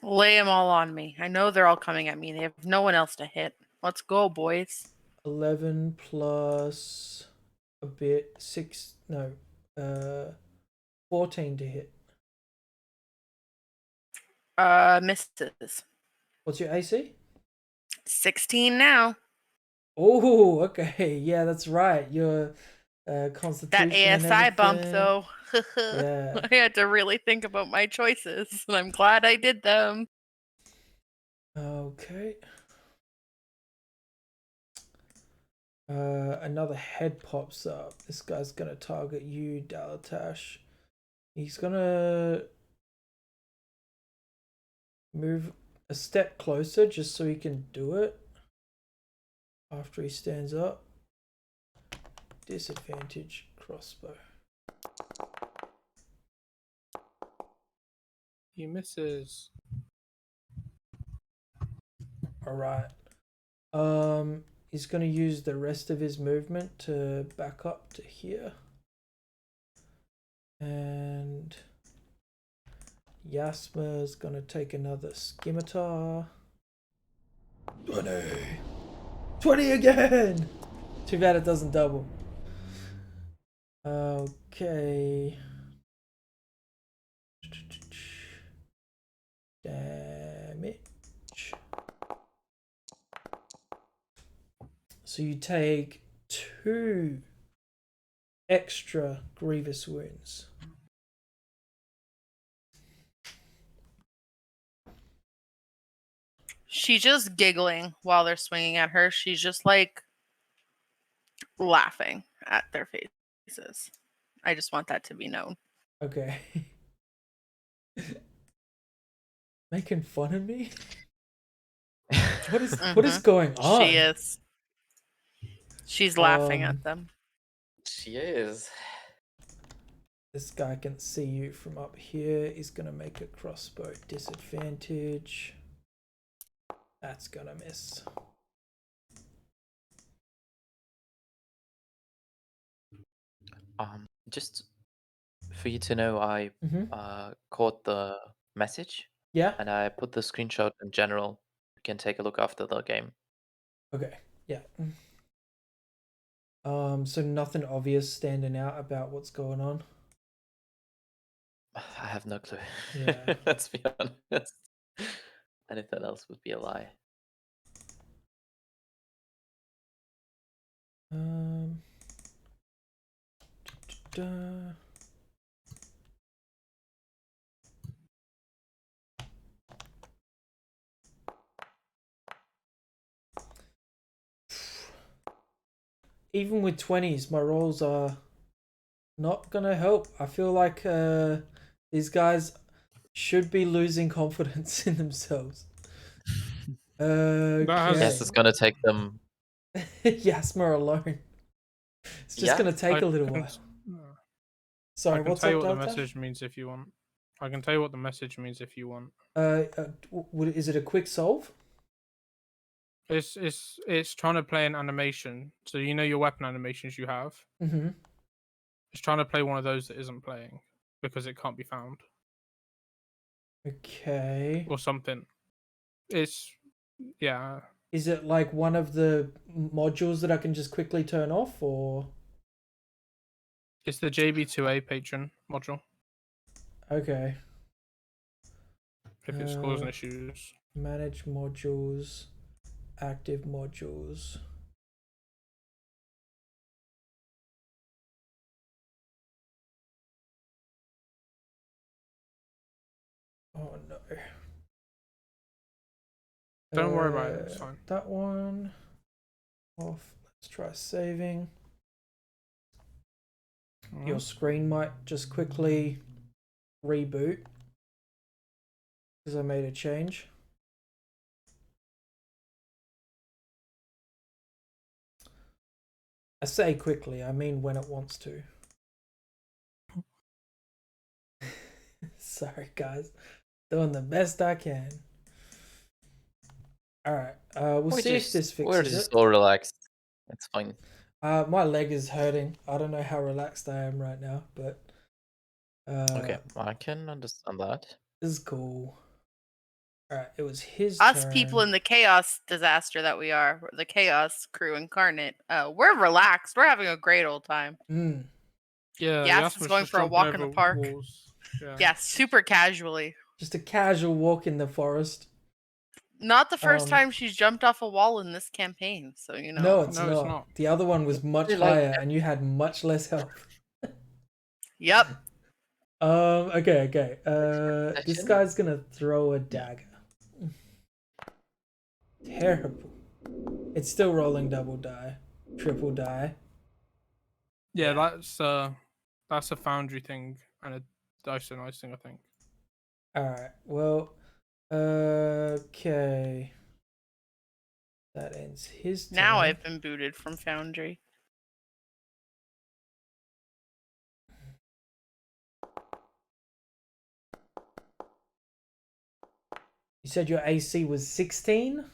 Lay them all on me. I know they're all coming at me. They have no one else to hit. Let's go, boys.
11 plus a bit 14 to hit.
Misses.
What's your AC?
16 now.
Oh, okay. Yeah, that's right. Your constitution
That
and
ASI bump,
everything.
though.
Yeah.
I had to really think about my choices, and I'm glad I did them.
Okay. Another head pops up. This guy's gonna target you, Dalatash. He's gonna move a step closer just so he can do it. After he stands up. Disadvantage crossbow.
He misses.
Alright. He's gonna use the rest of his movement to back up to here. And Yasma's gonna take another scimitar. 20! 20 again! Too bad it doesn't double. Okay. Damage. So you take 2 extra grievous wounds.
She's just giggling while they're swinging at her. She's just like laughing at their faces. I just want that to be known.
Okay. Making fun of me? What is going on?
She is. She's laughing at them.
She is.
This guy can see you from up here. He's gonna make a crossbow disadvantage. That's gonna miss.
Just for you to know, I caught the message.
Yeah?
And I put the screenshot in general. You can take a look after the game.
Okay. Yeah. So nothing obvious standing out about what's going on.
I have no clue.
Yeah.
Let's be honest. Anything else would be a lie.
even with 20s, my rolls are not gonna help. I feel like these guys should be losing confidence in themselves.
has-
Guess it's gonna take them.
Yasma alone. It's just
Yeah.
gonna take a little
can
while.
s-
Sorry,
I can
what's
tell you
up,
what the
Delta?
message means if you want. I can tell you what the message means if you want.
Is it a quick solve?
It's trying to play an animation. So you know your weapon animations you have.
Mm-hmm.
It's trying to play one of those that isn't playing because it can't be found
Okay.
or something. It's yeah.
Is it like one of the modules that I can just quickly turn off, or?
It's the JB2A patron module.
Okay.
If it's causing issues.
Manage modules, active modules. Oh no.
Don't worry about it, it's fine.
That one off. Let's try saving. Your screen might just quickly reboot because I made a change. I say quickly, I mean when it wants to. Sorry guys, doing the best I can. Alright, we'll see if this
We're
fixes
just
it.
all relaxed. It's fine.
My leg is hurting. I don't know how relaxed I am right now, but
Okay, I can understand that.
this is cool. Alright, it was his
Us
turn.
people in the chaos disaster that we are, the chaos crew incarnate, we're relaxed. We're having a great old time.
Mm.
Yeah,
Yes,
Yasma's
it's going
just
for a
jumping
walk in the
over
park.
walls.
Yeah, super casually.
Just a casual walk in the forest.
Not the first
Um,
time she's jumped off a wall in this campaign, so you know.
No, it's
No, it's
not.
not.
The other one was much
Really like
higher,
that.
and you had much less health.
Yep.
Okay. This
Session?
guy's gonna throw a dagger. Terrible. It's still rolling double die, triple die.
Yeah, that's a Foundry thing and a dice and ice thing, I think.
Alright, well, okay. That ends his turn.
Now I've been booted from Foundry.
You said your AC was 16?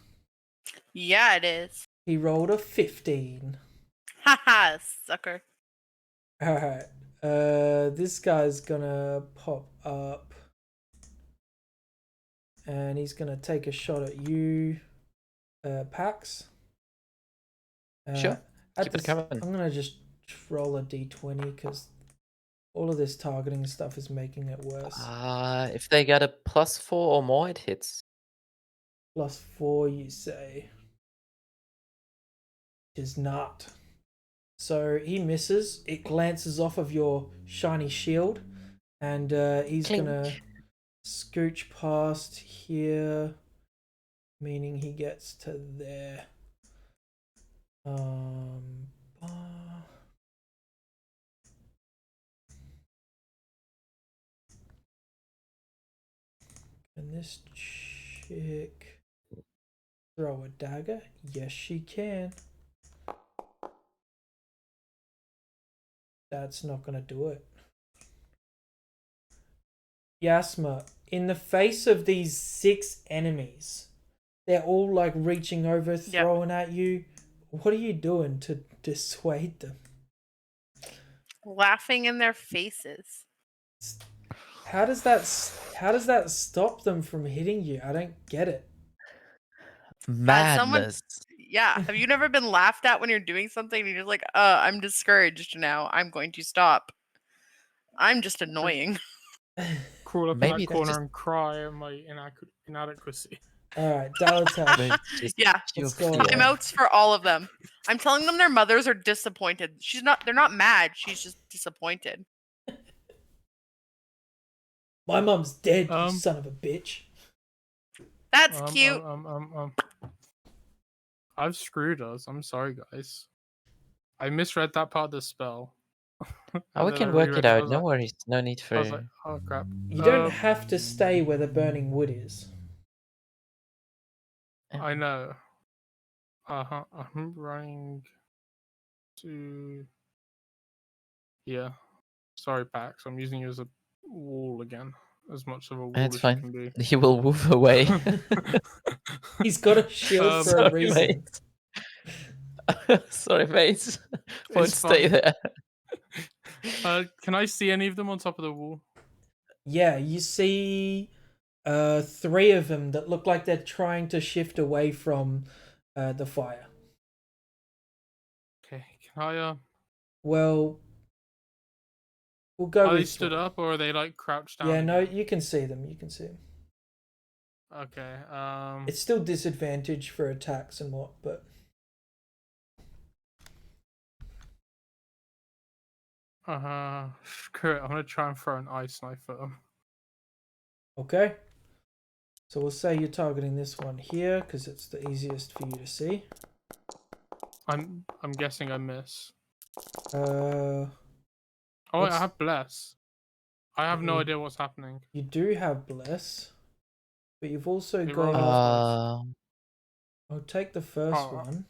Yeah, it is.
He rolled a 15.
Haha, sucker.
Alright, this guy's gonna pop up. And he's gonna take a shot at you, Pax.
Sure.
At
Keep it
this,
coming.
I'm gonna just roll a d20 because all of this targeting stuff is making it worse.
If they get a +4 or more, it hits.
+4, you say? Is not. So he misses. It glances off of your shiny shield, and he's
Clink.
gonna scooch past here, meaning he gets to there. Can this chick throw a dagger? Yes, she can. That's not gonna do it. Yasma, in the face of these 6 enemies, they're all like reaching over, throwing at you. What are you doing to dissuade them?
Laughing in their faces.
How does that stop them from hitting you? I don't get it.
Madness.
Yeah, have you never been laughed at when you're doing something and you're just like, I'm discouraged now. I'm going to stop. I'm just annoying.
Crawl up
Maybe
in that
that's
corner
just-
and cry at my inadequacy.
Alright, Dalatash.
But just
Yeah.
your
What's going
fear.
on?
Timeouts for all of them. I'm telling them their mothers are disappointed. They're not mad, she's just disappointed.
My mum's dead, you
Um,
son of a bitch.
That's cute.
I've screwed us. I'm sorry, guys. I misread that part of the spell.
Oh,
And
we
then I
can work
reread
it
I
out.
was
No
like,
worries. No need
I was
for.
like, oh crap.
You don't have to stay where the burning wood is.
I know. I'm running to. Yeah. Sorry, Pax. I'm using you as a wall again. As much of a wall
It's
as you
fine.
can be.
He will move away.
He's got a shield for a
Sorry,
reason.
mate. Sorry, mate. Won't
It's
stay
fine.
there.
Can I see any of them on top of the wall?
Yeah, you see 3 of them that look like they're trying to shift away from the fire.
Okay. Can I?
Well, we'll go
Are
with
they stood
3.
up or are they like crouched down?
Yeah, no,
again?
you can see them. You can see them.
Okay.
It's still disadvantage for attacks and what, but
Screw it. I'm gonna try and throw an ice knife at them.
okay. So we'll say you're targeting this one here because it's the easiest for you to see.
I'm guessing I miss.
Uh,
Oh wait, I
what's-
have bless. I have no
you-
idea what's happening.
You do have bless, but you've also
Okay, roll
got.
it.
I'll take the first
Oh.
one.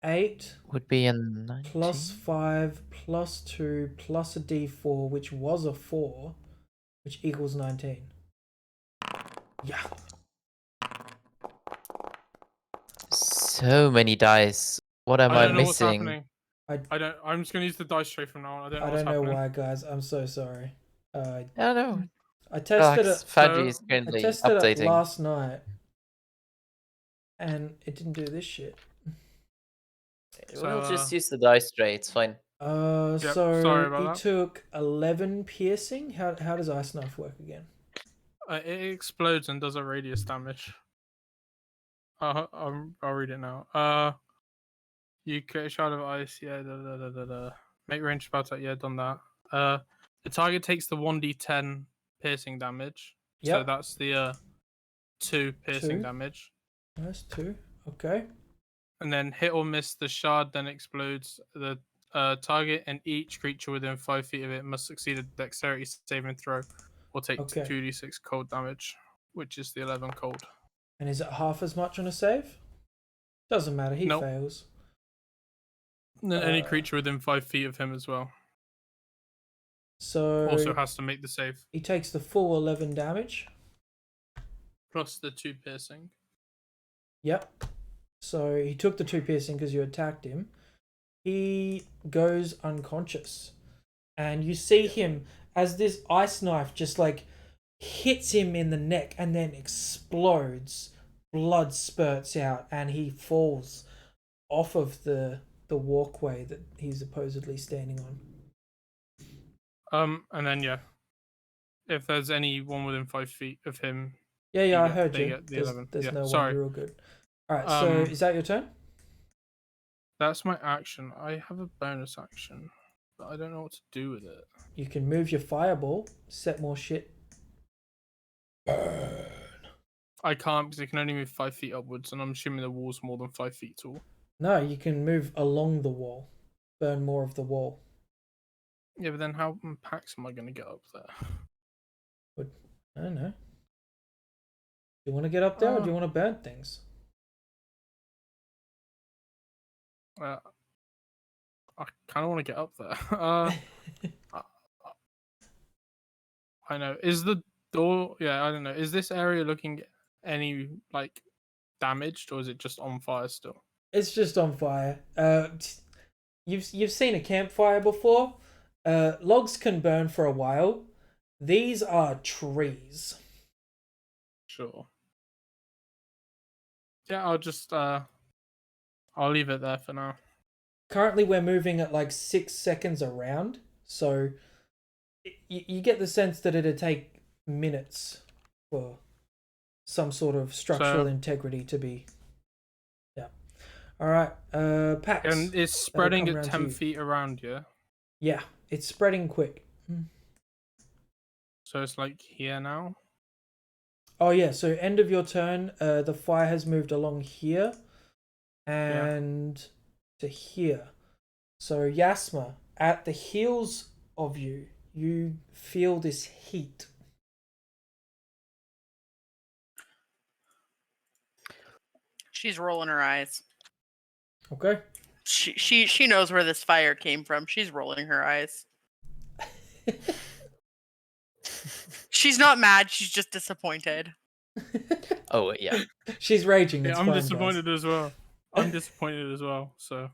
8
Would be a 19.
plus 5 plus 2 plus a d4, which was a 4, which equals 19. Yeah.
So many dice. What am
I
I
don't know what's
missing?
happening.
I
I'm just gonna use the dice tray from now on. I don't know
I
what's
don't know
happening.
why, guys. I'm so sorry.
I don't know.
I tested
Relax.
it.
Foundry is
So-
I
currently
tested it
updating.
last night, and it didn't do this shit.
We'll just
So,
use the dice tray. It's fine.
Yep,
So
sorry about
he
that.
took 11 piercing. How does ice knife work again?
It explodes and does a radius damage. I'll read it now. You create a shard of ice. Yeah. Make range spell attack. Yeah, done that. The target takes the 1d10 piercing damage. So
Yep.
that's the 2 piercing
2.
damage.
That's 2. Okay.
And then hit or miss the shard, then explodes. The target and each creature within 5 feet of it must succeed a dexterity saving throw or take
Okay.
2d6 cold damage, which is the 11 cold.
And is it half as much on a save? Doesn't matter. He
Nope.
fails.
And then any creature within 5 feet of him as well
So
also has to make the save,
he takes the full 11 damage.
plus the 2 piercing.
Yep. So he took the 2 piercing because you attacked him. He goes unconscious. And you see him as this ice knife just like hits him in the neck and then explodes. Blood spurts out and he falls off of the walkway that he's supposedly standing on.
And then yeah, if there's anyone within 5 feet of him,
Yeah, I heard
they
you.
get the
There's
11.
there's
Yeah,
no one.
sorry.
You're all good. All right. So is that your turn?
That's my action. I have a bonus action, but I don't know what to do with it.
You can move your fireball, set more shit.
I can't because it can only move 5 feet upwards, and I'm assuming the wall's more than 5 feet tall.
No, you can move along the wall, burn more of the wall.
Yeah, but then how packs am I going to get up there?
I don't know. Do you want to get up there, or do you want to burn things?
I kind of want to get up there. I know. Is the door? Yeah, I don't know. Is this area looking any like damaged, or is it just on fire still?
It's just on fire. You've seen a campfire before. Logs can burn for a while. These are trees.
Sure. Yeah, I'll just I'll leave it there for now.
Currently, we're moving at like 6 seconds around, so you get the sense that it'd take minutes for some sort of structural integrity to be. Yeah. All right. Pax.
And it's spreading
come
at
round to
10
you.
feet around, yeah?
Yeah, it's spreading quick.
So it's like here now?
Oh yeah, so end of your turn, the fire has moved along here and to here. So Yasma, at the heels of you, you feel this heat.
She's rolling her eyes.
Okay.
She knows where this fire came from. She's rolling her eyes. She's not mad. She's just disappointed.
Oh, yeah.
She's raging.
Yeah,
It's
I'm
fine,
disappointed as well. I'm disappointed as well. So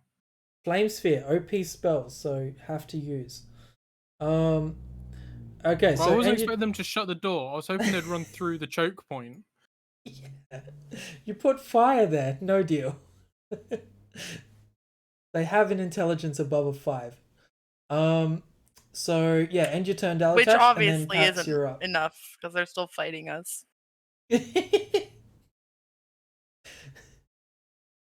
Flame Sphere, OP spells, so have to use. Okay,
well,
so
I wasn't expecting them to shut the door. I was hoping they'd run through the choke point.
Yeah. You put fire there, no deal. They have an intelligence above a 5. So yeah, end your turn, Dalatash,
Which
and then
obviously
Pax,
isn't
you're up.
enough because they're still fighting us.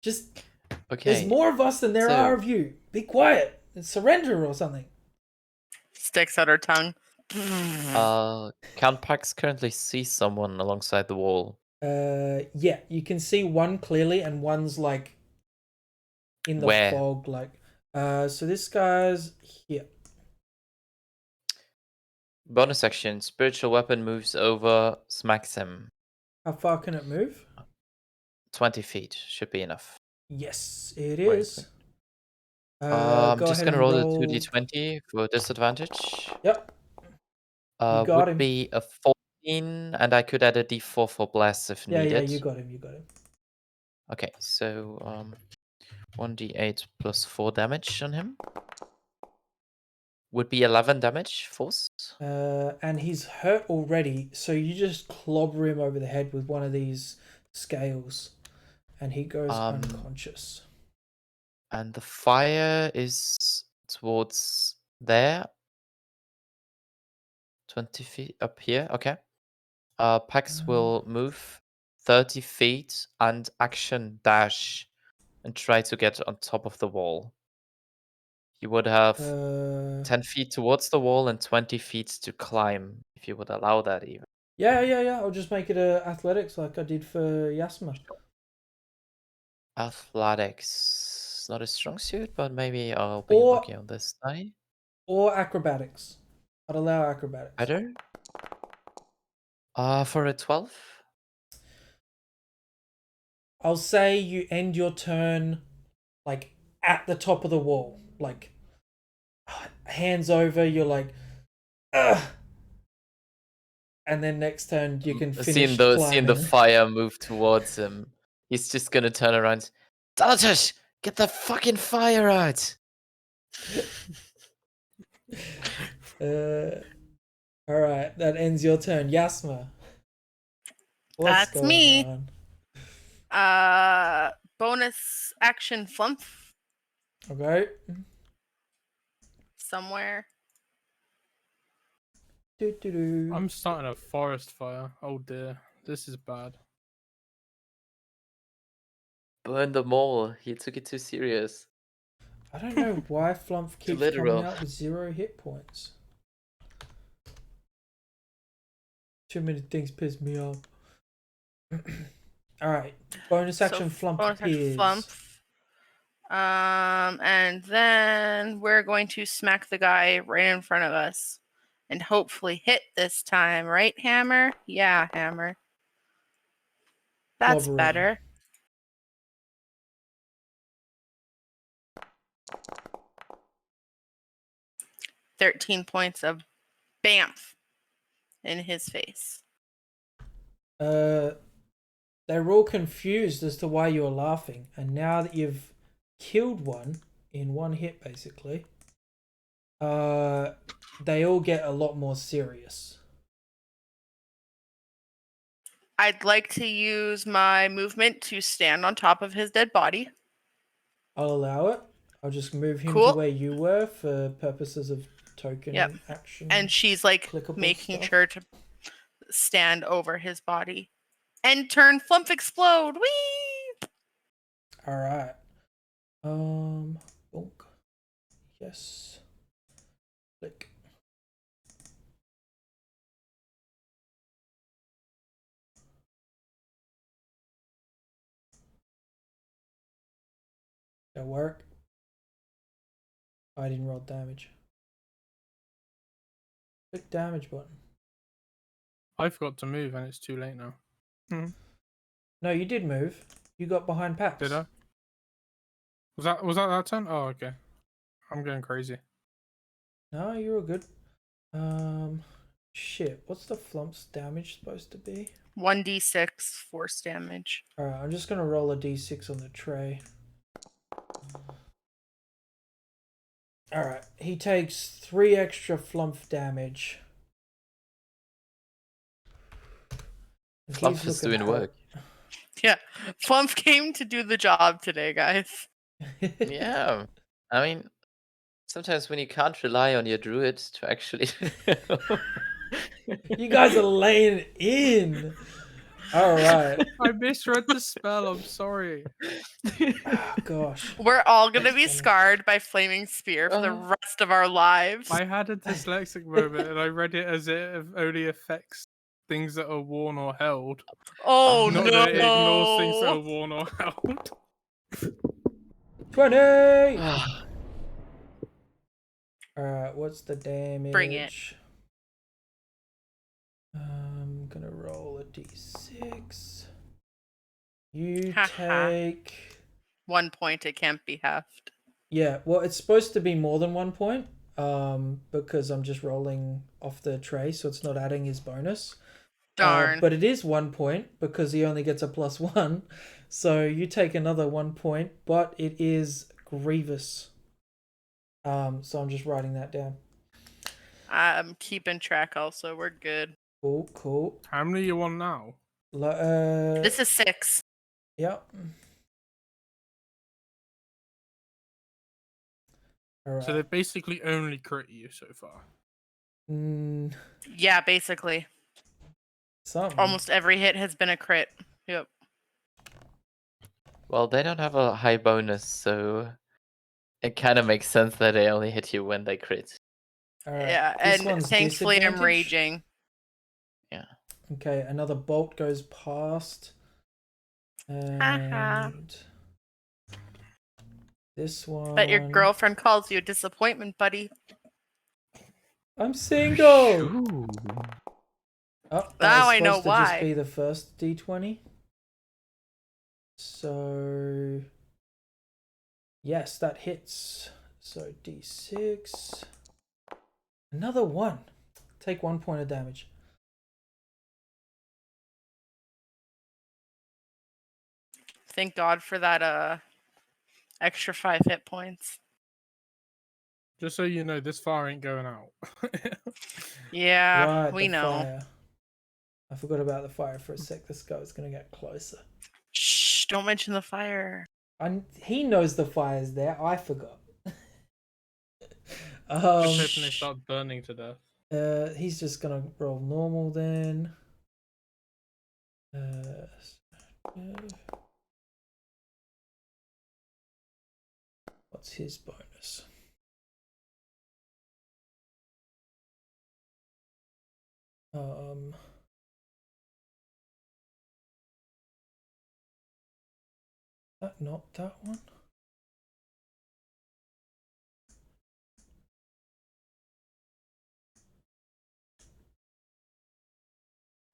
Just
Okay.
there's more of us than there
so-
are of you. Be quiet and surrender or something.
Sticks out her tongue.
Can Pax currently see someone alongside the wall?
Yeah, you can see one clearly, and one's like in the
Where?
fog. Like, so this guy's here.
Bonus action. Spiritual weapon moves over, smacks him.
How far can it move?
20 feet should be enough.
Yes, it
Where is
is.
I'm
Go
just
ahead
gonna
and
roll a
roll.
2d20 for disadvantage.
Yep, you got
Would
him.
be a 14, and I could add a d4 for bless if
Yeah,
needed.
you got him. You got him.
Okay, so 1d8 plus 4 damage on him. Would be 11 damage, force.
And he's hurt already, so you just clobber him over the head with one of these scales, and he goes unconscious.
And the fire is towards there. 20 feet up here, okay. Pax will move 30 feet and action dash and try to get on top of the wall. You would have 10 feet towards the wall and 20 feet to climb, if you would allow that even.
Yeah. I'll just make it athletics like I did for Yasma.
Athletics. Not a strong suit, but maybe I'll be
Or-
lucky on this die.
Or acrobatics. I'd allow acrobatics.
Better? For a 12?
I'll say you end your turn like at the top of the wall, like hands over. You're like, ugh. And then next turn you can finish
Seeing the
climbing.
fire move towards him, he's just gonna turn around. Dalatash, get the fucking fire out!
All right, that ends your turn, Yasma. What's
That's
going
me.
on?
Bonus action flump
Okay.
somewhere.
Do.
I'm starting a forest fire. Oh dear, this is bad.
Burn them all. He took it too serious.
I don't know why Flump keeps coming
literal.
out with 0 hit points. Too many things piss me off. All right, bonus action Flump
bonus action
appears.
flump. And then we're going to smack the guy right in front of us. And hopefully hit this time, right, Hammer? Yeah, Hammer. That's
Clobber him.
better. $13 points of bamf in his face.
They're all confused as to why you're laughing, and now that you've killed one in one hit, basically, they all get a lot more serious.
I'd like to use my movement to stand on top of his dead body.
I'll allow it. I'll just move him to
Cool.
where you were for purposes of token action.
And she's like
clickable
making
stuff.
sure to stand over his body. And turn flump explode. Whee!
All right. Bonk. Yes. Click. That work? I didn't roll damage. Click damage button.
I forgot to move and it's too late now.
No, you did move. You got behind Pax.
Did I? Was that turn? Oh, okay. I'm going crazy.
No, you were good. Shit. What's the flump's damage supposed to be?
1d6 force damage.
Alright, I'm just gonna roll a d6 on the tray. Alright, he takes 3 extra flump damage. And
Fluff
he's
is
looking
doing
hurt.
work.
Yeah, Flump came to do the job today, guys.
Yeah. I mean, sometimes when you can't rely on your druid to actually.
You guys are laying it in. Alright.
I misread the spell. I'm sorry.
Oh, gosh.
We're all gonna
That's
be
funny.
scarred by Flaming Spear for the rest of our lives.
I had a dyslexic moment and I read it as it only affects things that are worn or held.
Oh
Not
no!
that it ignores things that are worn or held.
20!
Ah,
Alright, what's the damage?
Bring it.
I'm gonna roll a d6. You
Haha.
take...
1 point. It can't be halved.
Yeah, well, it's supposed to be more than 1 point, because I'm just rolling off the tray, so it's not adding his bonus.
Darn.
But it is 1 point because he only gets a +1. So you take another 1 point, but it is grievous. So I'm just writing that down.
I'm keeping track. Also, we're good.
Cool.
How many you on now?
This is 6.
Yep. All
So
right.
they basically only crit you so far.
Yeah, basically.
Something.
Almost every hit has been a crit. Yep.
well, they don't have a high bonus, so it kind of makes sense that they only hit you when they crit.
All right.
Yeah,
This
and
one's
thankfully I'm
disadvantage.
raging.
Yeah.
Okay, another bolt goes past.
Haha.
And this one.
But your girlfriend calls you a disappointment, buddy.
I'm single.
Ooh.
Oh, that
Now
was
I know
supposed to just
why.
be the first d20. So yes, that hits. So d6. Another 1. Take 1 point of damage.
Thank God for that extra 5 hit points.
Just so you know, this fire ain't going out.
Yeah,
Right,
we
the
know.
fire. I forgot about the fire for a sec. This guy's gonna get closer.
Shh, don't mention the fire.
He knows the fire's there. I forgot.
Just hoping they
Shh.
start burning to death.
He's just gonna roll normal then. What's his bonus? Not that one.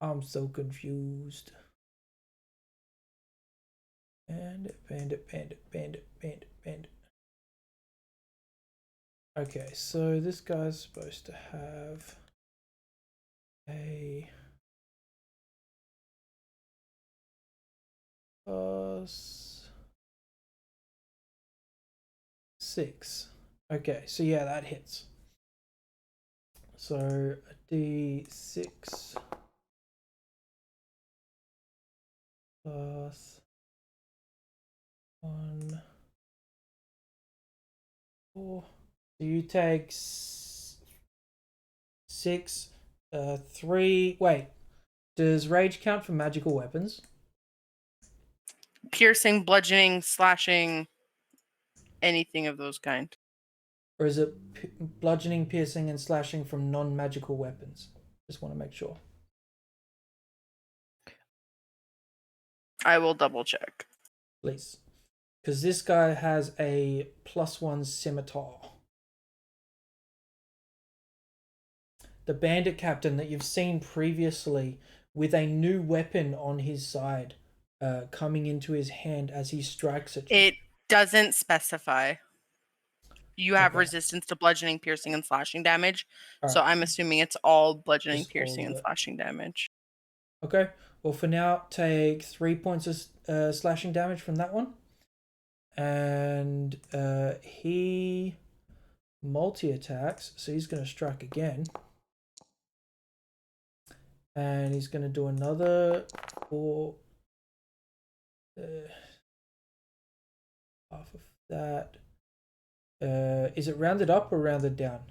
I'm so confused. Bandit. Okay, so this guy's supposed to have a +6. Okay, so yeah, that hits. So a d6 plus 1, 4. So you take 6, 3. Wait, does rage count for magical weapons?
Piercing, bludgeoning, slashing, anything of those kind.
Or is it bludgeoning, piercing, and slashing from non-magical weapons? Just want to make sure.
I will double check.
Please. Because this guy has a +1 scimitar. the bandit captain that you've seen previously with a new weapon on his side, coming into his hand as he strikes at you.
It doesn't specify. You have
Okay.
resistance to bludgeoning, piercing, and slashing damage.
All
So
right.
I'm assuming it's all bludgeoning,
Just all
piercing,
of
and
it.
slashing damage.
Okay. Well, for now, take 3 points of slashing damage from that one. And he multi-attacks, so he's going to strike again. And he's going to do another 4... half of that. Is it rounded up or rounded down?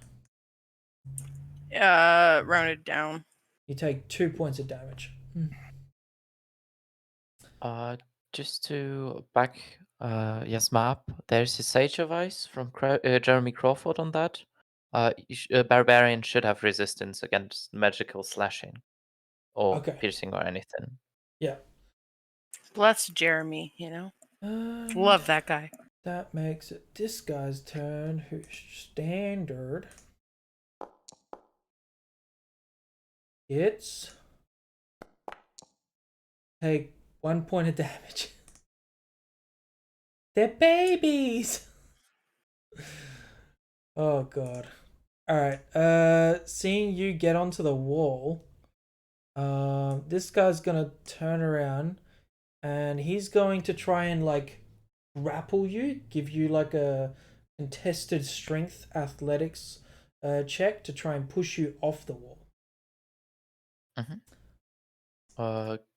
Rounded down.
You take 2 points of damage.
Just to back Yasma up, there's a Sage of Ice from Jeremy Crawford on that. Barbarian should have resistance against magical slashing or
Okay.
piercing or anything.
Yeah.
Bless Jeremy, Love that guy.
That makes it this guy's turn, who's standard. It's take 1 point of damage. They're babies. Oh god. Alright, seeing you get onto the wall, this guy's gonna turn around and he's going to try and like grapple you, give you like a contested strength athletics check to try and push you off the wall.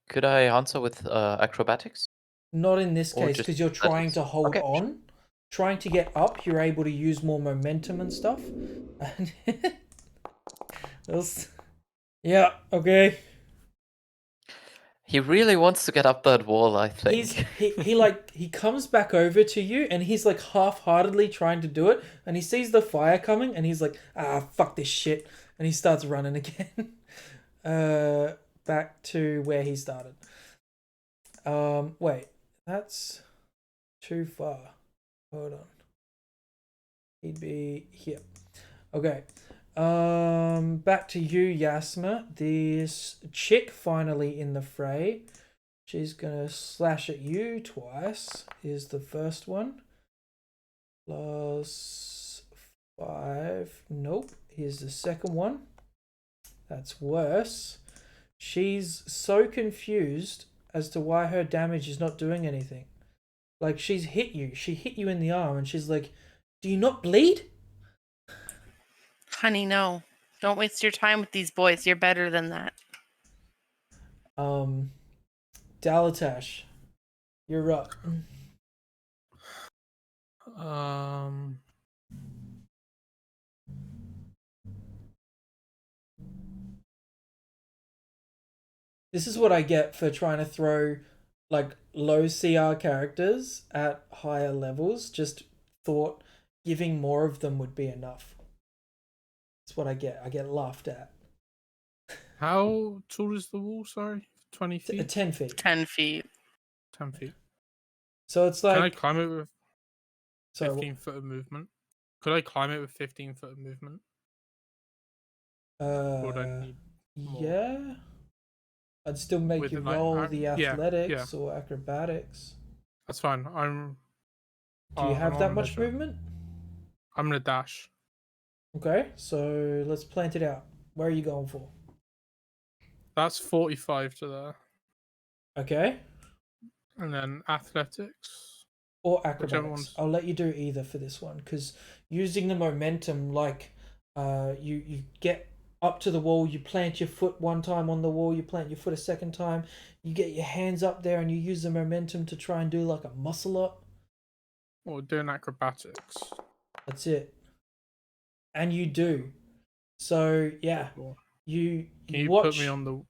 Could I answer with acrobatics?
Not in this
Or
case,
just
because you're trying
athletics?
to hold
Okay.
on. Trying to get up, you're able to use more momentum and stuff. Yeah, okay.
He really wants to get up that wall, I think.
He comes back over to you and he's like half-heartedly trying to do it, and he sees the fire coming and he's like, fuck this shit, and he starts running again. Back to where he started. Wait, that's too far. Hold on. He'd be here. Okay. Back to you, Yasma. This chick finally in the fray. She's gonna slash at you twice. Here's the first one. +5. Nope. Here's the second one. That's worse. She's so confused as to why her damage is not doing anything. Like, she's hit you. She hit you in the arm and she's like, do you not bleed?
Honey, no. Don't waste your time with these boys. You're better than that.
Dalatash, you're up. This is what I get for trying to throw like low CR characters at higher levels. Just thought giving more of them would be enough. That's what I get. I get laughed at.
How tall is the wall? Sorry, 20 feet.
10 feet.
10 feet.
10 feet.
So it's like.
Can I climb it with
Sorry,
15 foot of movement? Could I climb it with 15 foot of movement? Or would I need more?
Yeah. I'd still make
With
you
like,
roll the
yeah,
athletics or acrobatics.
That's fine.
Do you have that much movement?
I'm gonna dash.
Okay, so let's plant it out. Where are you going for?
That's 45 to there.
Okay.
And then athletics.
Or acrobatics. I'll let you do either for this one, because using the momentum, like you get up to the wall, you plant your foot one time on the wall, you plant your foot a second time, you get your hands up there and you use the momentum to try and do like a muscle up.
Or doing acrobatics.
That's it. And you do. So yeah, you
Can you
watch...
put me on the wall?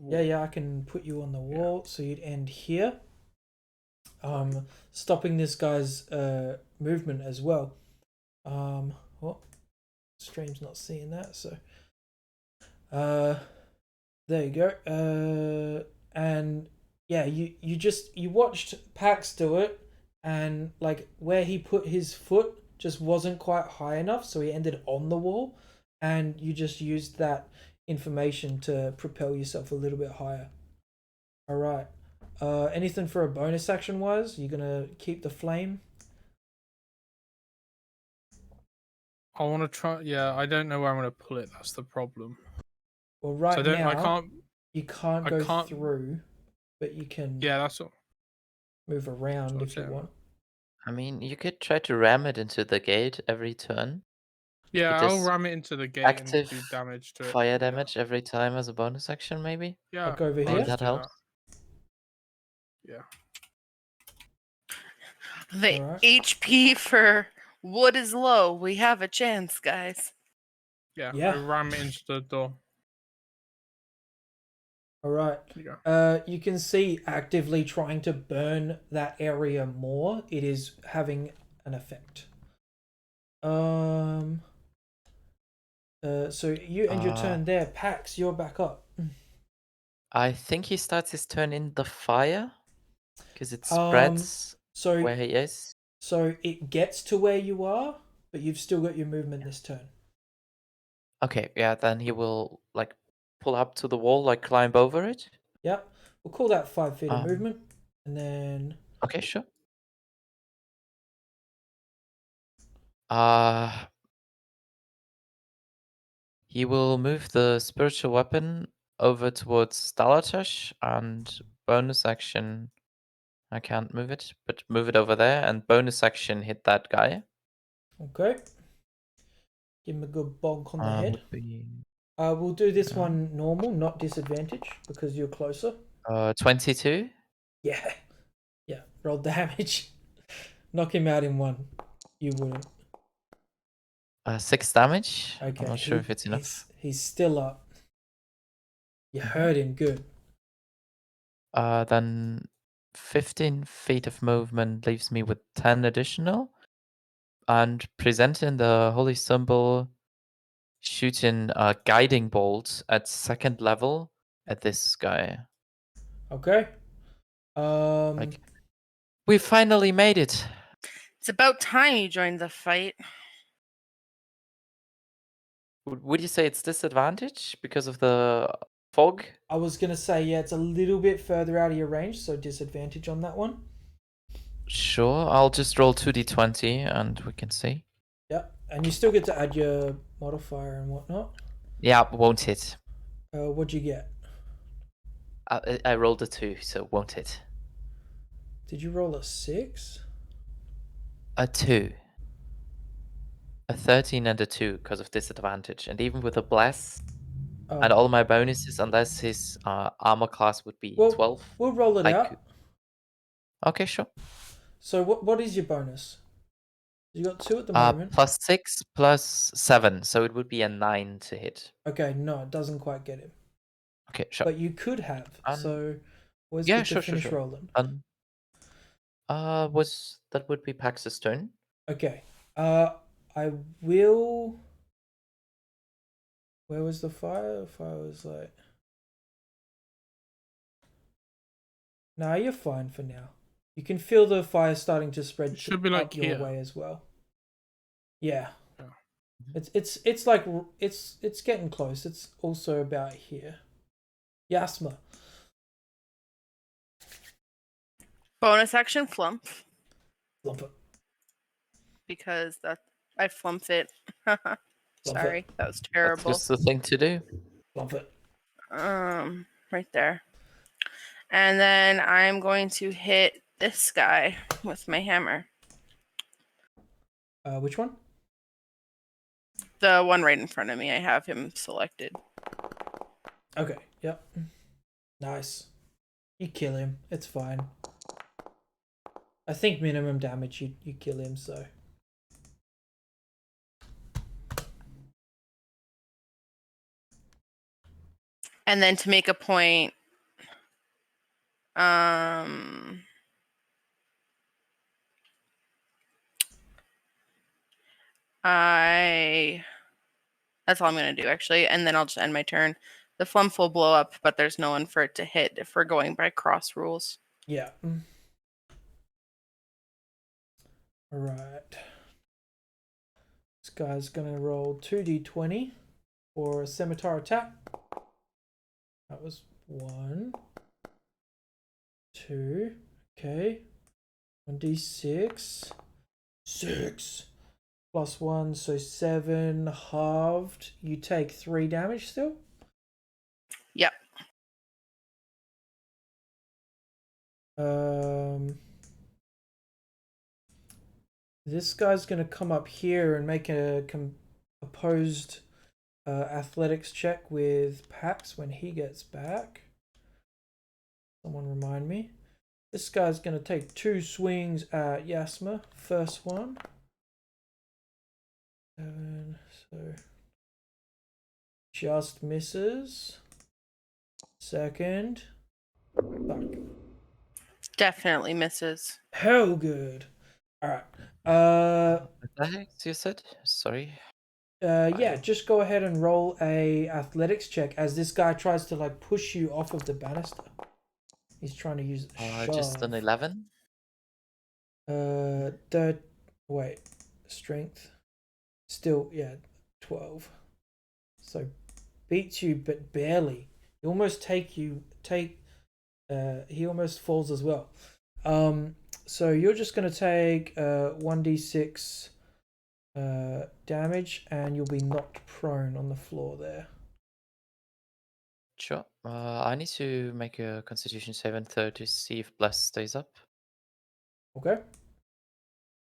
Yeah, I can put you on the wall. So you'd end here. Stopping this guy's movement as well. Stream's not seeing that, so there you go. And yeah, you watched Pax do it, and like where he put his foot just wasn't quite high enough, so he ended on the wall, and you just used that information to propel yourself a little bit higher. All right. Anything for a bonus action wise? You gonna keep the flame?
I want to try. Yeah, I don't know where I'm going to pull it. That's the problem.
Well,
So
right
I don't.
now
I can't.
you can't
I
go
can't.
through, but you can
Yeah, that's what.
move around
what I'm
if you
saying.
want.
I mean, you could try to ram it into the gate every turn.
Yeah,
It
I'll
does
ram it into the gate and
active
do damage to it.
fire
Yeah.
damage every time as a bonus action, maybe?
Yeah.
Like over
I'll
here?
Maybe
just
that
do
helps.
Yeah.
The
All right.
HP for wood is low. We have a chance, guys.
Yeah.
Yeah.
I ram it into the door.
All right.
There you go.
You can see actively trying to burn that area more. It is having an effect. So you end your turn there. Pax, you're back up.
I think he starts his turn in the fire because it
Um,
spreads
so
where he is.
so it gets to where you are, but you've still got your movement this turn.
Okay, yeah, then he will like pull up to the wall, like climb over it.
Yep. We'll call that 5 feet of
Um,
movement, and then
Okay, sure. Uh, he will move the spiritual weapon over towards Stalatosh and bonus action. I can't move it, but move it over there and bonus action hit that guy.
okay. Give him a good bonk on the head.
Would be
We'll do this
Okay.
one normal, not disadvantage, because you're closer.
22.
Yeah. Yeah. Roll damage. Knock him out in one. You wouldn't.
6 damage.
Okay.
I'm not sure if it's enough.
He's still up. You
Mhm.
heard him good.
Then 15 feet of movement leaves me with 10 additional. And presenting the holy symbol, shooting a guiding bolt at 2nd level at this guy.
Okay.
Like, we finally made it.
It's about time you joined the fight.
Would you say it's disadvantage because of the fog?
I was gonna say, yeah, it's a little bit further out of your range, so disadvantage on that one.
Sure, I'll just roll 2d20 and we can see.
Yep. And you still get to add your modifier and whatnot.
Yeah, won't hit.
What'd you get?
I rolled a 2, so won't hit.
Did you roll a 6?
A 2. A 13 and a 2 because of disadvantage. And even with a bless and all my bonuses, unless his armor class would be 12.
We'll roll it out.
Okay, sure.
So what is your bonus? You got 2 at the moment.
+6 +7, so it would be a 9 to hit.
Okay, no, it doesn't quite get him.
Okay, sure.
But you could have. So always
yeah,
good to
sure,
finish
sure.
rolling.
That would be Pax's turn.
Okay. I will. Where was the fire? The fire was like. Nah, you're fine for now. You can feel the fire starting to spread
Should be like
up your
here.
way as well. Yeah.
Yeah.
It's like it's getting close. It's also about here. Yasma.
Bonus action flump
Lump it.
because that I flumped it.
Lump
Sorry,
it.
that was
That's
terrible.
just the thing to do.
Lump it.
Right there. And then I'm going to hit this guy with my hammer.
Which one?
The one right in front of me. I have him selected.
Okay. Yep. Nice. You kill him. It's fine. I think minimum damage you kill him, so.
And then to make a point, that's all I'm gonna do actually, and then I'll just end my turn. The flump will blow up, but there's no one for it to hit if we're going by cross rules.
Yeah. Alright. This guy's gonna roll 2d20 for a scimitar attack. That was 1, 2. Okay. 1d6. 6 plus 1, so 7 halved. You take 3 damage still?
Yep.
This guy's gonna come up here and make a opposed athletics check with Pax when he gets back. Someone remind me. This guy's gonna take 2 swings at Yasma. First one. 7, so just misses. Second. Fuck.
Definitely misses.
Hell good. Alright.
Athletics, you said? Sorry.
Yeah, just go ahead and roll a athletics check as this guy tries to like push you off of the banister. He's trying to use
Just an
shove.
11.
Wait, strength. Still, yeah, 12. So beats you, but barely. He almost he almost falls as well. So you're just gonna take 1d6 damage, and you'll be knocked prone on the floor there.
Sure. I need to make a Constitution saving throw to see if Bless stays up.
Okay.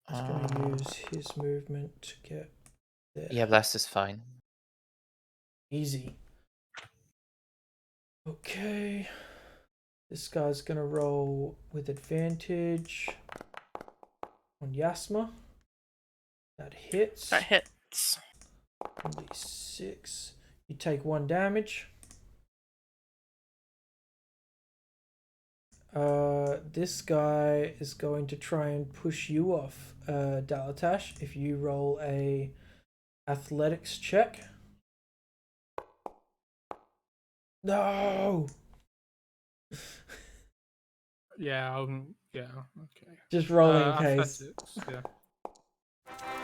Just gonna
Uh,
use his movement to get there.
Yeah, Bless is fine.
Easy. Okay. This guy's gonna roll with advantage on Yasma. That hits.
That hits.
1d6. You take 1 damage. This guy is going to try and push you off, Dalatash, if you roll a athletics check. No!
Yeah, yeah, okay.
Just roll in case.
Athletics, yeah.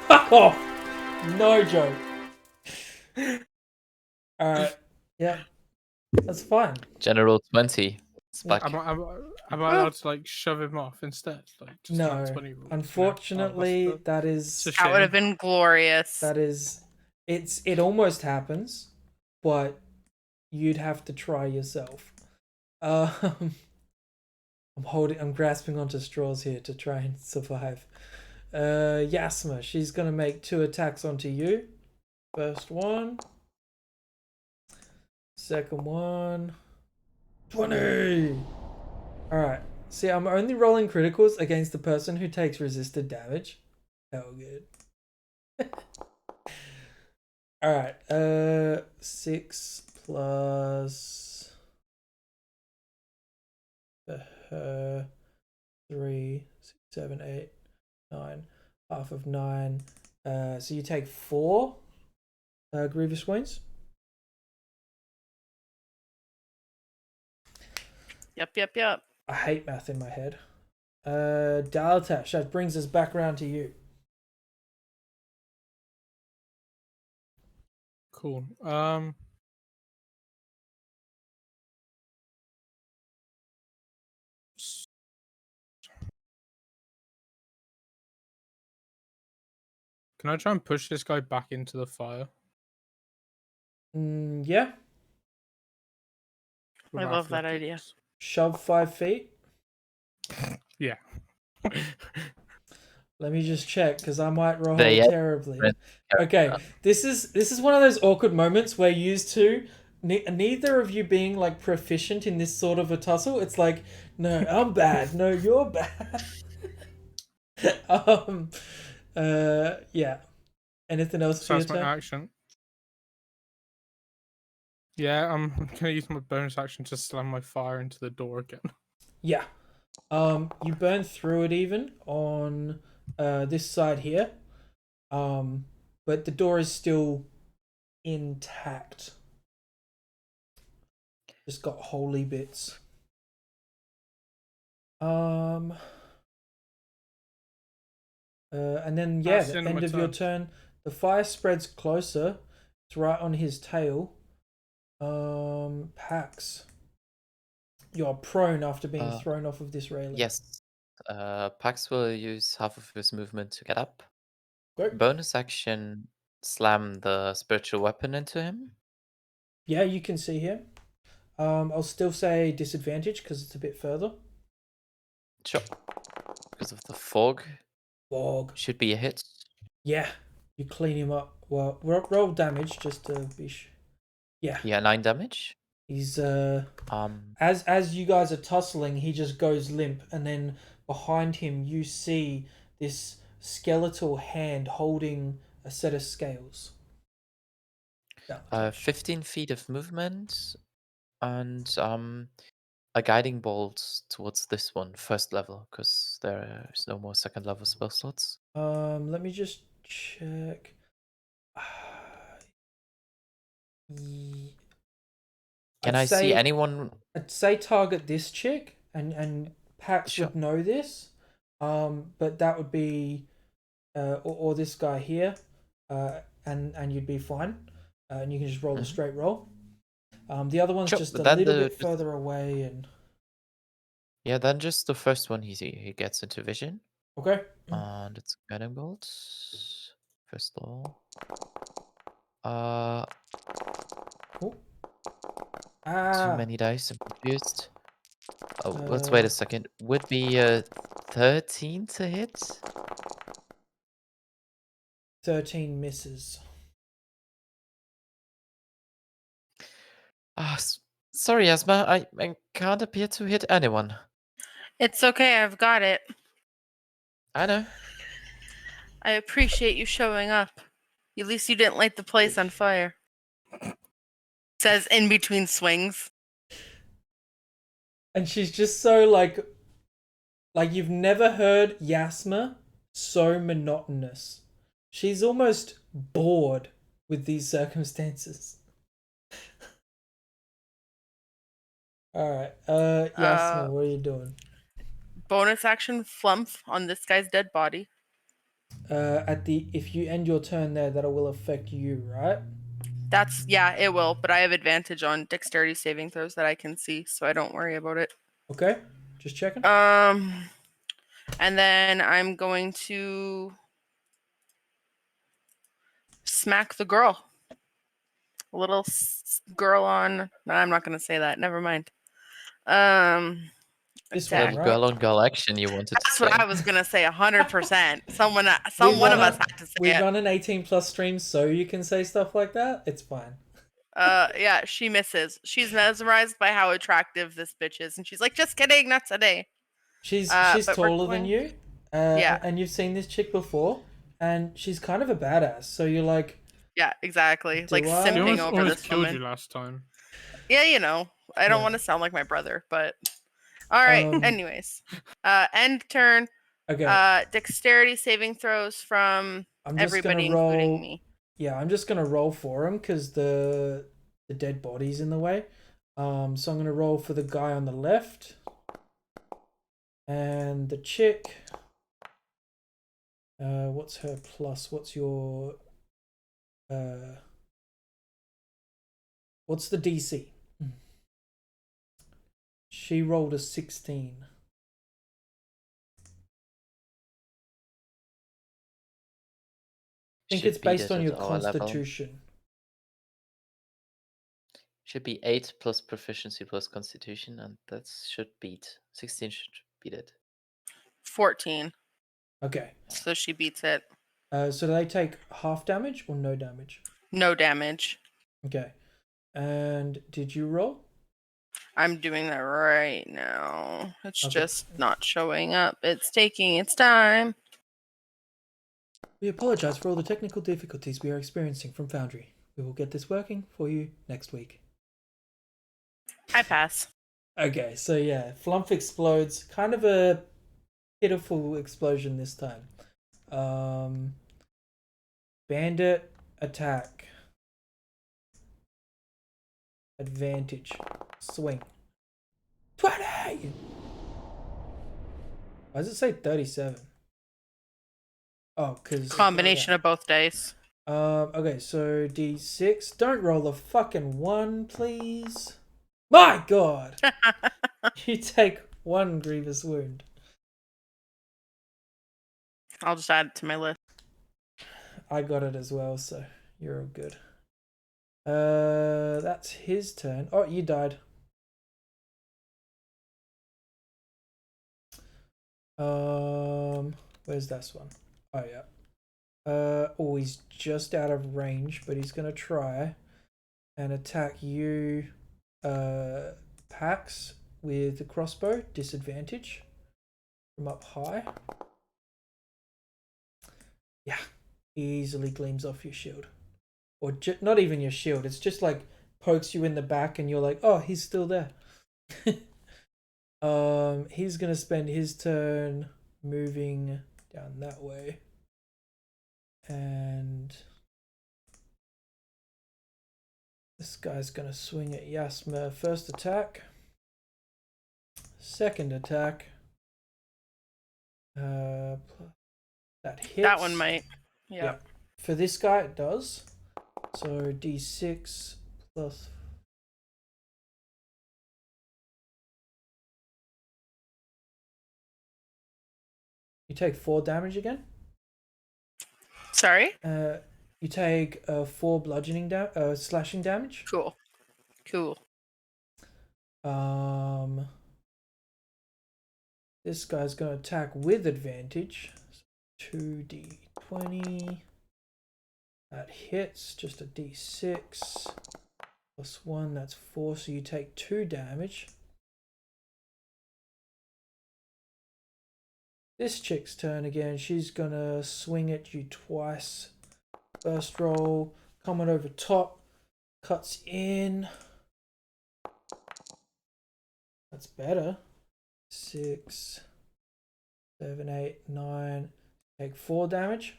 Fuck off! No joke. Alright, yeah. That's fine.
General 20. It's back.
Am I allowed to like shove him off instead? Like just
No.
have 20 rules?
Unfortunately,
No?
that
It's a
is...
That would have
shame.
been glorious.
That is... It almost happens, but you'd have to try yourself. I'm grasping onto straws here to try and survive. Yasma, she's gonna make 2 attacks onto you. First one. Second one. 20! Alright. See, I'm only rolling criticals against the person who takes resisted damage. Hell good. Alright. 6 plus 3, 6, 7, 8, 9. Half of 9. So you take 4 grievous wounds.
Yep.
I hate math in my head. Dalatash, that brings us back around to you.
Cool. Can I try and push this guy back into the fire?
Yeah.
I love that idea.
Shove 5 feet.
Yeah.
Let me just check because I might roll
Yeah.
terribly. Okay, this is one of those awkward moments where you two, neither of you being like proficient in this sort of a tussle. It's like, no, I'm bad. No, you're bad. Yeah. Anything else
So
for your
that's my
turn?
action. Yeah, I'm gonna use my bonus action to slam my fire into the door again.
Yeah. You burn through it even on this side here. But the door is still intact. Just got holy bits. And then yeah,
That's
the
the
end
end
of
of my
your
turn.
turn, the fire spreads closer. It's right on his tail. Pax. You're prone after being thrown off of this railing.
Yes. Pax will use half of his movement to get up.
Go.
Bonus action, slam the spiritual weapon into him.
Yeah, you can see him. I'll still say disadvantage because it's a bit further.
Sure. Because of the fog.
Fog.
Should be a hit.
Yeah, you clean him up. Well, roll damage just to be. Yeah.
Yeah, 9 damage.
He's
Um.
as you guys are tussling, he just goes limp, and then behind him you see this skeletal hand holding a set of scales. Yeah.
15 feet of movement, and a guiding bolt towards this one, first level, because there's no more second level spell slots.
Let me just check.
Can I see anyone?
I'd say target this chick, and Pax
Sure.
would know this. But that would be, or this guy here, and you'd be fine. And you can just roll a straight roll. The other one's
Sure,
just
but
a
then
little
the-
bit further away, and
Yeah, then just the first one he gets into vision.
okay.
And it's guiding bolt. First level.
Cool.
Too many dice. I'm confused. Oh, let's wait a second. Would be 13 to hit.
13 misses.
Sorry, Asma. I can't appear to hit anyone.
It's okay, I've got it.
I know.
I appreciate you showing up. At least you didn't light the place on fire. Says in between swings.
And she's just so like you've never heard Yasma so monotonous. She's almost bored with these circumstances. Alright, Yasma, what are you doing?
Bonus action flump on this guy's dead body.
If you end your turn there, that will affect you, right?
Yeah, it will, but I have advantage on dexterity saving throws that I can see, so I don't worry about it.
Okay, just checking.
And then I'm going to smack the girl. A little girl on. No, I'm not going to say that. Never mind.
This
attack.
one, right?
Girl on girl action you wanted to
That's
say.
what I was going to say. 100%. One of us had to say
We
it.
run an 18+ stream, so you can say stuff like that. It's fine.
Yeah, she misses. She's mesmerized by how attractive this bitch is, and she's like, "Just kidding, not today."
She's
but
taller than you.
Yeah.
And you've seen this chick before, and she's kind of a badass. So you're like,
Yeah, exactly.
Do
Like
I?
She
simping over
almost
this
killed
woman.
you last time.
Yeah, you know, I don't
Yeah.
want to sound like my brother, but all right. Anyways, end turn.
okay.
Dexterity saving throws from
I'm just
everybody,
gonna roll.
including me.
Yeah, I'm just gonna roll for him because the dead body's in the way. So I'm gonna roll for the guy on the left, and the chick. What's her plus? What's your what's the DC? She rolled a 16. I think
Should
it's
beat
based
it
on
at
your
our level.
constitution.
Should be 8 plus proficiency plus constitution, and that should beat. 16 should beat it.
14.
Okay.
So she beats it.
So do they take half damage or no damage?
No damage.
Okay. And did you roll?
I'm doing that right now. It's
Okay.
just not showing up. It's taking its time.
We apologize for all the technical difficulties we are experiencing from Foundry. We will get this working for you next week.
I pass.
Okay, so yeah, Flump explodes. Kind of a pitiful explosion this time. Bandit attack. Advantage. Swing. 20! Why does it say 37? Oh, because...
Combination of both dice.
Okay, so D6. Don't roll a fucking 1, please. My god! You take 1 grievous wound.
I'll just add it to my list.
I got it as well, so you're all good. That's his turn. Oh, you died. Where's this one? Oh yeah. Oh, he's just out of range, but he's gonna try and attack you, Pax, with the crossbow. Disadvantage from up high. Yeah, easily gleams off your shield, or not even your shield. It's just like pokes you in the back, and you're like, oh, he's still there. He's gonna spend his turn moving down that way, and this guy's gonna swing at Yasma. First attack, second attack. That hits.
That one might.
Yeah. For this guy, it does. So D6 plus. You take 4 damage again.
Sorry?
You take 4 bludgeoning slashing damage.
Cool.
This guy's gonna attack with advantage. 2d20. That hits. Just a d6 plus 1. That's 4. So you take 2 damage. This chick's turn again. She's gonna swing at you twice. First roll, coming over top, cuts in. That's better. 6, 7, 8, 9. Take 4 damage.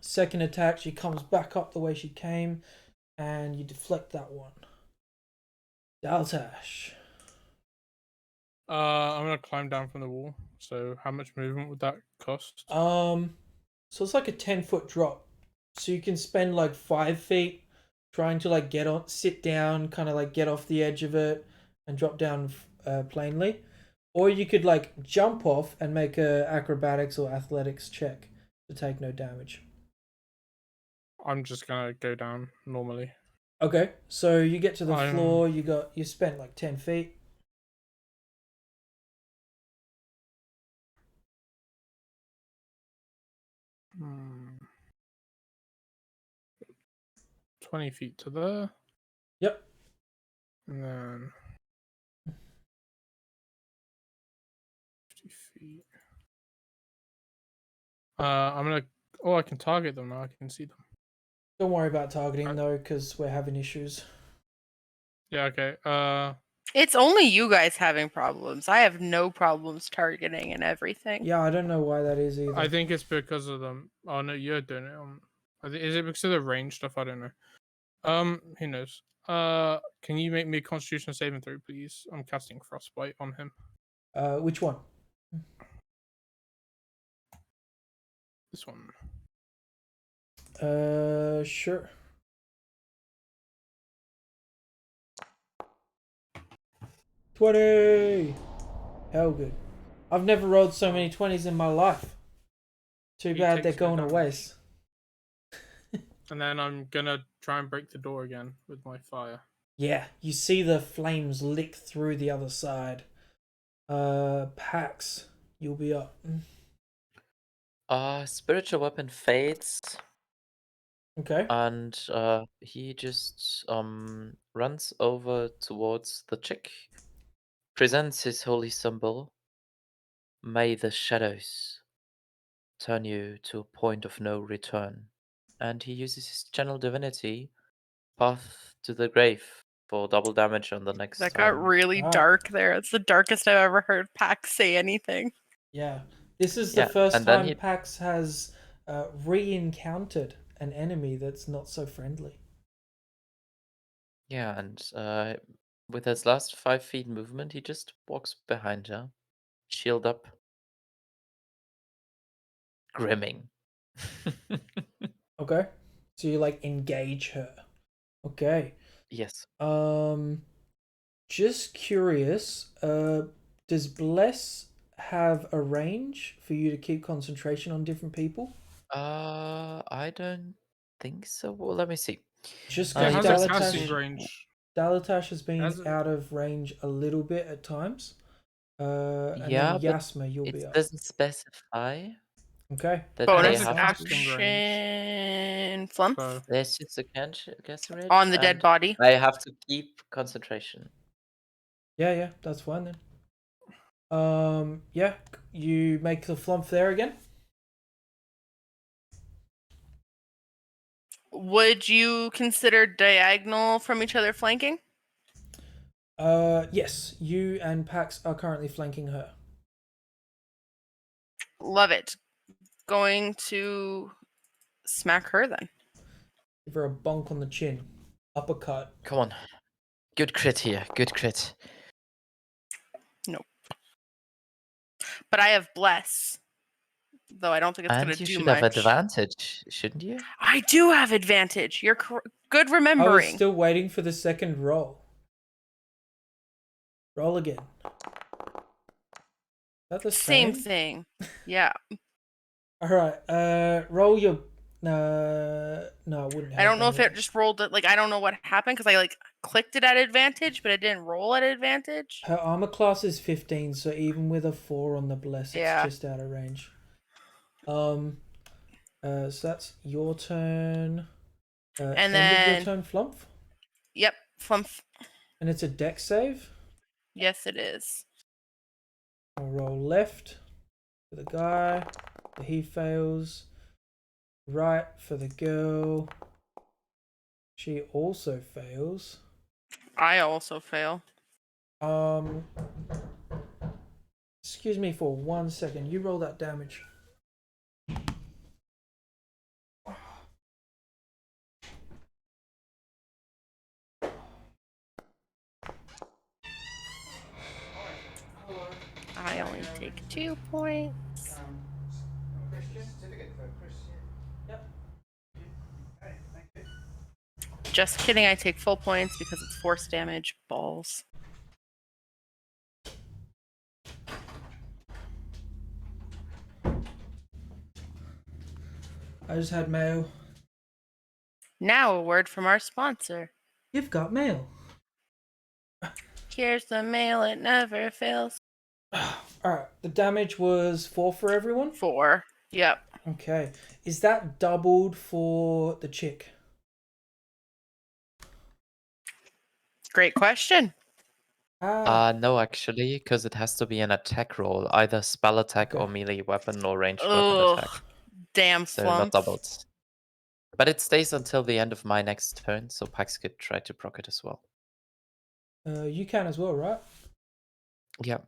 Second attack, she comes back up the way she came, and you deflect that one. Daltash.
I'm gonna climb down from the wall. So how much movement would that cost?
So it's like a 10-foot drop. So you can spend like 5 feet trying to like sit down, kind of like get off the edge of it and drop down plainly. Or you could like jump off and make a acrobatics or athletics check to take no damage.
I'm just gonna go down normally.
Okay, so you get to the floor, you spent like 10 feet.
Hmm. 20 feet to there.
Yep.
And then 50 feet. I'm gonna. Oh, I can target them now. I can see them.
Don't worry about targeting though, because we're having issues.
Yeah. Okay.
It's only you guys having problems. I have no problems targeting and everything.
Yeah, I don't know why that is either.
I think it's because of them. Oh no, you're doing it. Is it because of the range stuff? I don't know. Who knows? Can you make me a Constitution saving throw, please? I'm casting Frostbite on him.
Which one?
This one.
Sure. $20. Hell good. I've never rolled so many 20s in my life. Too bad they're going to waste.
And then I'm gonna try and break the door again with my fire.
Yeah, you see the flames lick through the other side. Pax, you'll be up.
Spiritual weapon fades,
Okay.
and he just runs over towards the chick, presents his holy symbol. May the shadows turn you to a point of no return. And he uses his channel divinity, Path to the Grave, for double damage on the next
That
turn.
got really dark there. It's the darkest I've ever heard Pax say anything.
Yeah. This is the first time Pax has re-encountered an enemy that's not so friendly.
Yeah, and with his last 5 feet movement, he just walks behind her, shield up, grimming.
Okay. So you like engage her. Okay.
Yes.
Just curious, does Bless have a range for you to keep concentration on different people?
I don't think so. Well, let me see.
Just
It
because
he
has a
does
casting
actually-
range.
Dalatash has been
Has it?
out of range a little bit at times. And
Yeah,
then
but
Yasma, you'll
it
be up.
doesn't specify
that
that
It
they
has
Bonus
a
have
casting
to.
action flump
So
There's just a guess range,
on the dead
and
body.
I have to keep concentration.
Yeah, that's fine then. Yeah, you make the flump there again.
Would you consider diagonal from each other flanking?
Yes, you and Pax are currently flanking her.
Love it. Going to smack her then.
Give her a bonk on the chin. Uppercut.
Come on. Good crit here. Good crit.
But I have bless, though I don't think it's going
And
to
you
do
should
much.
have advantage, shouldn't you?
I do have advantage. You're good
I was
remembering.
still waiting for the second roll. Roll again. Is that the
Same
same?
thing. Yeah.
Alright, roll your... no, it wouldn't
I don't know if
anyway.
it just rolled it. Like, I don't know what happened because I, like, clicked it at advantage, but it didn't roll at advantage.
Her armor class is 15, so even with a 4 on the bless,
Yeah.
it's just out of range. So that's your turn.
And
end of your
then,
turn, Flump.
yep, flump.
And it's a dex save.
Yes, it is.
I'll roll left for the guy. He fails. Right for the girl. She also fails.
I also fail.
Excuse me for 1 second. You roll that damage.
I only take 2 points. Just kidding, I take full points because it's force damage. Balls.
I just had mail.
Now a word from our sponsor.
You've got mail.
Here's the mail, it never fails.
Alright, the damage was 4 for everyone?
4. Yep.
Okay. Is that doubled for the chick?
Great question.
No, actually, because it has to be an attack roll, either spell attack or
Okay.
melee weapon or ranged weapon
Ugh.
attack.
Damn
So
flump.
not doubled. But it stays until the end of my next turn, so Pax could try to proc it as well.
You can as well, right?
Yeah.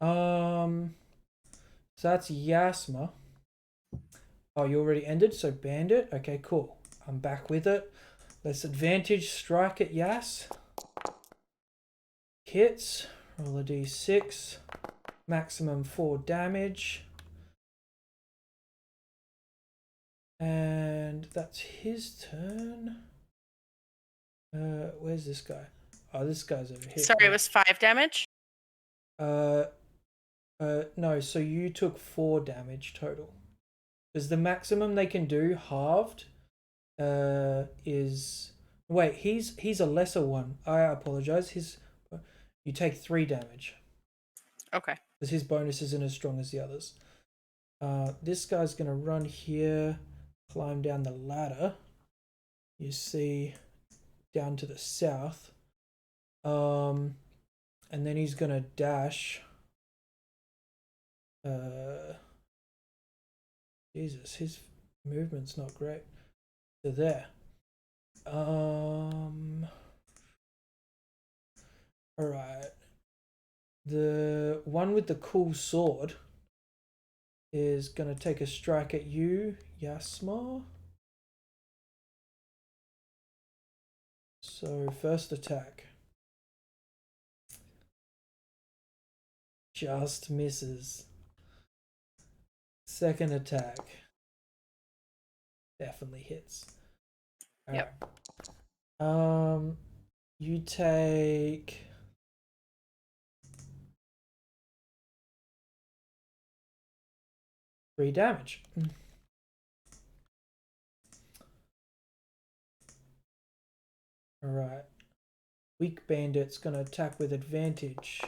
So that's Yasma. Oh, you already ended, so Bandit. Okay, cool. I'm back with it. Let's advantage strike at Yas. Hits. Roll a d6. Maximum 4 damage. And that's his turn. Where's this guy? Oh, this guy's over here.
Sorry, it was 5 damage?
No, so you took 4 damage total. Because the maximum they can do, halved, is... Wait, he's a lesser one. I apologize. You take 3 damage.
Okay.
Because his bonus isn't as strong as the others. This guy's going to run here, climb down the ladder. You see, down to the south. And then he's going to dash. Jesus, his movement's not great. So there. Alright. The one with the cool sword is gonna take a strike at you, Yasma. So first attack. Just misses. Second attack. definitely hits.
Yep.
Alright. You take 3 damage. Alright. Weak bandit's gonna attack with advantage.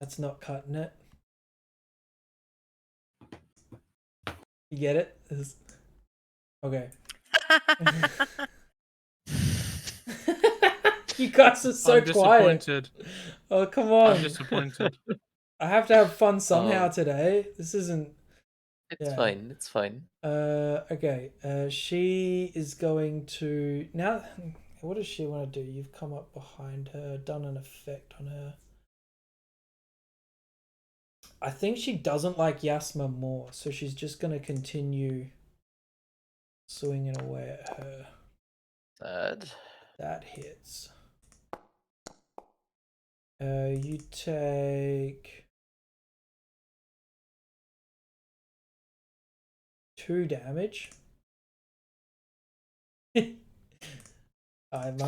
That's not cutting it. You get it? Okay. You guys are so
I'm
quiet.
disappointed.
Oh, come on.
I'm disappointed.
I have to have fun somehow
Oh.
today. This isn't...
It's
Yeah.
fine. It's fine.
Okay. She is going to... Now, what does she want to do? You've come up behind her, done an effect on her. I think she doesn't like Yasma more, so she's just going to continue swinging away at her.
Sad.
That hits. You take 2 damage. My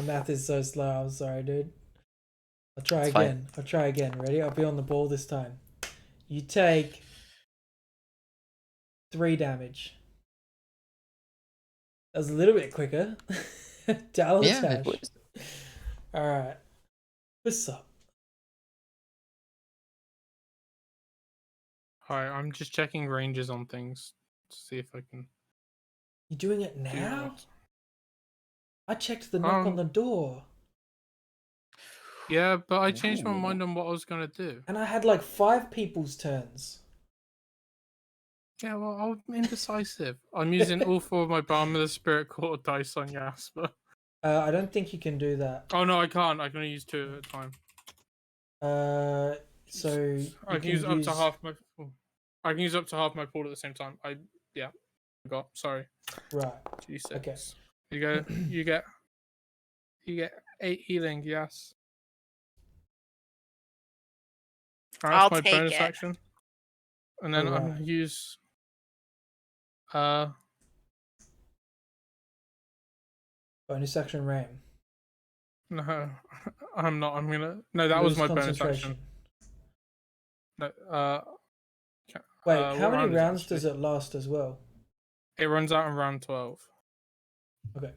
math is so slow. I'm sorry, dude. I'll try
It's
again.
fine.
I'll try again. Ready? I'll be on the ball this time. You take 3 damage. That was a little bit quicker. Dalatash.
Yeah, it was.
Alright. What's up?
Hi, I'm just checking ranges on things to see if I can
You doing it
do
now?
that.
I checked the knock on the door.
Yeah, but I changed my mind on what I was gonna do.
And I had like 5 people's turns.
Yeah, well, I'm indecisive. I'm using all 4 of my Balm of the Spirit Core dice on Jasper.
I don't think you can do that.
Oh no, I can't. I can only use 2 at a time.
So
I can use up to half my. I can use up to half my pool at the same time. I forgot. Sorry.
Right.
G6.
Okay.
You go. You get 8 healing. Yes. Alright,
I'll
that's my
take
bonus
it.
action. And then I'm
Alright.
gonna use.
Bonus action ram.
No, I'm not. I'm gonna. No, that was
Lose
my bonus
concentration.
action. No.
Wait,
what
how many
round is it,
rounds does
actually?
it last as well?
It runs out in round 12.
Okay.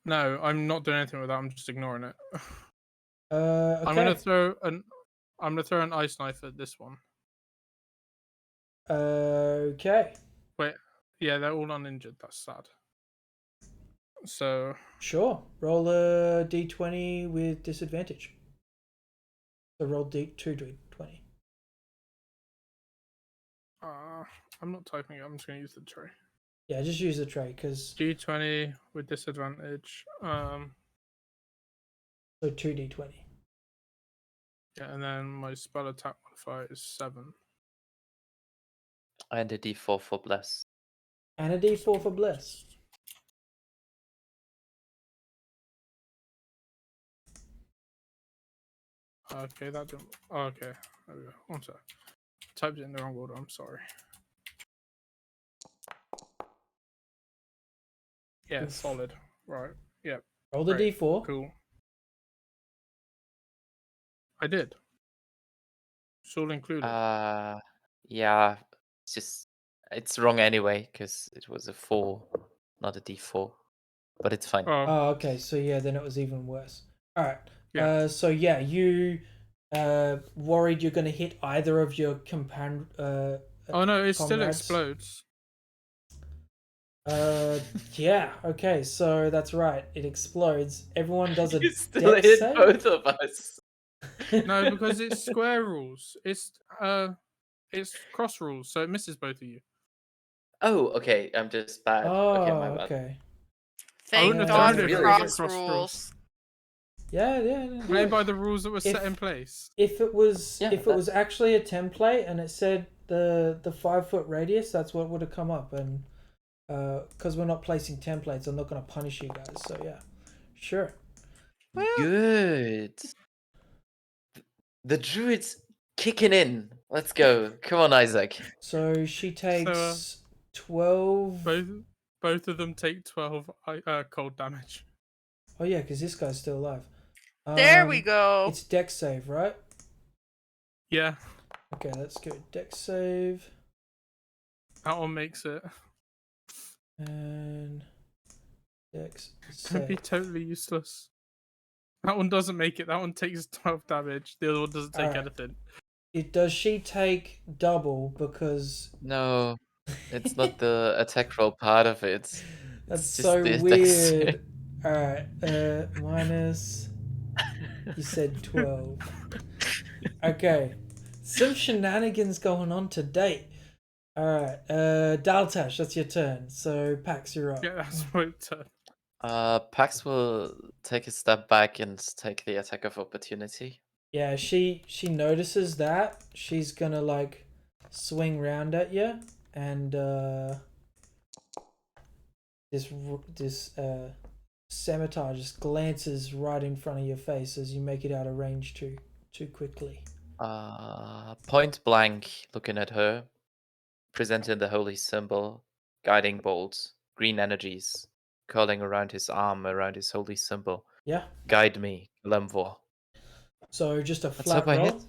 No, I'm not doing anything with that. I'm just ignoring it.
Okay.
I'm gonna throw an ice knife at this one.
Okay.
Wait, yeah, they're all uninjured. That's sad. So
Sure. Roll a d20 with disadvantage. So roll d2 d20.
I'm not typing it. I'm just gonna use the tray.
Yeah, just use the tray because
D20 with disadvantage.
so 2d20.
Yeah, and then my spell attack modifier is 7.
And a D4 for bless.
And a d4 for bless.
Okay, that didn't. Oh, okay, there we go. One sec. Typed it in the wrong order. I'm sorry. Yeah,
Oof.
solid. Right. Yep.
Roll the
Great.
d4.
Cool. I did. It's all included.
Yeah. It's wrong anyway because it was a 4, not a D4. But it's fine.
Oh, okay. So yeah, then it was even worse. All right.
Yeah.
So yeah, you worried you're going to hit either of your
oh no, it still
comrades?
explodes.
Yeah. Okay. So that's right. It explodes. Everyone does a
You still
dex
hit
save?
both of us.
No, because it's square rules. It's cross rules, so it misses both of you.
Oh, okay. I'm just bad.
Oh,
Okay, my bad.
okay.
Thank
wouldn't
have
God
thrown
for
it if it
cross
was
rules.
Yeah.
Play by the rules that were set
If-
in place.
If it was
Yeah,
if it was actually a template and it said the 5-foot radius, that's what would have come up. And because we're not placing templates, I'm not going to punish you guys. So yeah, sure.
Good. The druid's kicking in. Let's go. Come on, Isaac.
So she
So,
takes 12.
both of them take 12 cold damage.
Oh yeah, because this guy's still alive.
There we go.
It's dex save, right?
Yeah,
Okay, let's go dex save
that one makes it.
and dex
Don't be
save.
totally useless. That one doesn't make it. That one takes 12 damage. The other one doesn't take
Alright.
anything.
Does she take double because
No, it's not the attack roll part of it.
that's
It's just
so
the dex
weird. Alright, minus you said 12. Okay. Some shenanigans going on today. Alright, Daltash, that's your turn. So Pax, you're up.
Yeah, that's my turn.
Pax will take a step back and take the attack of opportunity.
Yeah, she notices that. She's gonna like swing round at you, and this scimitar just glances right in front of your face as you make it out of range too quickly.
Point blank, looking at her, presenting the holy symbol, guiding bolt, green energies, curling around his arm, around his holy symbol.
Yeah.
Guide me, Lemvor.
So just a
Let's
flat
hope I
roll.
hit.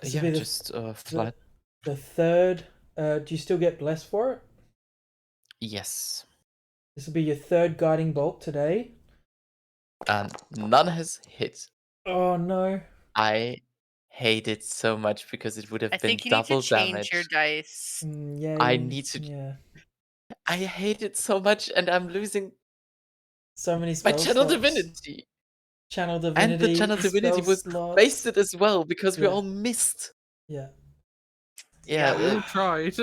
This will
Yeah,
be
just flat.
the third. Do you still get blessed for it?
Yes.
This will be your third guiding bolt today.
And none has hit.
Oh no.
I hate it so much because it would have
I
been
think you need to
double
change your
damage.
dice.
Yeah.
I need to.
Yeah.
I hate it so much, and I'm losing
So many
my
spell
channel
slots.
divinity.
Channel
And
divinity.
the channel divinity
spell
was
slots.
wasted as well because we
Yeah.
all missed.
Yeah.
Yeah,
We all tried.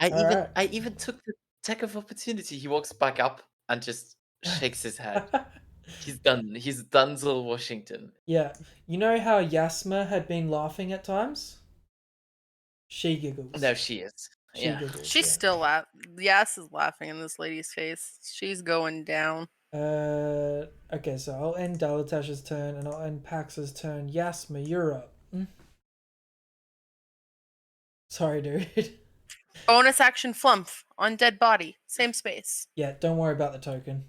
Alright.
I even took the attack of opportunity. He walks back up and just shakes his head. He's done. He's Dunzel Washington.
Yeah. You know how Yasma had been laughing at times? She giggles.
No, she is.
She
Yeah.
giggles.
She's
yeah.
still Yas is laughing in this lady's face. She's going down.
Okay, so I'll end Dalatash's turn and I'll end Pax's turn. Yasma, you're up. Sorry, dude.
Bonus action flump on dead body. Same space.
Yeah, don't worry about the token.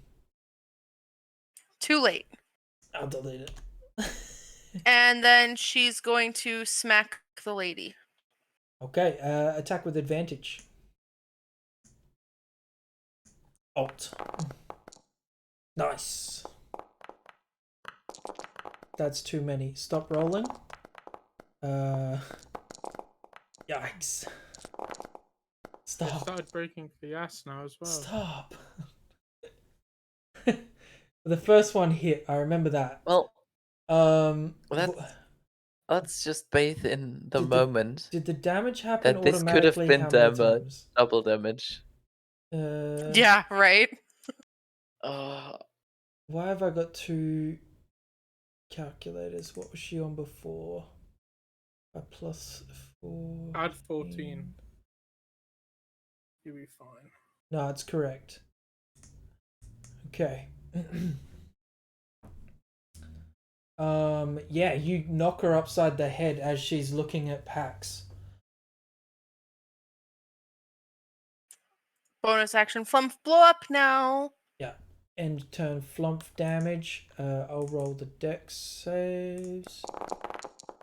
Too late.
I'll delete it.
And then she's going to smack the lady.
Okay, attack with advantage. Alt. Nice. That's too many. Stop rolling. Yikes.
It
Stop.
started breaking for Yas now as well.
Stop. The first one hit. I remember that.
Well,
Um,
let's just bathe in the
Did
moment
did the damage happen
that this could have
automatically?
been
How many times?
double damage.
Yeah, right?
Why have I got two calculators? What was she on before? A plus 4.
Add 14. You'll be fine.
No, it's correct. Okay. Yeah, you knock her upside the head as she's looking at Pax.
Bonus action flump blow up now.
Yeah. End turn flump damage. I'll roll the dex saves.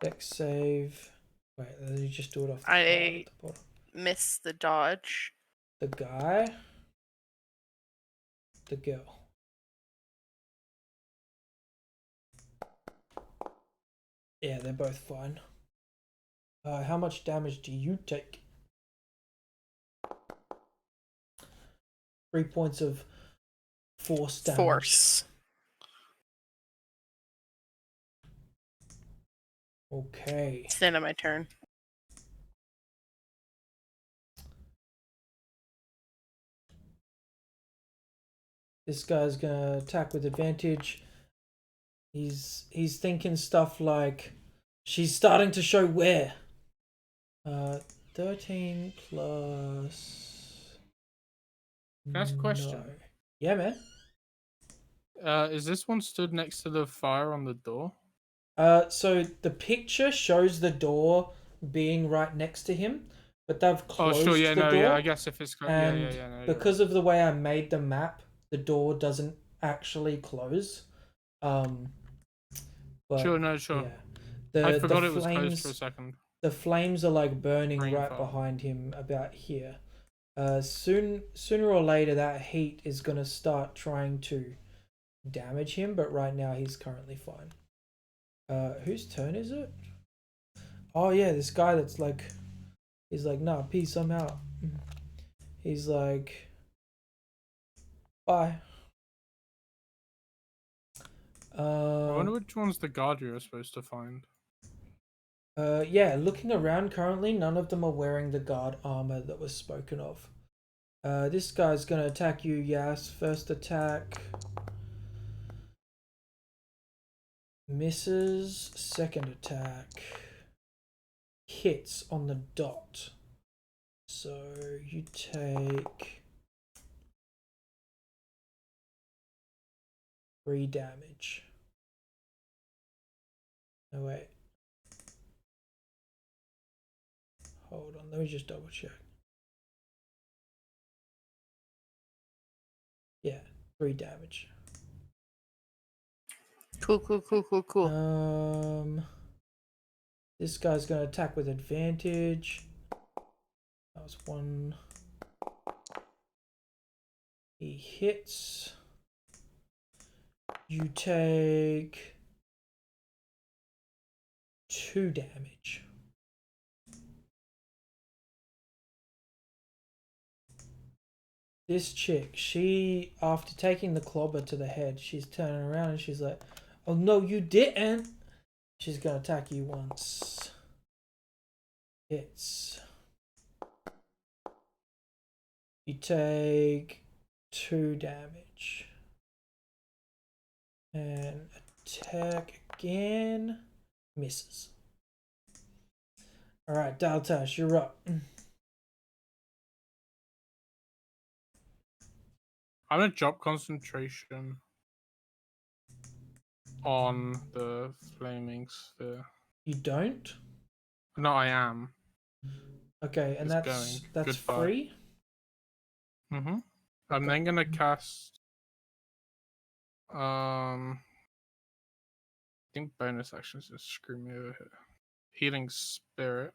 Dex save. Wait, let me just do it off the
I
bottom.
miss the dodge.
The guy. The girl. Yeah, they're both fine. How much damage do you take? 3 points of force damage.
Force.
Okay.
It's the end of my turn.
This guy's gonna attack with advantage. He's thinking stuff like, she's starting to show wear. 13 plus.
Can I ask a question?
No. Yeah, man.
Is this one stood next to the fire on the door?
So the picture shows the door being right next to him, but they've
Oh,
closed
sure. Yeah,
the
no,
door.
yeah. I guess if it's yeah,
And
yeah. No, you're
because
right.
of the way I made the map, the door doesn't actually close. Um, but
Sure, no, sure.
yeah,
I
the
forgot it was closed for a
flames
second.
the flames are like burning
Green
right
farm.
behind him about here. Sooner or later that heat is gonna start trying to damage him, but right now he's currently fine. Whose turn is it? Oh yeah, this guy that's like, he's like, nah, peace, I'm out. He's like, bye.
I wonder which one's the guard you were supposed to find.
Yeah, looking around currently, none of them are wearing the guard armor that was spoken of. This guy's gonna attack you, Yas. First attack. Misses. Second attack. Hits on the dot. So you take 3 damage. No, wait. Hold on, let me just double check. Yeah, 3 damage.
Cool.
This guy's gonna attack with advantage. That was 1. He hits. You take 2 damage. This chick, she, after taking the clobber to the head, she's turning around and she's like, oh no, you didn't. She's gonna attack you once. Hits. You take 2 damage. And attack again. Misses. Alright, Daltash, you're up.
I'm gonna drop concentration on the flaming sphere.
You don't?
No, I am.
Okay, and
It's
that's
Goodbye.
free?
Mm-hmm. I'm
Okay.
then gonna cast I think bonus actions just screw me over here. Healing Spirit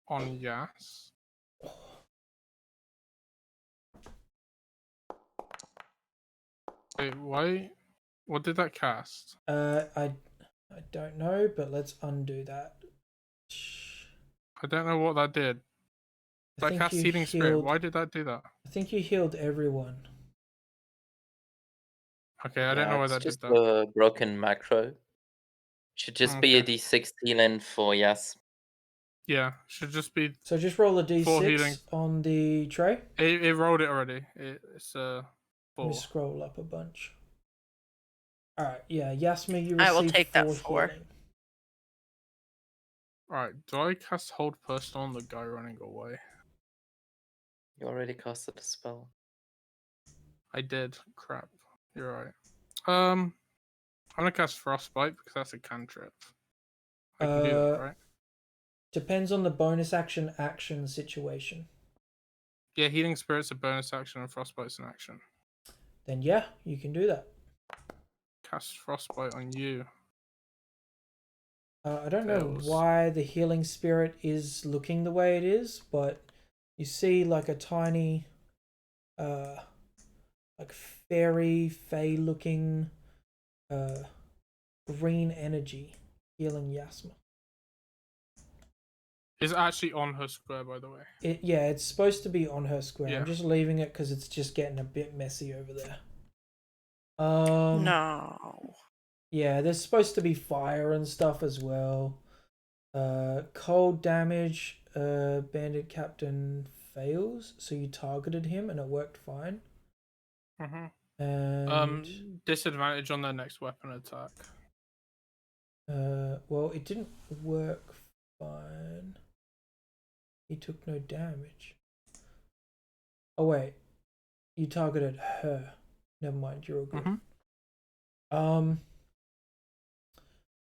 on Yas. Wait, why? What did that cast?
I don't know, but let's undo that.
I don't know what that did.
I
That
think
cast
you
Healing Spirit.
healed.
Why did that do that?
I think you healed everyone.
Okay, I don't know why
It's
that did
just
that.
a broken macro. Should just be a
Okay.
d6 healing for yes.
Yeah, should just be.
So just roll a
4 healing.
d6 on the tray.
It rolled it already. It's
Let me
4.
scroll up a bunch. Alright, yeah, Yasma, you
I will
receive
take that
4
4.
healing.
Alright, do I cast Hold Person on the guy running away?
You already casted a spell.
I did. Crap. You're right. I'm gonna cast Frostbite because that's a cantrip. I can do that, right?
Depends on the bonus action situation.
Yeah, Healing Spirit's a bonus action and Frostbite's an action.
Then yeah, you can do that.
Cast Frostbite on you.
I don't know
Fails.
why the healing spirit is looking the way it is, but you see like a tiny, like fairy, fey looking, green energy healing Yasma.
It's actually on her square, by the way.
Yeah, it's supposed to be on her square.
Yeah.
I'm just leaving it because it's just getting a bit messy over there.
No.
Yeah, there's supposed to be fire and stuff as well. Cold damage, bandit captain fails, so you targeted him and it worked fine.
Mm-hmm.
And
Disadvantage on their next weapon attack.
well, it didn't work fine. He took no damage. Oh wait, you targeted her. Never mind, you're all good.
Mm-hmm.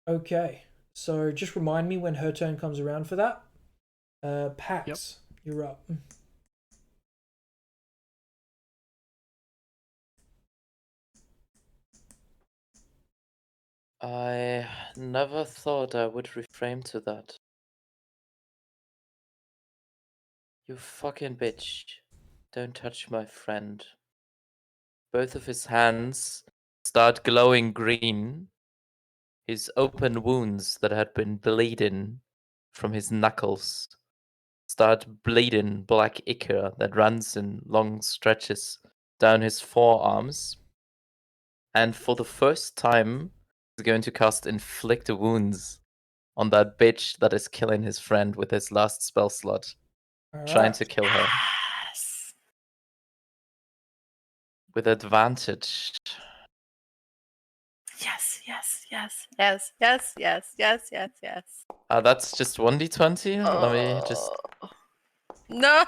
Okay. So just remind me when her turn comes around for that. Pax, you're up.
I never thought I would reframe to that. You fucking bitch. Don't touch my friend. Both of his hands start glowing green. His open wounds that had been bleeding from his knuckles start bleeding black ichor that runs in long stretches down his forearms. And for the first time, he's going to cast Inflict Wounds on that bitch that is killing his friend with his last spell slot,
All
trying
right.
to kill her
Yes.
with advantage.
Yes, yes, yes, yes, yes, yes, yes, yes, yes.
That's just 1d20. Let me just
No.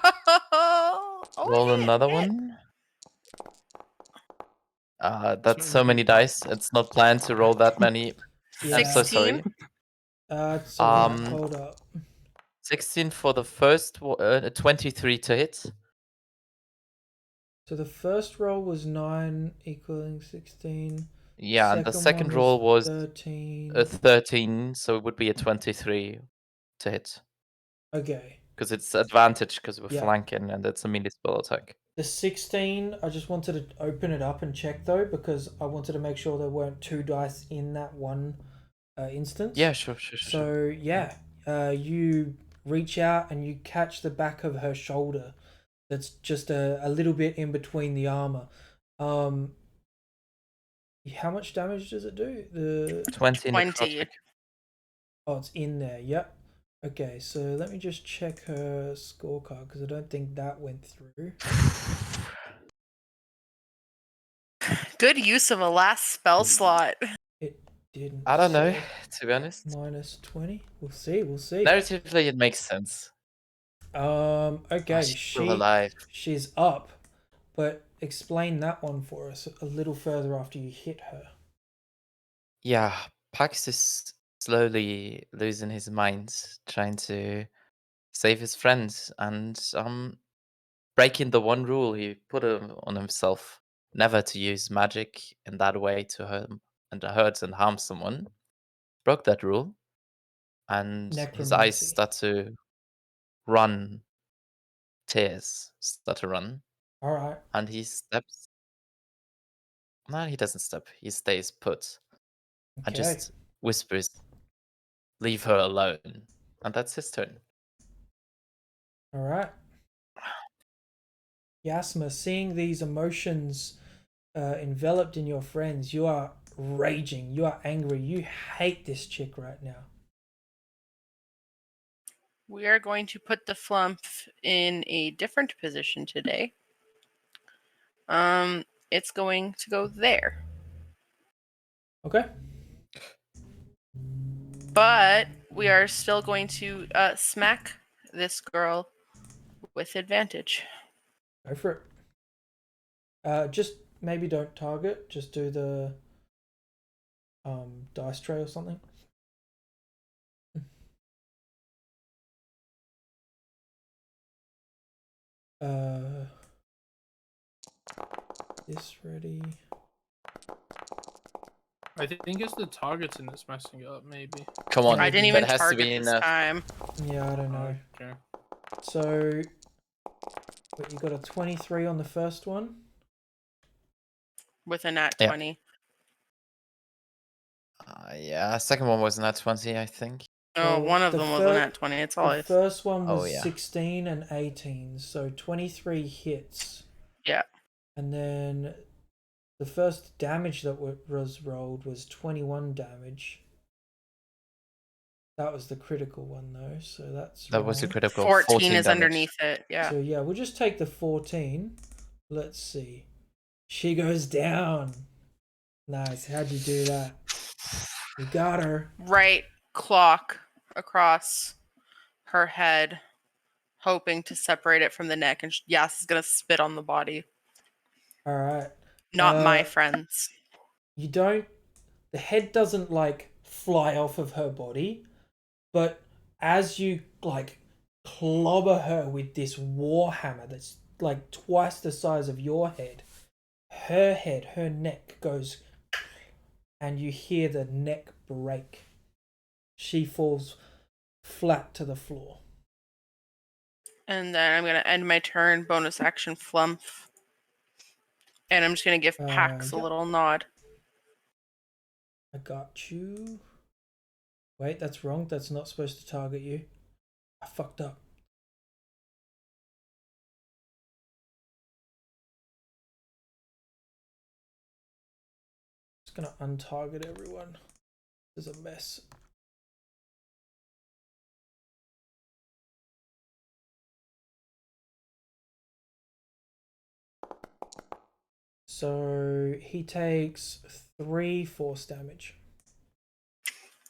Oh,
roll another
hit.
one.
It's
That's
not
so
even
many
a die.
dice. It's not planned to roll that many. I'm so
16.
sorry.
It's alright.
Um,
Hold up.
16 for the first, 23 to hit.
So the first roll was 9, equaling 16.
Yeah, and the second
one
roll was
13.
a 13, so it would be a 23 to hit.
Okay.
Because it's advantage because we're
Yeah.
flanking and it's a melee spell attack.
The 16, I just wanted to open it up and check though, because I wanted to make sure there weren't 2 dice in that one instance.
Yeah, sure.
So, yeah, you reach out and you catch the back of her shoulder that's just a little bit in between the armor. How much damage does it do? The
20
20.
necrotic.
Oh, it's in there. Yep. Okay, so let me just check her scorecard because I don't think that went through.
Good use of a last spell slot.
It didn't.
I don't know,
So
to be honest.
minus 20. We'll see. We'll see.
Narratively, it makes sense.
Okay.
She's still alive.
She's up, but explain that one for us a little further after you hit her.
Yeah, Pax is slowly losing his mind, trying to save his friends, and breaking the one rule he put on himself, never to use magic in that way to hurt and harm someone. Broke that rule, and his eyes
Necromancy.
start to run. Tears start to run,
All right.
and he steps. No, he doesn't step. He stays put and
Okay.
just whispers, "Leave her alone," and that's his turn.
All right. Yasma, seeing these emotions enveloped in your friends, you are raging. You are angry. You hate this chick right now.
We are going to put the flump in a different position today. It's going to go there.
Okay.
But we are still going to smack this girl with advantage.
Go for it. Just maybe don't target. Just do the dice tray or something. This ready.
I think it's the targets in that's messing it up, maybe.
Come on,
I didn't
that
even
has to
target
be
this
enough.
time.
Yeah, I don't know.
Okay.
So, what, you got a 23 on the first one?
With a nat
Yeah.
20.
Yeah, second one was nat 20, I think.
Oh,
Well,
one of
the
them was a nat 20. It's all
The
I...
first one was
Oh, yeah.
16 and 18, so 23 hits.
Yeah.
And then the first damage that was rolled was 21 damage. That was the critical one though, so that's
That was a
wrong.
critical
14 is
damage.
underneath it. Yeah.
So yeah, we'll just take the 14. Let's see. She goes down. Nice. How'd you do that? You got her.
Right clock across her head, hoping to separate it from the neck. And Yas is going to spit on the body.
All right.
Not my friends.
You don't the head doesn't like fly off of her body, but as you like clobber her with this warhammer that's like twice the size of your head, her neck goes, and you hear the neck break. She falls flat to the floor.
And then I'm going to end my turn, bonus action flump. And I'm just going to give Pax a
Yep.
little nod.
I got you. Wait, that's wrong. That's not supposed to target you. I fucked up. Just gonna untarget everyone. This is a mess. So he takes 3 force damage.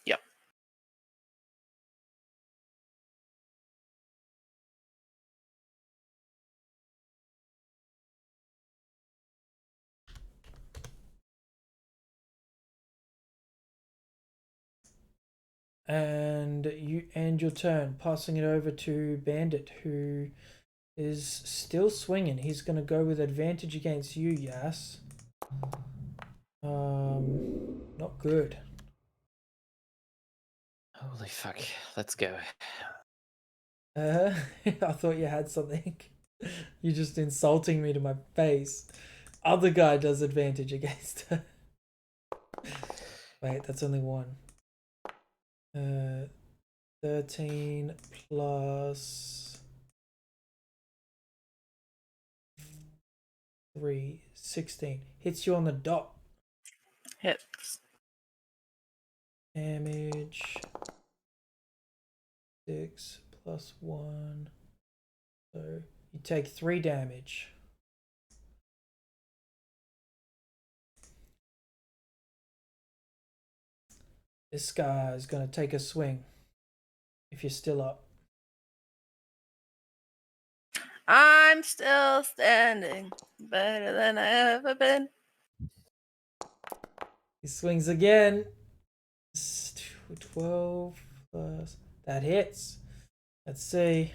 Yep.
And you end your turn, passing it over to Bandit, who is still swinging. He's gonna go with advantage against you, Yas. Not good.
Holy fuck. Let's go.
I thought you had something. You're just insulting me to my face. Other guy does advantage against her. Wait, that's only one. 13 plus 3, 16. Hits you on the dot.
Hits.
Damage. 6 plus 1. So you take 3 damage. This guy is going to take a swing. If you're still up.
I'm still standing. Better than I ever been.
He swings again. 12 plus. That hits. Let's see.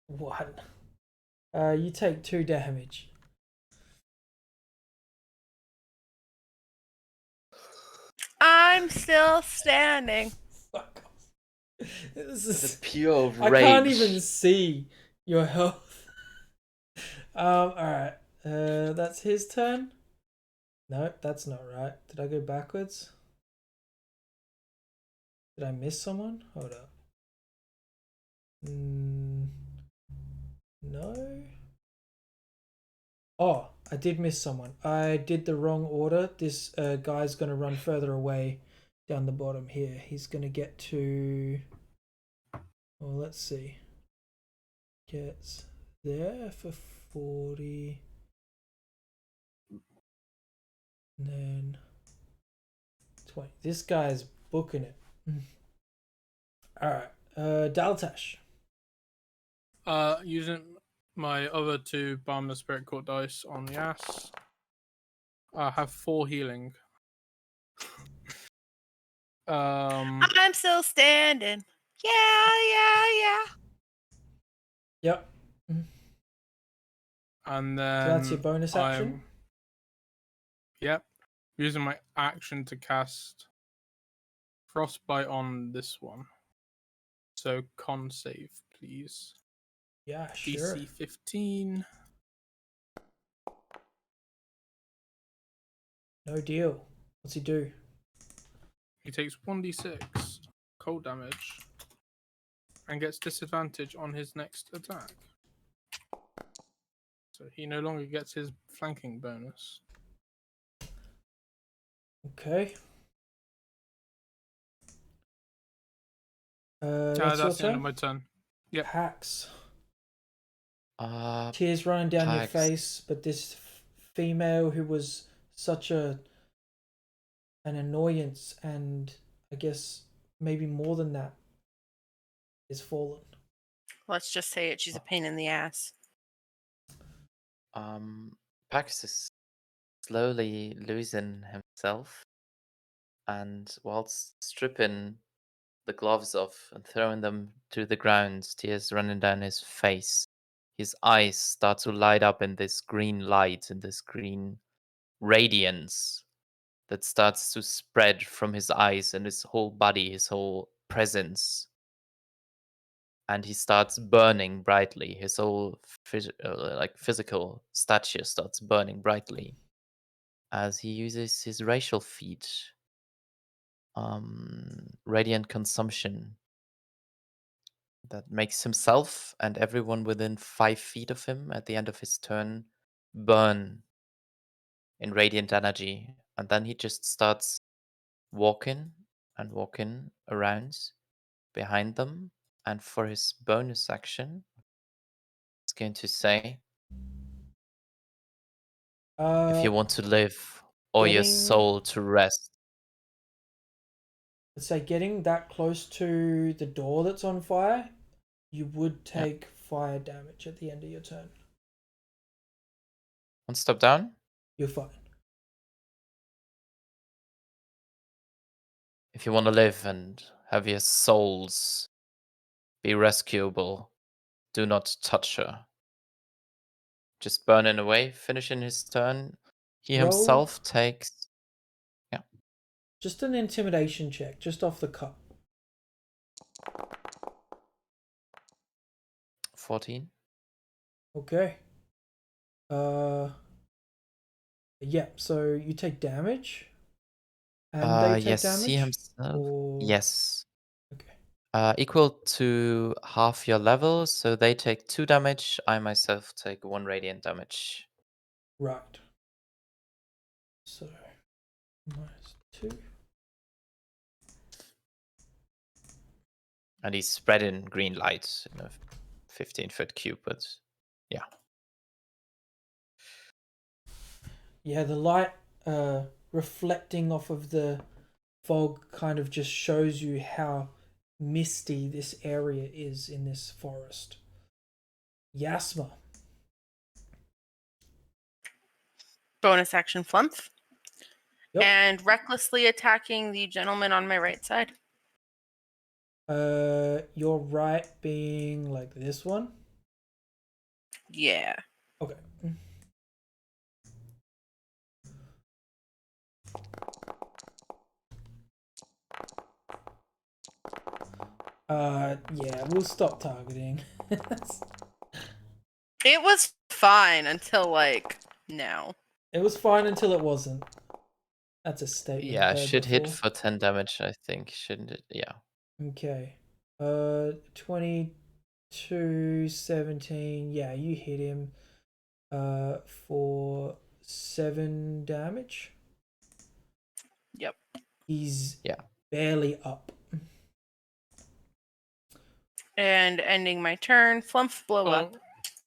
1. You take 2 damage.
I'm still standing.
Fuck off. This is
The pure rage.
I can't even see your health. Alright. That's his turn. No, that's not right. Did I go backwards? Did I miss someone? Hold up. No. Oh, I did miss someone. I did the wrong order. This guy's going to run further away down the bottom here. He's going to get to... Well, let's see. Gets there for 40. And then 20. This guy's booking it. Alright. Daltash.
Using my other 2 Balm the Spirit Court dice on the ass. I have 4 healing.
I'm still standing. Yeah.
Yep.
And then
So that's your bonus action?
Yep. Using my action to cast Frostbite on this one. So con save, please.
Yeah, sure.
DC 15.
No deal. What's he do?
He takes 1d6 cold damage and gets disadvantage on his next attack. So he no longer gets his flanking bonus.
Okay. That's your
the end of
turn?
my turn. Yep.
Pax.
Uh,
Tears running down your
Pax.
face, but this female who was such an annoyance, and I guess maybe more than that, is fallen.
Let's just say it. She's a pain in the ass.
Pax is slowly losing himself. and whilst stripping the gloves off and throwing them to the ground, tears running down his face, his eyes start to light up in this green light, in this green radiance that starts to spread from his eyes and his whole body, his whole presence. And he starts burning brightly. His whole physical stature starts burning brightly as he uses his racial feat, radiant consumption, that makes himself and everyone within 5 feet of him at the end of his turn burn in radiant energy. And then he just starts walking and walking around behind them. And for his bonus action, it's going to say, if you want to live or your
Getting,
soul to rest.
let's say, getting that close to the door that's on fire, you would
Yeah.
take fire damage at the end of your turn.
1 step down.
You're fine.
If you want to live and have your souls be rescuable, do not touch her. Just burning away, finishing his turn. He
Roll
himself takes
just an intimidation check, just off the cup.
14.
Okay. Yeah, so you take damage, and they take
Yes,
damage.
he himself.
Or...
Yes.
Okay.
Equal to half your level, so they take 2 damage. I myself take 1 radiant damage.
Right. So -2.
And he's spreading green light in a 15-foot cube, but yeah.
Yeah, the light reflecting off of the fog kind of just shows you how misty this area is in this forest. Yasma.
Bonus action flump.
Yep.
And recklessly attacking the gentleman on my right side.
Your right being like this one?
Yeah.
Okay. Yeah, we'll stop targeting.
It was fine until, like, now.
It was fine until it wasn't. That's a statement.
Yeah,
I've heard
should hit
before.
for 10 damage, I think, shouldn't it? Yeah.
Okay. 22, 17. Yeah, you hit him. For 7 damage.
Yep.
He's
Yeah.
barely up.
And ending my turn, flump blow up.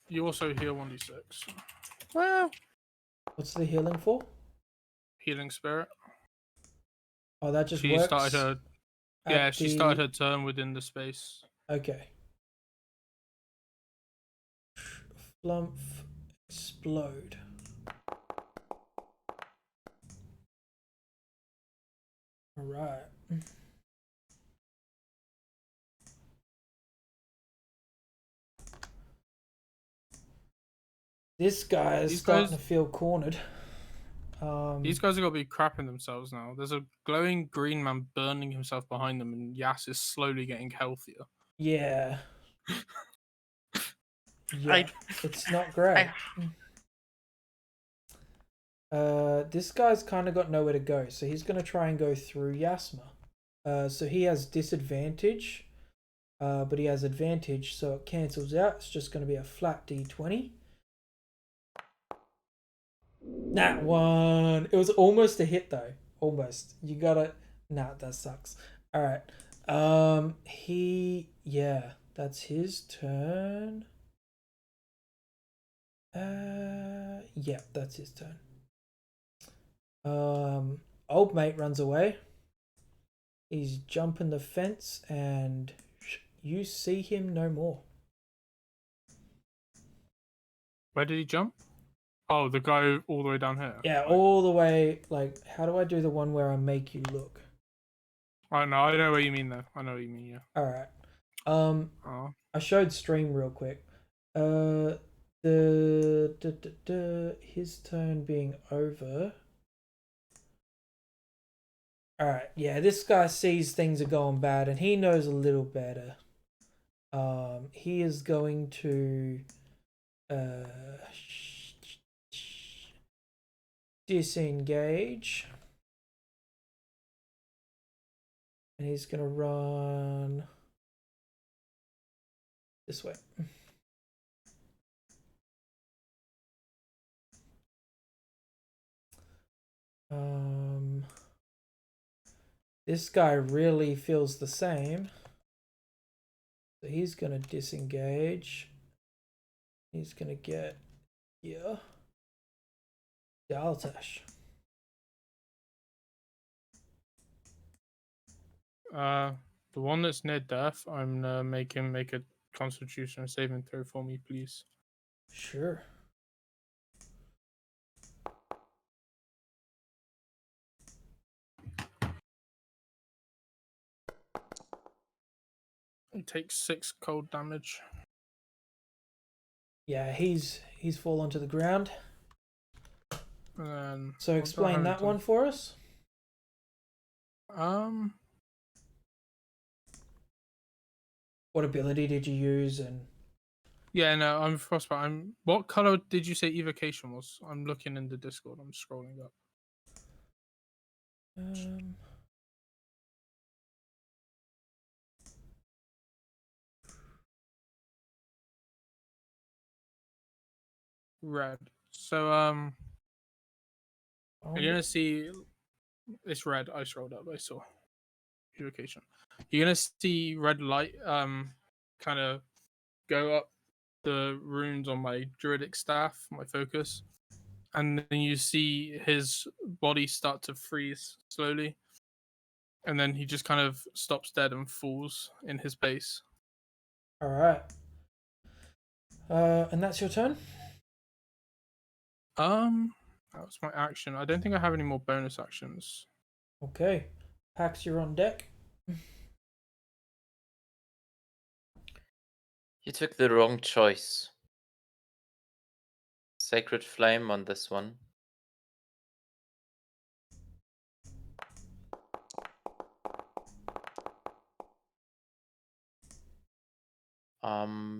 You also heal 1d6.
Well,
What's the healing for?
Healing spirit.
Oh, that just
She
works.
started her. Yeah, she started her turn within the space.
Okay. Flump explode. Alright. This guy is starting to feel cornered.
These guys are gonna be crapping themselves now. There's a glowing green man burning himself behind them, and Yas is slowly getting healthier.
Yeah. Yeah, it's not great. This guy's kind of got nowhere to go, so he's going to try and go through Yasma. So he has disadvantage, but he has advantage, so it cancels out. It's just going to be a flat d20. Nat 1. It was almost a hit though. Almost. You gotta. Nah, that sucks. All right. Yeah, that's his turn. Yeah, that's his turn. Old mate runs away. He's jumping the fence, and you see him no more.
Where did he jump? Oh, the guy all the way down here.
Yeah, all the way. Like, how do I do the one where I make you look?
Oh no, I know what you mean though. I know what you mean. Yeah.
All right.
Oh.
I showed stream real quick. His turn being over. All right. Yeah, this guy sees things are going bad, and he knows a little better. He is going to disengage, and he's gonna run this way. This guy really feels the same, so he's gonna disengage. He's gonna get here. Daltash.
The one that's near death, I'm gonna make him make a Constitution saving throw for me, please.
Sure.
He takes 6 cold damage.
Yeah, he's fallen to the ground.
And
So explain that one for us. What ability did you use? And
yeah, no, I'm frostbite. What color did you say evocation was? I'm looking in the Discord. I'm scrolling up. Red. So you're gonna see it's red. I scrolled up. I saw evocation. You're gonna see red light kind of go up the runes on my druidic staff, my focus, and then you see his body start to freeze slowly, and then he just kind of stops dead and falls in his base.
all right. And that's your turn.
That was my action. I don't think I have any more bonus actions.
Okay. Pax, you're on deck.
You took the wrong choice. Sacred Flame on this one.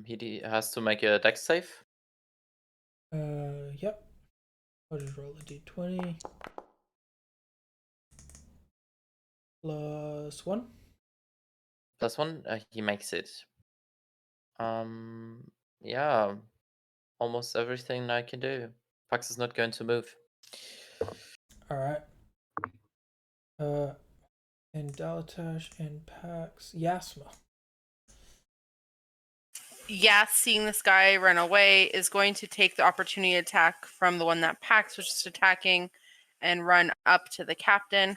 He has to make a dex save.
Yep. I'll just roll a d20. +1.
+1, he makes it. Yeah, almost everything I can do. Pax is not going to move.
All right. And Dalatash and Pax. Yasma.
Yas, seeing this guy run away, is going to take the opportunity attack from the one that Pax was just attacking and run up to the captain.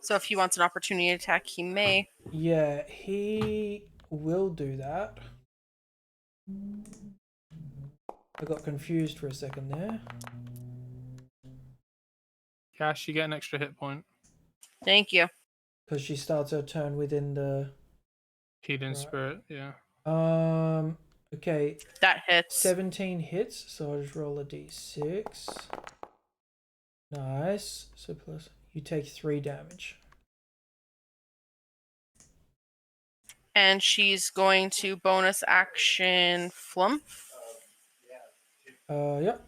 So if he wants an opportunity attack, he may.
Yeah, he will do that. I got confused for a second there.
Cash, you get an extra hit point.
Thank you.
Because she starts her turn within the
Healing
Right.
spirit, yeah.
Okay.
That hits.
17 hits, so I'll just roll a d6. Nice. So plus you take 3 damage.
And she's going to bonus action Flum.
Yep.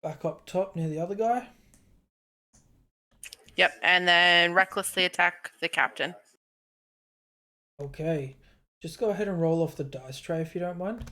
Back up top near the other guy.
Yep, and then recklessly attack the captain.
Okay. Just go ahead and roll off the dice tray if you don't mind.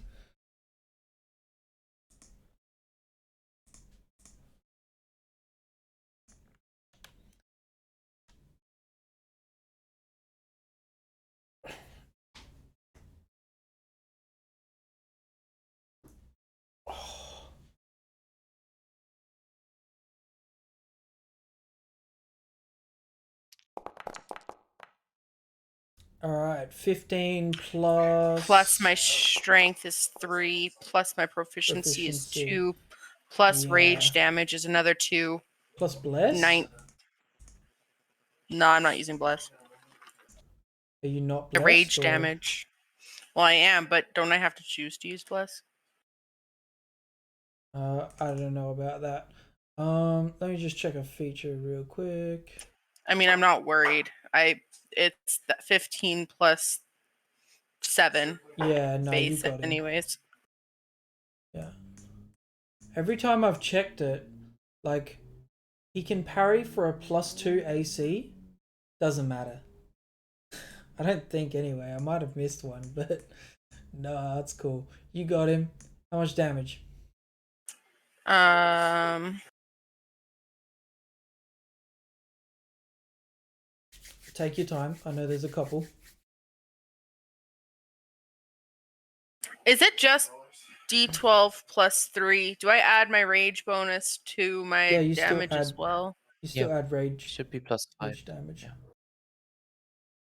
Alright, 15 plus...
Plus my strength is 3, plus my proficiency is
Proficiency.
2, Plus
Yeah.
rage damage is another 2.
Plus bless?
9. No, I'm not using bless.
Are you not
The
blessed?
rage
or-
damage. Well, I am, but don't I have to choose to use bless?
I don't know about that. Let me just check a feature real quick.
I mean, I'm not worried. It's that 15 plus 7
Yeah, no, you
base
got him.
anyways.
Yeah. Every time I've checked it, like, he can parry for a +2 AC. Doesn't matter. I don't think anyway. I might have missed one, but no, that's cool. You got him. How much damage? Take your time. I know there's a couple.
Is it just D12 plus 3? Do I add my rage bonus to my
Yeah, you still
damage as
add-
well?
You still
Yeah.
add rage.
Should be +5.
Rage damage.
Yeah.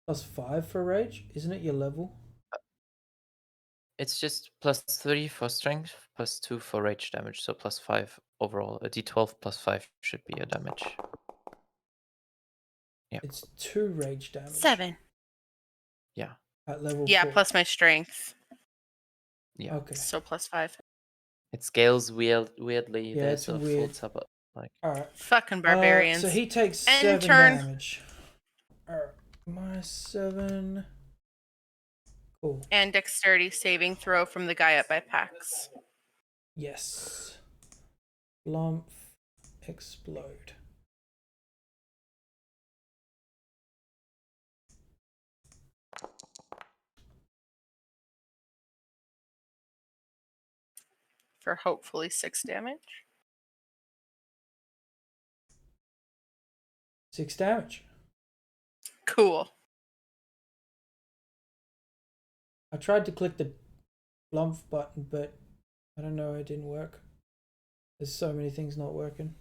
+5 for rage? Isn't it your level?
It's just +3 for strength, +2 for rage damage, so +5 overall. A D12 +5 should be your damage. Yeah.
It's 2 rage damage.
7.
Yeah.
At level
Yeah,
4.
plus my strength.
Yeah.
Okay.
So plus 5.
It scales weirdly.
Yeah,
There's
it's
a full
weird.
tab like
Alright.
Fucking barbarians.
So he takes
End
7
turn.
damage. Alright. -7. Cool.
And dexterity saving throw from the guy up by Pax.
Yes. Lump. Explode.
For hopefully 6 damage.
6 damage.
Cool.
I tried to click the lump button, but I don't know, it didn't work. There's so many things not working.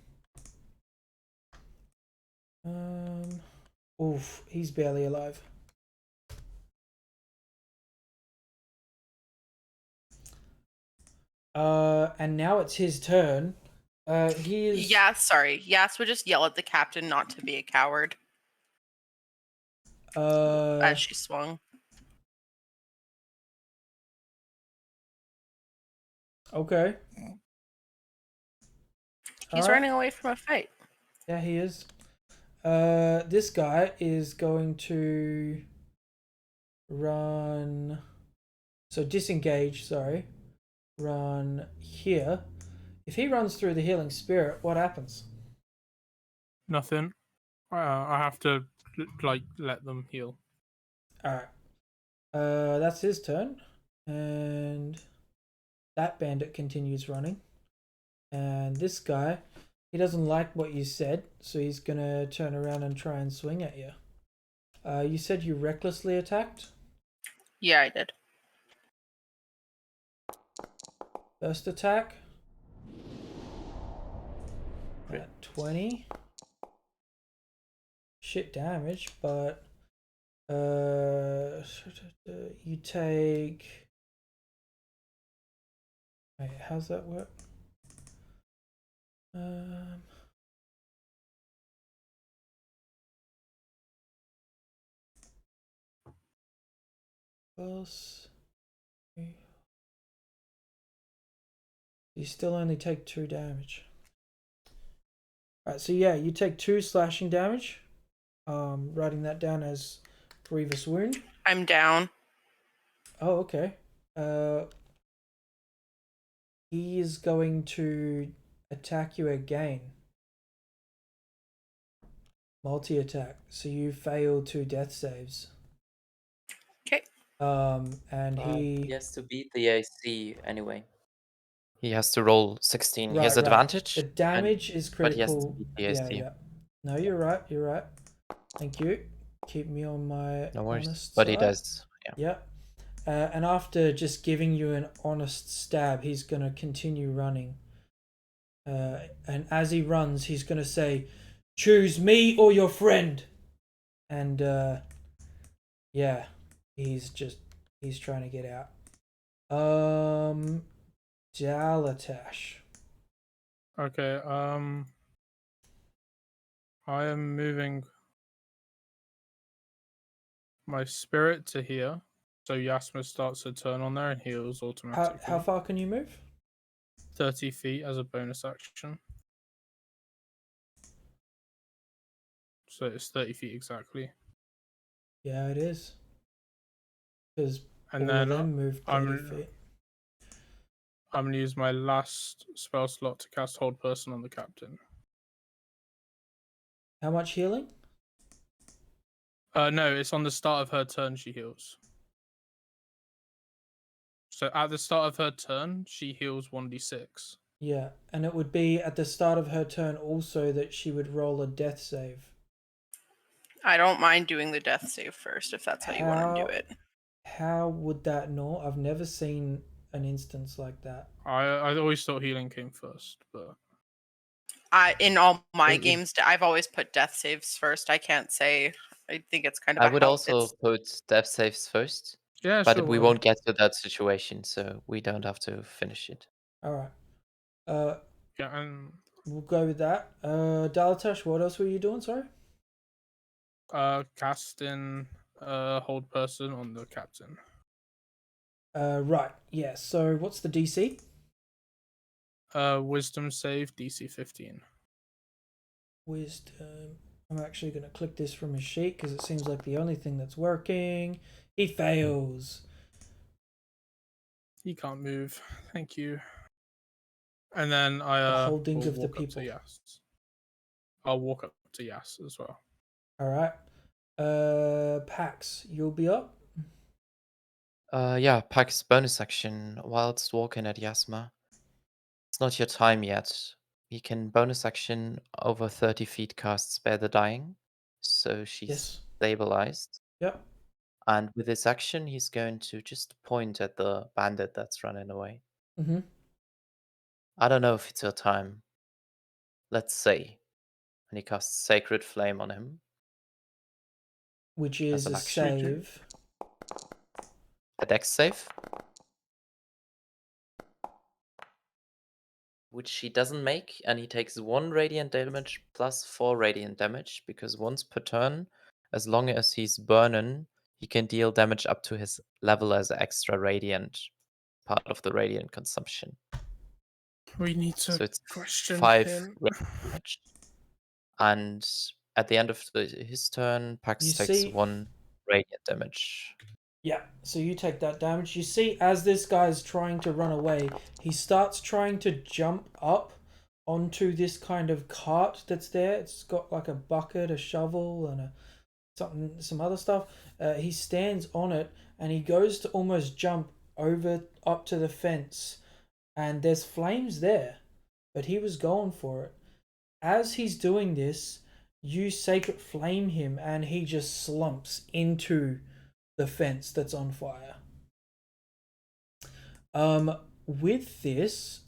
Oof, he's barely alive. And now it's his turn. He is.
Yeah, sorry. Yas would just yell at the captain not to be a coward as she swung.
Okay.
He's running away from a fight.
Yeah, he is. This guy is going to run. So disengage. Sorry. Run here. If he runs through the healing spirit, what happens?
Nothing. I have to like let them heal.
Alright. That's his turn. And that bandit continues running. And this guy, he doesn't like what you said, so he's gonna turn around and try and swing at you. You said you recklessly attacked?
Yeah, I did.
First attack. At 20. Shit damage, but you take. Wait, how's that work? Plus. You still only take 2 damage. Alright, so yeah, you take 2 slashing damage. Writing that down as grievous wound.
I'm down.
Oh, okay. He is going to attack you again. Multi-attack. So you fail 2 death saves.
Okay.
And
he has to beat the AC anyway. He has to roll 16. He has
Right.
advantage.
The damage is critical.
But he has to beat the AC.
Yeah. No, you're right. You're right. Thank you. Keep me on my
No worries.
honest
But
side.
he does. Yeah.
And after just giving you an honest stab, he's gonna continue running. And as he runs, he's gonna say, "Choose me or your friend." And yeah, he's trying to get out. Jalatash.
Okay. I am moving my spirit to here, so Yasma starts her turn on there and heals automatically.
How far can you move?
30 feet as a bonus action. So it's 30 feet exactly.
Yeah, it is. Because
And
all of
then
them moved 30 feet.
I'm going to use my last spell slot to cast Hold Person on the captain.
How much healing?
No, it's on the start of her turn she heals. So at the start of her turn, she heals 1d6.
Yeah, and it would be at the start of her turn also that she would roll a death save.
I don't mind doing the death save first if that's how you want to do it.
How would that not? I've never seen an instance like that.
I always thought healing came first, but
In all my
It would-
games, I've always put death saves first. I can't say. I think it's kind of
I
a
would
help.
also put death saves first,
yeah,
but
sure.
we
whatever.
won't get to that situation, so we don't have to finish it.
All right.
Yeah, and
We'll go with that. Dalatash, what else were you doing? Sorry.
casting Hold Person on the captain.
Right. Yeah. So what's the DC?
Wisdom save DC 15.
Wisdom. I'm actually going to click this from his sheet because it seems like the only thing that's working. He fails.
He can't move. Thank you. And then I
The holdings
will
of the
walk up to
people.
Yas. I'll walk up to Yas as well.
All right. Pax, you'll be up.
Yeah, Pack's bonus action whilst walking at Yasma. It's not your time yet. He can bonus action over 30 feet cast Spare the Dying, so she's
Yes.
stabilized.
Yep.
And with this action, he's going to just point at the bandit that's running away.
Mm-hmm.
I don't know if it's your time. Let's say. And he casts Sacred Flame on him.
Which
As
is
an
a
action.
save.
A dex save. Which he doesn't make, and he takes 1 radiant damage plus 4 radiant damage, because once per turn, as long as he's burning, he can deal damage up to his level as extra radiant, part of the radiant consumption.
We need to
So it's
question
5
him.
damage. And at the end of his turn, Pax
You
takes
see-
1 radiant damage.
Yeah, so you take that damage. You see, as this guy's trying to run away, he starts trying to jump up onto this kind of cart that's there. It's got like a bucket, a shovel, and some other stuff. He stands on it and he goes to almost jump over up to the fence, and there's flames there, but he was going for it. As he's doing this, you sacred flame him, and he just slumps into the fence that's on fire. With this,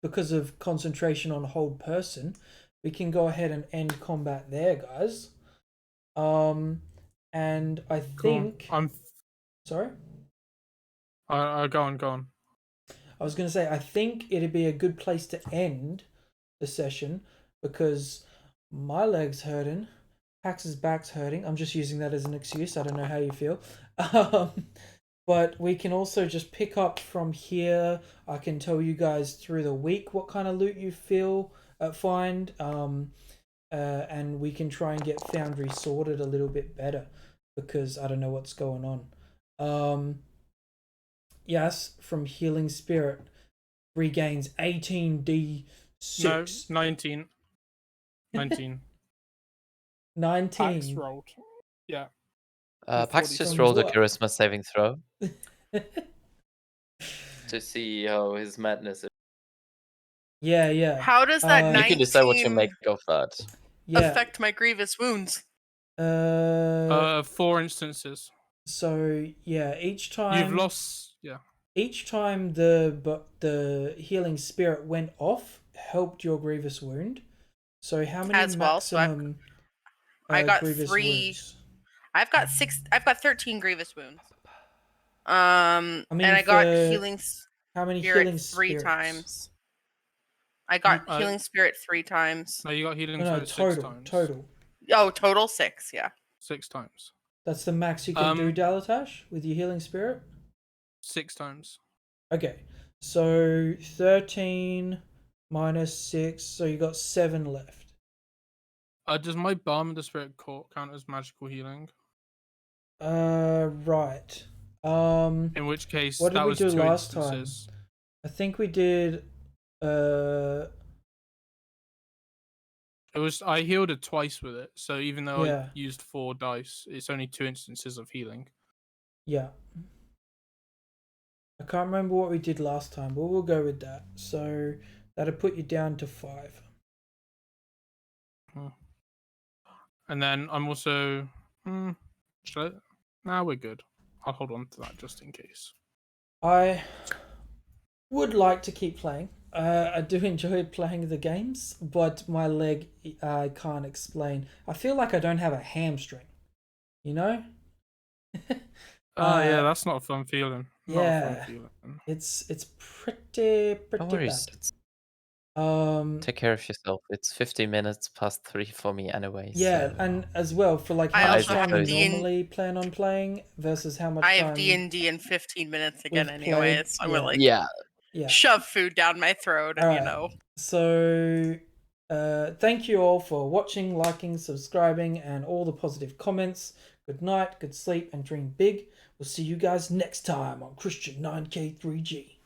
because of concentration on hold person, we can go ahead and end combat there, guys. And I think sorry.
Go on.
I was going to say I think it'd be a good place to end the session because my leg's hurting, Pax's back's hurting. I'm just using that as an excuse. I don't know how you feel. But we can also just pick up from here. I can tell you guys through the week what kind of loot you find. And we can try and get Foundry sorted a little bit better because I don't know what's going on. Yes, from Healing Spirit regains 18d6.
No, 19. 19.
19.
Pax rolled. Yeah.
Pax just
From
rolled a
what?
charisma saving throw to see how his madness is.
Yeah.
How does that
You can decide what you
19
make of that.
Yeah.
affect my grievous wounds?
4 instances.
So yeah, each time
You've lost. Yeah.
Each time the healing spirit went off, helped your grievous wound. So how many
As well, so
maximum
I got
grievous
3.
wounds?
I've got 13 grievous wounds.
I mean,
and I got
for
healing
how many
spirit
healing
3
spirits?
times. I got
Uh,
healing spirit 3 times.
No, you got healing
No,
spirit 6
total.
times.
Total.
Oh, total 6. Yeah.
6 times.
That's the max you can do, Dalatash, with your healing spirit?
6 times.
Okay. So 13 minus 6, so you got 7 left.
Does my Balm of the Spirit Court count as magical healing?
Right.
In which case,
What did
that
we
was
do
2
last
instances.
time? I think we did.
It was I healed it twice with it, so even though I
Yeah.
used 4 dice, it's only 2 instances of healing.
Yeah. I can't remember what we did last time, but we'll go with that. So that'll put you down to 5.
And then I'm also. Should I? Nah, we're good. I'll hold on to that just in case.
I would like to keep playing. I do enjoy playing the games, but my leg, I can't explain. I feel like I don't have a hamstring, you know?
Yeah, that's not a fun feeling. Not a fun
Yeah,
feeling.
it's pretty
No
bad.
worries. Take care of yourself. It's 15 minutes past 3 for me anyway.
Yeah,
so,
and as well for like
I
how much
also
time
have
you
D&D.
normally plan on playing versus how much
I have
time
D&D in 15 minutes again
we've
anyway,
played.
so I'm
Yeah.
gonna like
yeah.
Yeah.
shove food down my throat and
All
you
right.
know.
So, thank you all for watching, liking, subscribing, and all the positive comments. Good night, good sleep, and dream big. We'll see you guys next time on Christian 9K3G.